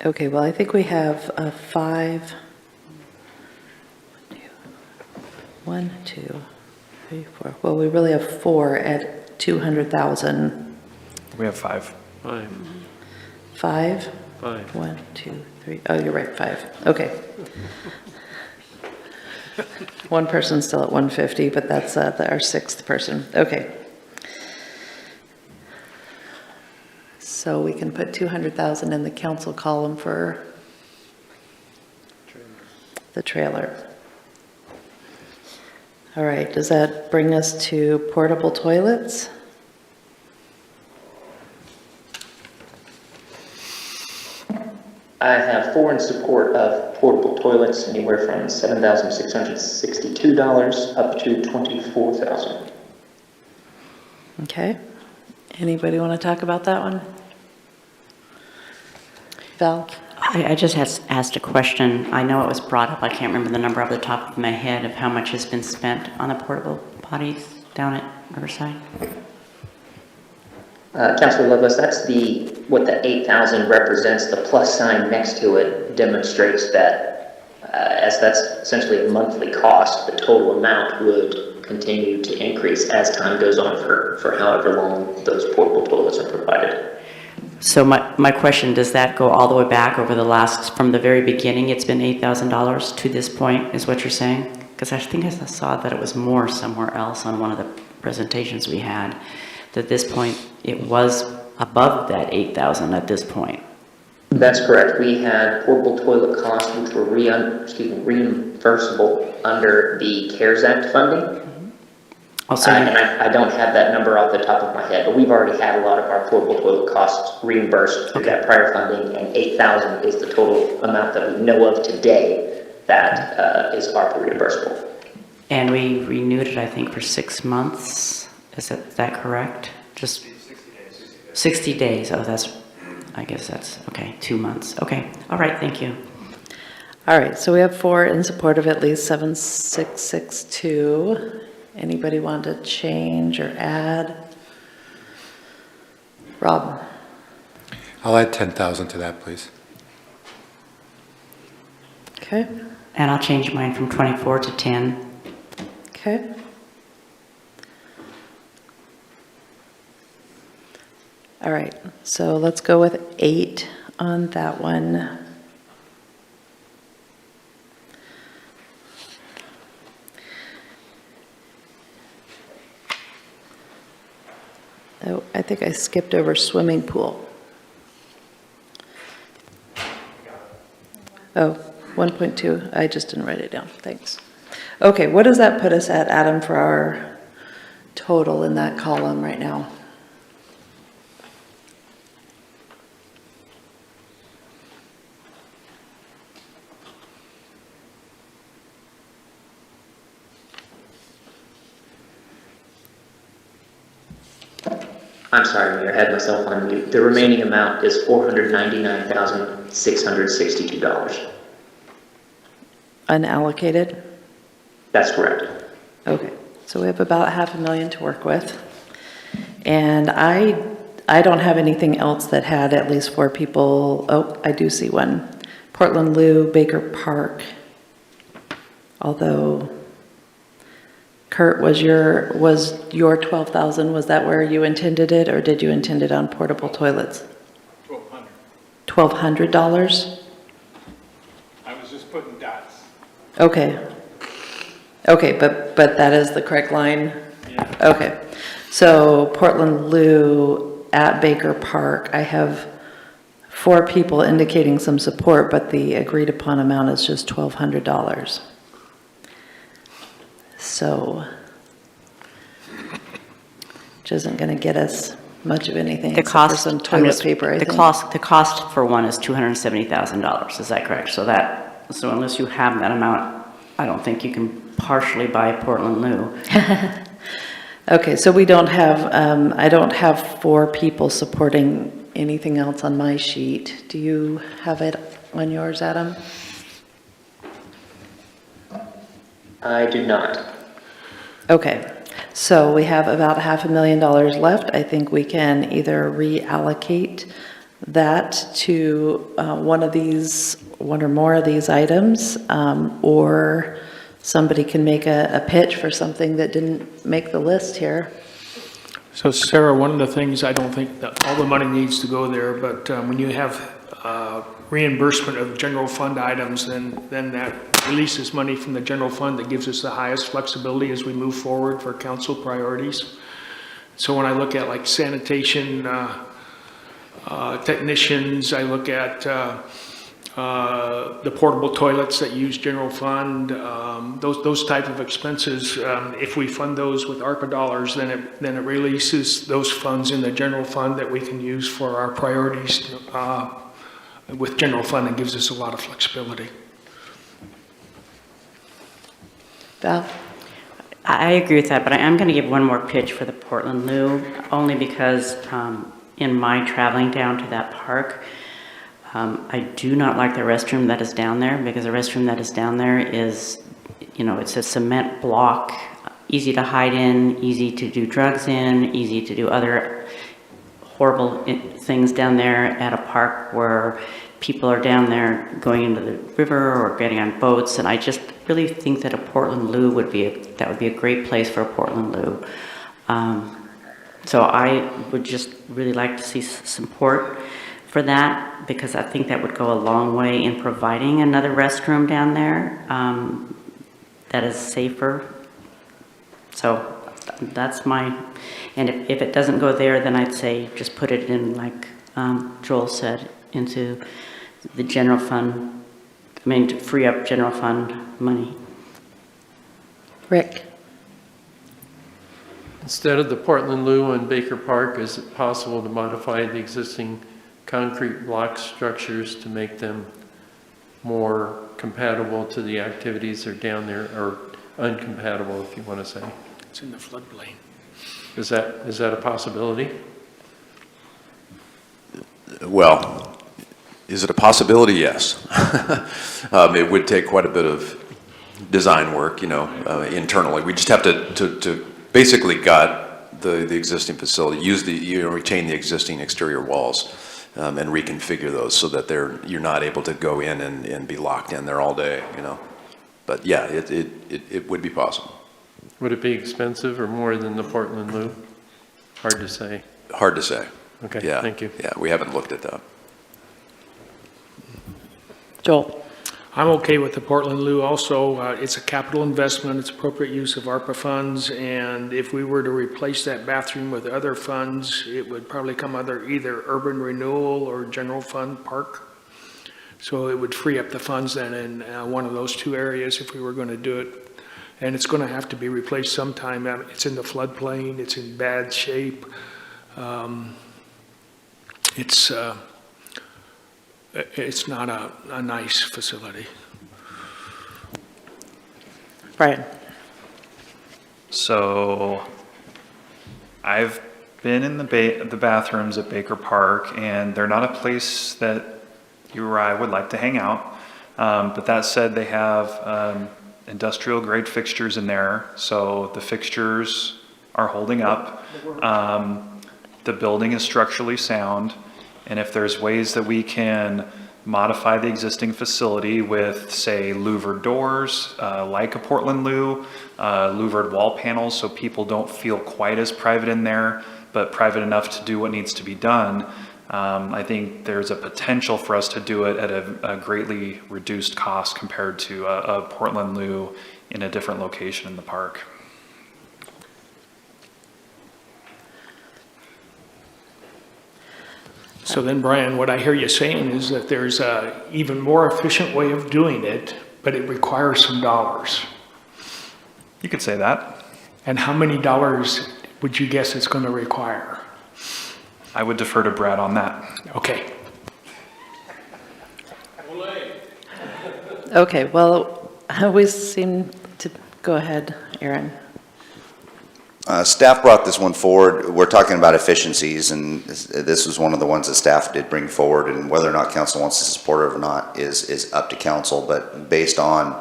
Okay, well, I think we have five. 1, 2, 3, 4. Well, we really have 4 at 200,000. We have 5. 5. 5? 5. 1, 2, 3. Oh, you're right, 5. Okay. One person's still at 150, but that's our sixth person. Okay. So we can put 200,000 in the council column for the trailer. All right, does that bring us to portable toilets? I have 4 in support of portable toilets, anywhere from $7,662 up to $24,000. Okay. Anybody want to talk about that one? Val? I just asked a question. I know it was brought up, I can't remember the number off the top of my head of how much has been spent on the portable potties down at Riverside. Councilor Lovelace, that's what the 8,000 represents. The plus sign next to it demonstrates that, as that's essentially a monthly cost, the total amount would continue to increase as time goes on for however long those portable toilets are provided. So my question, does that go all the way back over from the very beginning, it's been $8,000 to this point, is what you're saying? Because I think I saw that it was more somewhere else on one of the presentations we had, that at this point, it was above that 8,000 at this point. That's correct. We had portable toilet costs which were reimbursable under the CARES Act funding. And I don't have that number off the top of my head, but we've already had a lot of our portable toilet costs reimbursed through that prior funding, and 8,000 is the total amount that we know of today that is ARPA reimbursable. And we renewed it, I think, for 6 months. Is that correct? Just 60 days. Oh, I guess that's, okay, 2 months. Okay, all right, thank you. All right, so we have 4 in support of at least 7662. Anybody want to change or add? Rob? I'll add 10,000 to that, please. Okay. And I'll change mine from 24 to 10. Okay. All right, so let's go with 8 on that one. Oh, I think I skipped over swimming pool. Oh, 1.2, I just didn't write it down, thanks. Okay, what does that put us at, Adam, for our total in that column right now? I'm sorry, Mayor, I had myself on mute. The remaining amount is $499,662. Unallocated? That's correct. Okay, so we have about $500,000 to work with. And I don't have anything else that had at least 4 people. Oh, I do see one. Portland Lou, Baker Park. Although, Kurt, was your 12,000, was that where you intended it, or did you intend it on portable toilets? $1,200. $1,200? I was just putting dots. Okay. Okay, but that is the correct line? Yeah. Okay. So Portland Lou at Baker Park, I have 4 people indicating some support, but the agreed upon amount is just $1,200. So, which isn't going to get us much of anything The except cost, for some toilet paper, I the think. cost for one is $270,000, is that correct? So unless you have that amount, I don't think you can partially buy Portland Lou. Okay, so we don't have, I don't have 4 people supporting anything else on my sheet. Do you have it on yours, Adam? I do not. Okay, so we have about $500,000 left. I think we can either reallocate that to one or more of these items, or somebody can make a pitch for something that didn't make the list here. So Sarah, one of the things, I don't think that all the money needs to go there, but when you have reimbursement of general fund items, then that releases money from the general fund that gives us the highest flexibility as we move forward for council priorities. So when I look at like sanitation technicians, I look at the portable toilets that use general fund, those type of expenses, if we fund those with ARPA dollars, then it releases those funds in the general fund that we can use for our priorities with general fund, and gives us a lot of flexibility. Val? I agree with that, but I am going to give one more pitch for the Portland Loo, only because in my traveling down to that park, I do not like the restroom that is down there, because the restroom that is down there is, it's a cement block, easy to hide in, easy to do drugs in, easy to do other horrible things down there at a park where people are down there going into the river or getting on boats. And I just really think that a Portland Loo would be a great place for a Portland Loo. So I would just really like to see support for that, because I think that would go a long way in providing another restroom down there that is safer. So that's and if it doesn't go there, then I'd say just put it in, like Joel said, into the general fund, to free up general fund money. Rick? Instead of the Portland Loo and Baker Park, is it possible to modify the existing concrete block structures to make them more compatible to the activities that are down there, or uncompatible, if you want to say? It's in the floodplain. Is that a possibility? Well, is it a possibility? Yes. It would take quite a bit of design work, internally. We just have to basically gut the existing facility, retain the existing exterior walls, and reconfigure those so that you're not able to go in and be locked in there all day, But yeah, it would be possible. Would it be expensive or more than the Portland Loo? Hard to say. Hard to say. Okay, Yeah. thank you. Yeah, we haven't looked at that. Joel? I'm okay with the Portland Loo also. It's a capital investment, it's appropriate use of ARPA funds, and if we were to replace that bathroom with other funds, it would probably come under either urban renewal or general fund park. So it would free up the funds then in one of those 2 areas if we were going to do it. And it's going to have to be replaced sometime. It's in the floodplain, it's in bad shape. It's not a nice facility. Brian? So I've been in the bathrooms at Baker Park, and they're not a place that you or I would like to hang out. But that said, they have industrial grade fixtures in there, so the fixtures are holding up. The building is structurally sound, and if there's ways that we can modify the existing facility with, say, louvered doors, like a Portland Loo, louvered wall panels so people don't feel quite as private in there, but private enough to do what needs to be done, I think there's a potential for us to do it at a greatly reduced cost compared to a Portland Loo in a different location in the park. So then, Brian, what I hear you saying is that there's a even more efficient way of doing it, but it requires some dollars. You could say that. And how many dollars would you guess it's going to require? I would defer to Brad on that. Okay. Okay, well, we seem to, go ahead, Aaron. Staff brought this one forward. We're talking about efficiencies, and this was one of the ones that staff did bring forward, and whether or not council wants to support it or not is up to council, but based on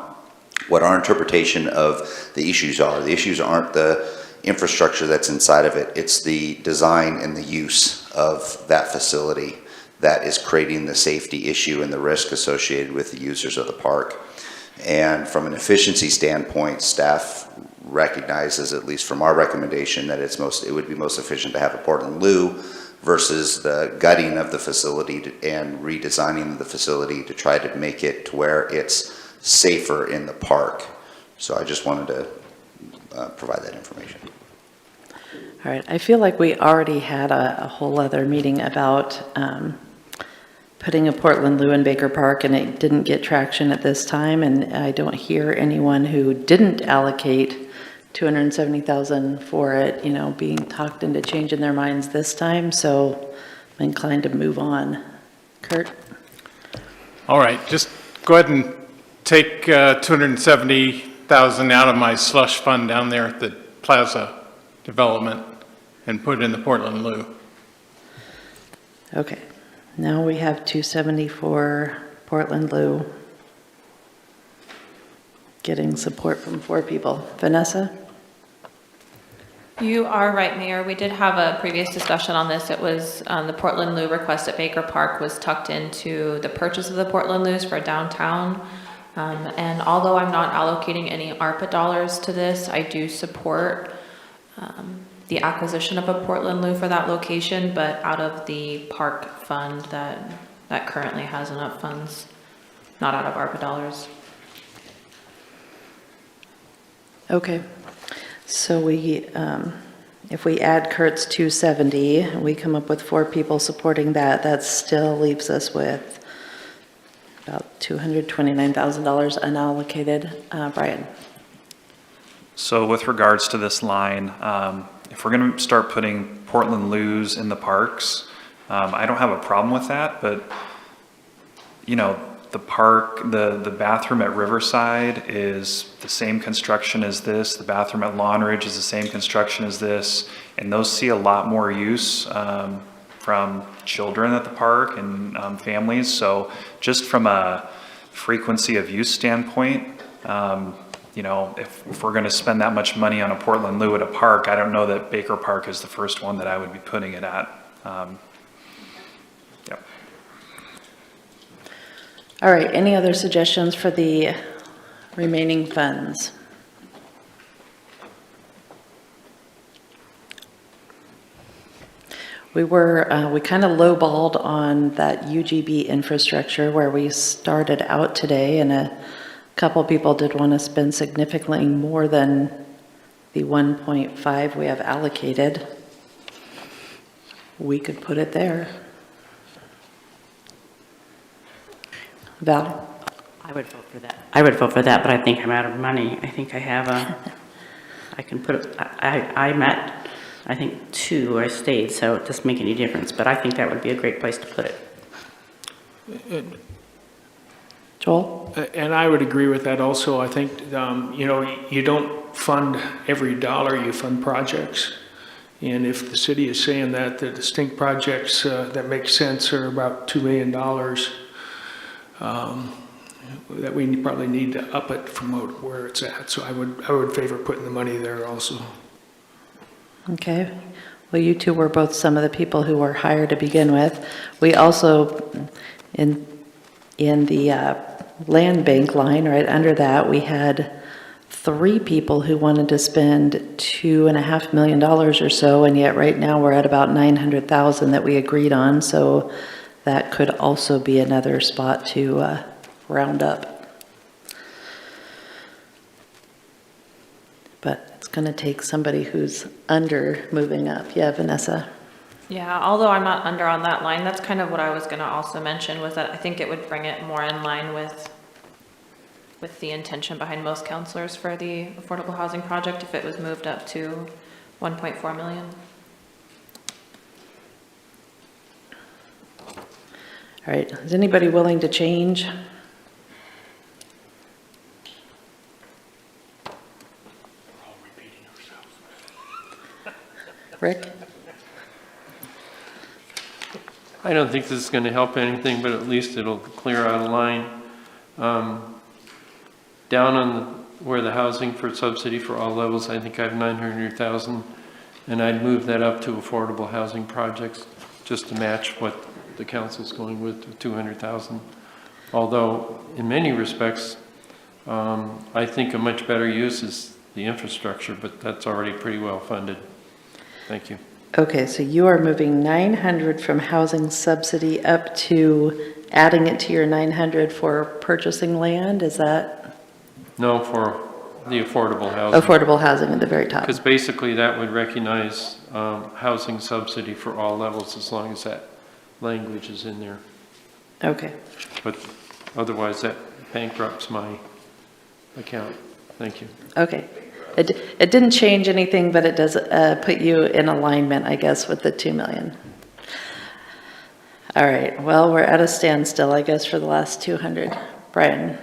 what our interpretation of the issues aren't the infrastructure that's inside of it, it's the design and the use of that facility that is creating the safety issue and the risk associated with the users of the park. And from an efficiency standpoint, staff recognizes, at least from our recommendation, that it would be most efficient to have a Portland Loo versus the gutting of the facility and redesigning the facility to try to make it to where it's safer in the park. So I just wanted to provide that information. All right, I feel like we already had a whole other meeting about putting a Portland Loo in Baker Park, and it didn't get traction at this time, and I don't hear anyone who didn't allocate $270,000 for it, being talked into changing their minds this time, so I'm inclined to move on. Kurt? All right, just go ahead and take $270,000 out of my slush fund down there at the Plaza development and put it in the Portland Loo. Okay, now we have 270 for Portland Loo. Getting support from 4 people. Vanessa? You are right, Mayor. We did have a previous discussion on this. It was the Portland Loo request at Baker Park was tucked into the purchase of the Portland Loos for downtown. And although I'm not allocating any ARPA dollars to this, I do support the acquisition of a Portland Loo for that location, but out of the park fund that currently has enough funds, not out of ARPA dollars. Okay, so if we add Kurt's 270, we come up with 4 people supporting that, that still leaves us with about $229,000 unallocated. Brian? So with regards to this line, if we're going to start putting Portland Loos in the parks, I don't have a problem with that, but the park, the bathroom at Riverside is the same construction as this. The bathroom at Lawn Ridge is the same construction as this, and those see a lot more use from children at the park and families. So just from a frequency of use standpoint, if we're going to spend that much money on a Portland Loo at a park, I don't know that Baker Park is the first one that I would be putting it at. Yep. All right, any other suggestions for the remaining funds? We kind of lowballed on that UGB infrastructure where we started out today, and a couple people did want to spend significantly more than the 1.5 we have allocated. We could put it there. Val? I would vote for that. I would vote for that, but I think I'm out of money. I think I have I can put it, I'm at, I think 2 where I stayed, so it doesn't make any difference, but I think that would be a great place to put it. Joel? And I would agree with that also. I think, you don't fund every dollar, you fund projects. And if the city is saying that the distinct projects that make sense are about $2 million, that we probably need to up it from where it's at. So I would favor putting the money there also. Okay. Well, you two were both some of the people who were hired to begin with. We also, in the land bank line, right under that, we had 3 people who wanted to spend $2.5 million or so, and yet right now we're at about $900,000 that we agreed on. So that could also be another spot to round up. But it's going to take somebody who's under moving up. Yeah, Vanessa? Yeah, although I'm not under on that line, that's kind of what I was going to also mention, was that I think it would bring it more in line with the intention behind most counselors for the affordable housing project if it was moved up to 1.4 million. All right, is anybody willing to change? Rick? I don't think this is going to help anything, but at least it'll clear out a line. Down on where the housing for subsidy for all levels, I think I have 900,000, and I'd move that up to affordable housing projects just to match what the council's going with 200,000. Although in many respects, I think a much better use is the infrastructure, but that's already pretty well funded. Thank you. Okay, so you are moving 900 from housing subsidy up to adding it to your 900 for purchasing land, is that? No, for the affordable housing. Affordable housing at the very top. Because basically that would recognize housing subsidy for all levels as long as that language is in there. Okay, But otherwise that bankrupts my account. Thank you. okay. It didn't change anything, but it does put you in alignment, I guess, with the 2 million. All right, well, we're at a standstill, I guess, for the last 200. Brian?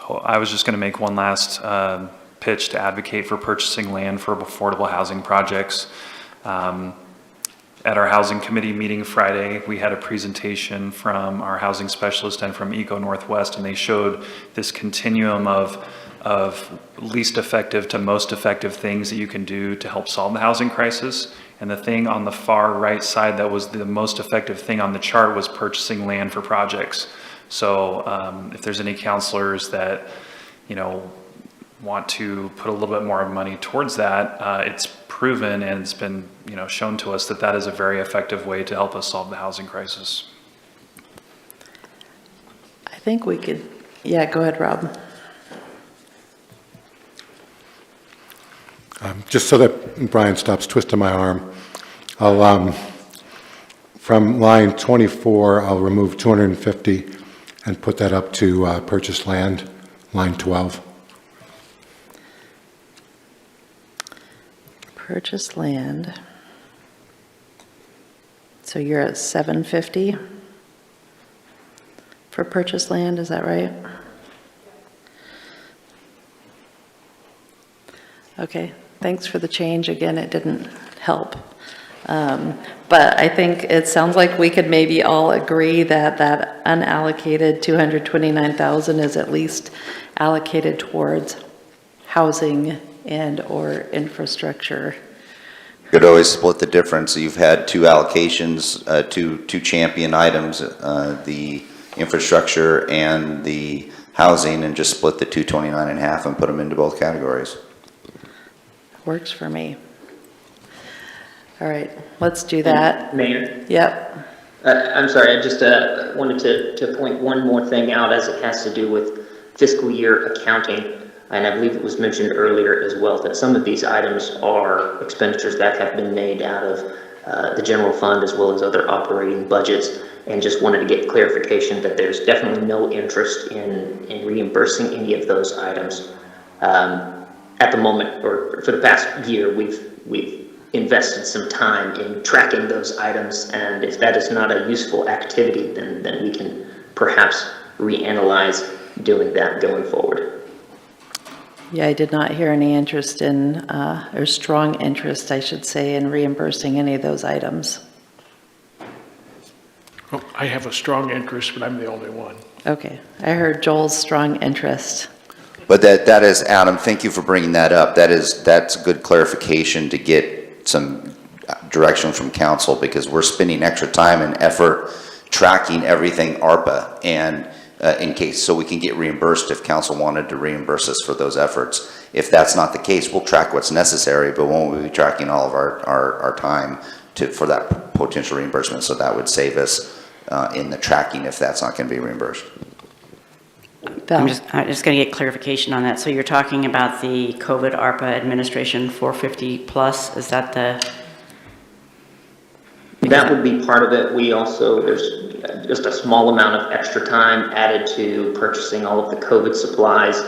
Oh, I was just going to make one last pitch to advocate for purchasing land for affordable housing projects. At our housing committee meeting Friday, we had a presentation from our housing specialist and from Eco Northwest, and they showed this continuum of least effective to most effective things that you can do to help solve the housing crisis. And the thing on the far right side that was the most effective thing on the chart was purchasing land for projects. So if there's any counselors that, want to put a little bit more money towards that, it's proven and it's been, shown to us that that is a very effective way to help us solve the housing crisis. I think we could, yeah, go ahead, Rob. Just so that Brian stops twisting my arm, I'll, from line 24, I'll remove 250 and put that up to purchase land, line 12. Purchase land. So you're at 750 for purchase land, is that right? Okay, thanks for the change. Again, it didn't help. But I think it sounds like we could maybe all agree that that unallocated 229,000 is at least allocated towards housing and or infrastructure. Could always split the difference. You've had two allocations, two champion items, the infrastructure and the housing, and just split the 229 in half and put them into both categories. Works for me. All right, let's do that. Mayor? Yep. I'm sorry, I just wanted to point one more thing out as it has to do with fiscal year accounting. And I believe it was mentioned earlier as well that some of these items are expenditures that have been made out of the general fund as well as other operating budgets. And just wanted to get clarification that there's definitely no interest in reimbursing any of those items. At the moment, or for the past year, we've invested some time in tracking those items, and if that is not a useful activity, then we can perhaps reanalyze doing that going forward. Yeah, I did not hear any interest in, or strong interest, I should say, in reimbursing any of those items. Well, I have a strong interest, but I'm the only one. Okay, I heard Joel's strong interest. But that is, Adam, thank you for bringing that up. That's good clarification to get some direction from council, because we're spending extra time and effort tracking everything ARPA, and in case, so we can get reimbursed if council wanted to reimburse us for those efforts. If that's not the case, we'll track what's necessary, but won't be tracking all of our time for that potential reimbursement. So that would save us in the tracking if that's not going to be reimbursed. Val. I'm just going to get clarification on that. So you're talking about the COVID ARPA administration 450 plus, is that the? That would be part of it. We also, there's just a small amount of extra time added to purchasing all of the COVID supplies,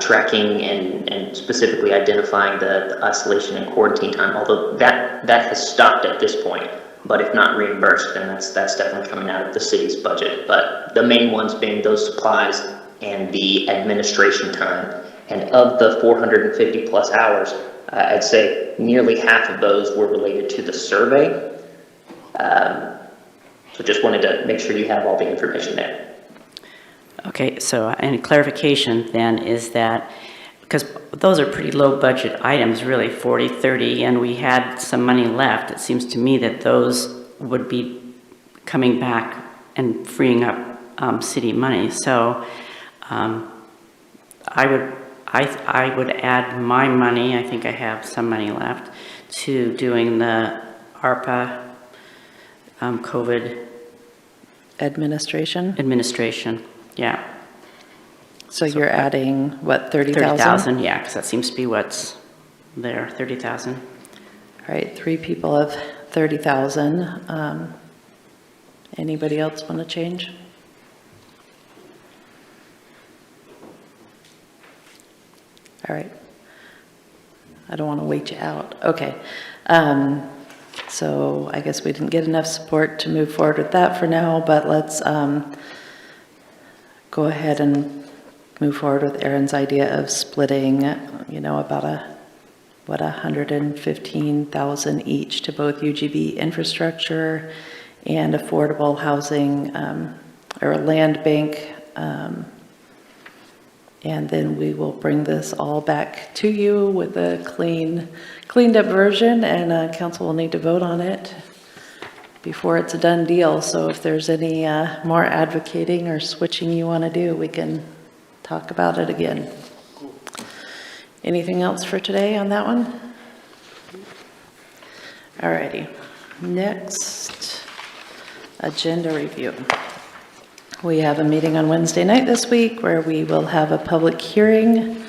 tracking and specifically identifying the isolation and quarantine time, although that has stopped at this point. But if not reimbursed, then that's definitely coming out of the city's budget. But the main ones being those supplies and the administration time. And of the 450 plus hours, I'd say nearly half of those were related to the survey. So just wanted to make sure you have all the information there. Okay, so any clarification then is that, because those are pretty low budget items, really, 40, 30, and we had some money left, it seems to me that those would be coming back and freeing up city money. So I would add my money, I think I have some money left, to doing the ARPA COVID Administration? yeah. So you're adding, what, 30,000? 30,000, yeah, because that seems to be what's there, 30,000. All right, 3 people have 30,000. Anybody else want to change? All right. I don't want to wait you out. Okay. So I guess we didn't get enough support to move forward with that for now, but let's go ahead and move forward with Aaron's idea of splitting, about 115,000 each to both UGB infrastructure and affordable housing, or a land bank. And then we will bring this all back to you with a cleaned up version, and council will need to vote on it before it's a done deal. So if there's any more advocating or switching you want to do, we can talk about it again. Anything else for today on that one? All righty. Next, agenda review. We have a meeting on Wednesday night this week where we will have a public hearing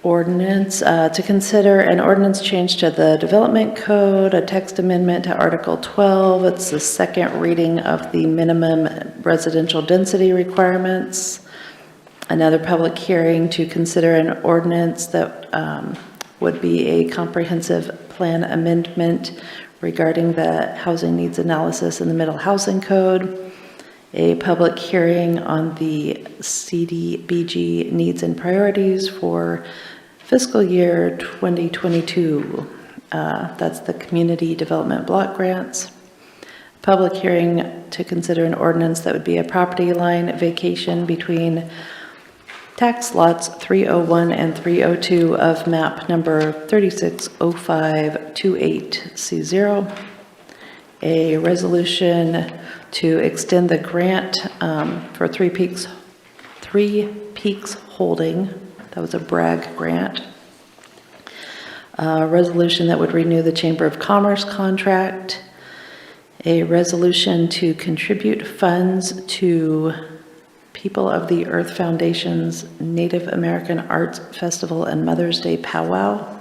ordinance to consider an ordinance change to the development code, a text amendment to Article 12. It's the second reading of the minimum residential density requirements. Another public hearing to consider an ordinance that would be a comprehensive plan amendment regarding the housing needs analysis in the Middle Housing Code, a public hearing on the CDBG needs and priorities for fiscal year 2022. That's the Community Development Block Grants. Public hearing to consider an ordinance that would be a property line vacation between tax lots 301 and 302 of map number 360528C0. A resolution to extend the grant for Three Peaks Holding. That was a Bragg grant. A resolution that would renew the Chamber of Commerce contract. A resolution to contribute funds to People of the Earth Foundation's Native American Arts Festival and Mother's Day Powwow.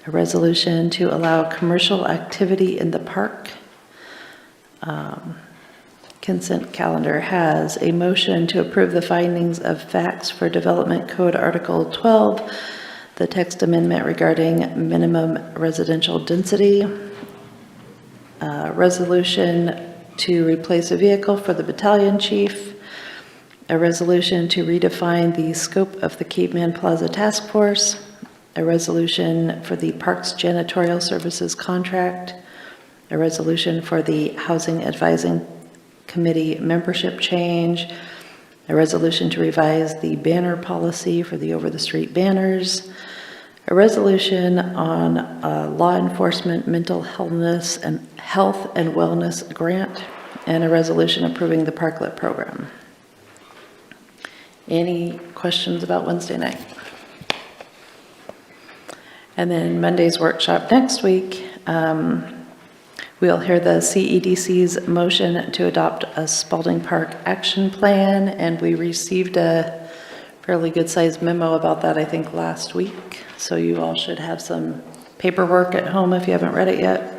A resolution to allow commercial activity in the park. Consent calendar has a motion to approve the findings of facts for Development Code Article 12, the text amendment regarding minimum residential density. Resolution to replace a vehicle for the battalion chief, a resolution to redefine the scope of the Cape Man Plaza Task Force, a resolution for the Parks Janitorial Services contract, a resolution for the Housing Advising Committee membership change, a resolution to revise the banner policy for the over-the-street banners, a resolution on law enforcement mental health and wellness grant, and a resolution approving the parklet program. Any questions about Wednesday night? And then Monday's workshop next week, we'll hear the CEDC's motion to adopt a Spalding Park action plan, and we received a fairly good-sized memo about that, I think, last week. So you all should have some paperwork at home if you haven't read it yet.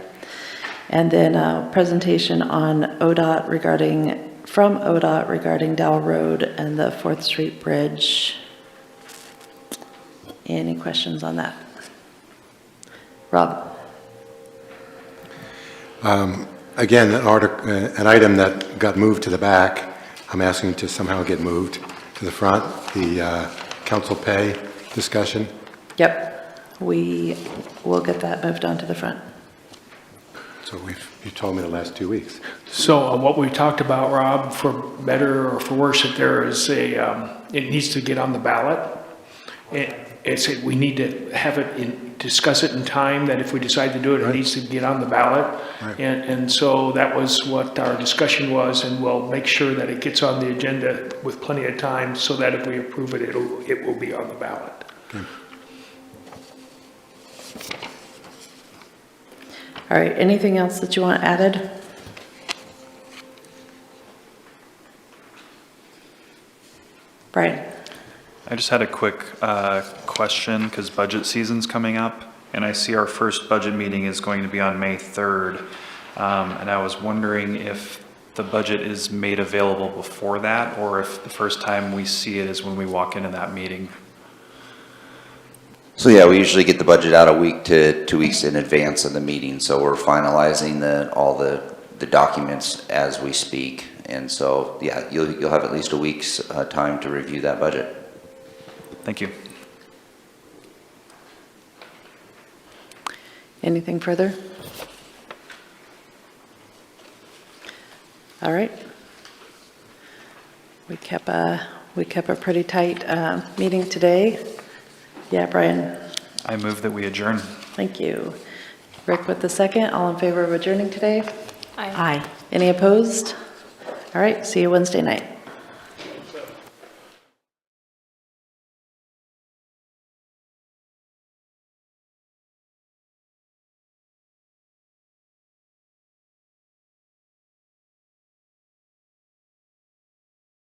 And then a presentation on from ODOT regarding Dow Road and the 4th Street Bridge. Any questions on that? Rob? Again, an item that got moved to the back, I'm asking to somehow get moved to the front, the council pay discussion? Yep, we will get that moved on to the front. So you told me the last 2 weeks. So what we talked about, Rob, for better or for worse, that there is it needs to get on the ballot. We need to have it discuss it in time, that if we decide to do it, it needs to get on the ballot. Right. And so that was what our discussion was, and we'll make sure that it gets on the agenda with plenty of time, so that if we approve it, it will be on the ballot. Okay. All right, anything else that you want added? Brian? I just had a quick question, because budget season's coming up, and I see our first budget meeting is going to be on May 3rd. And I was wondering if the budget is made available before that, or if the first time we see it is when we walk into that meeting. So yeah, we usually get the budget out a week to 2 weeks in advance of the meeting, so we're finalizing all the documents as we speak. And so, yeah, you'll have at least a week's time to review that budget. Thank you. Anything further? All right. We kept a pretty tight meeting today. Yeah, Brian? I move that we adjourn. Thank you. Rick with the second. All in favor of adjourning today? Aye. Any opposed? All right, see you Wednesday night.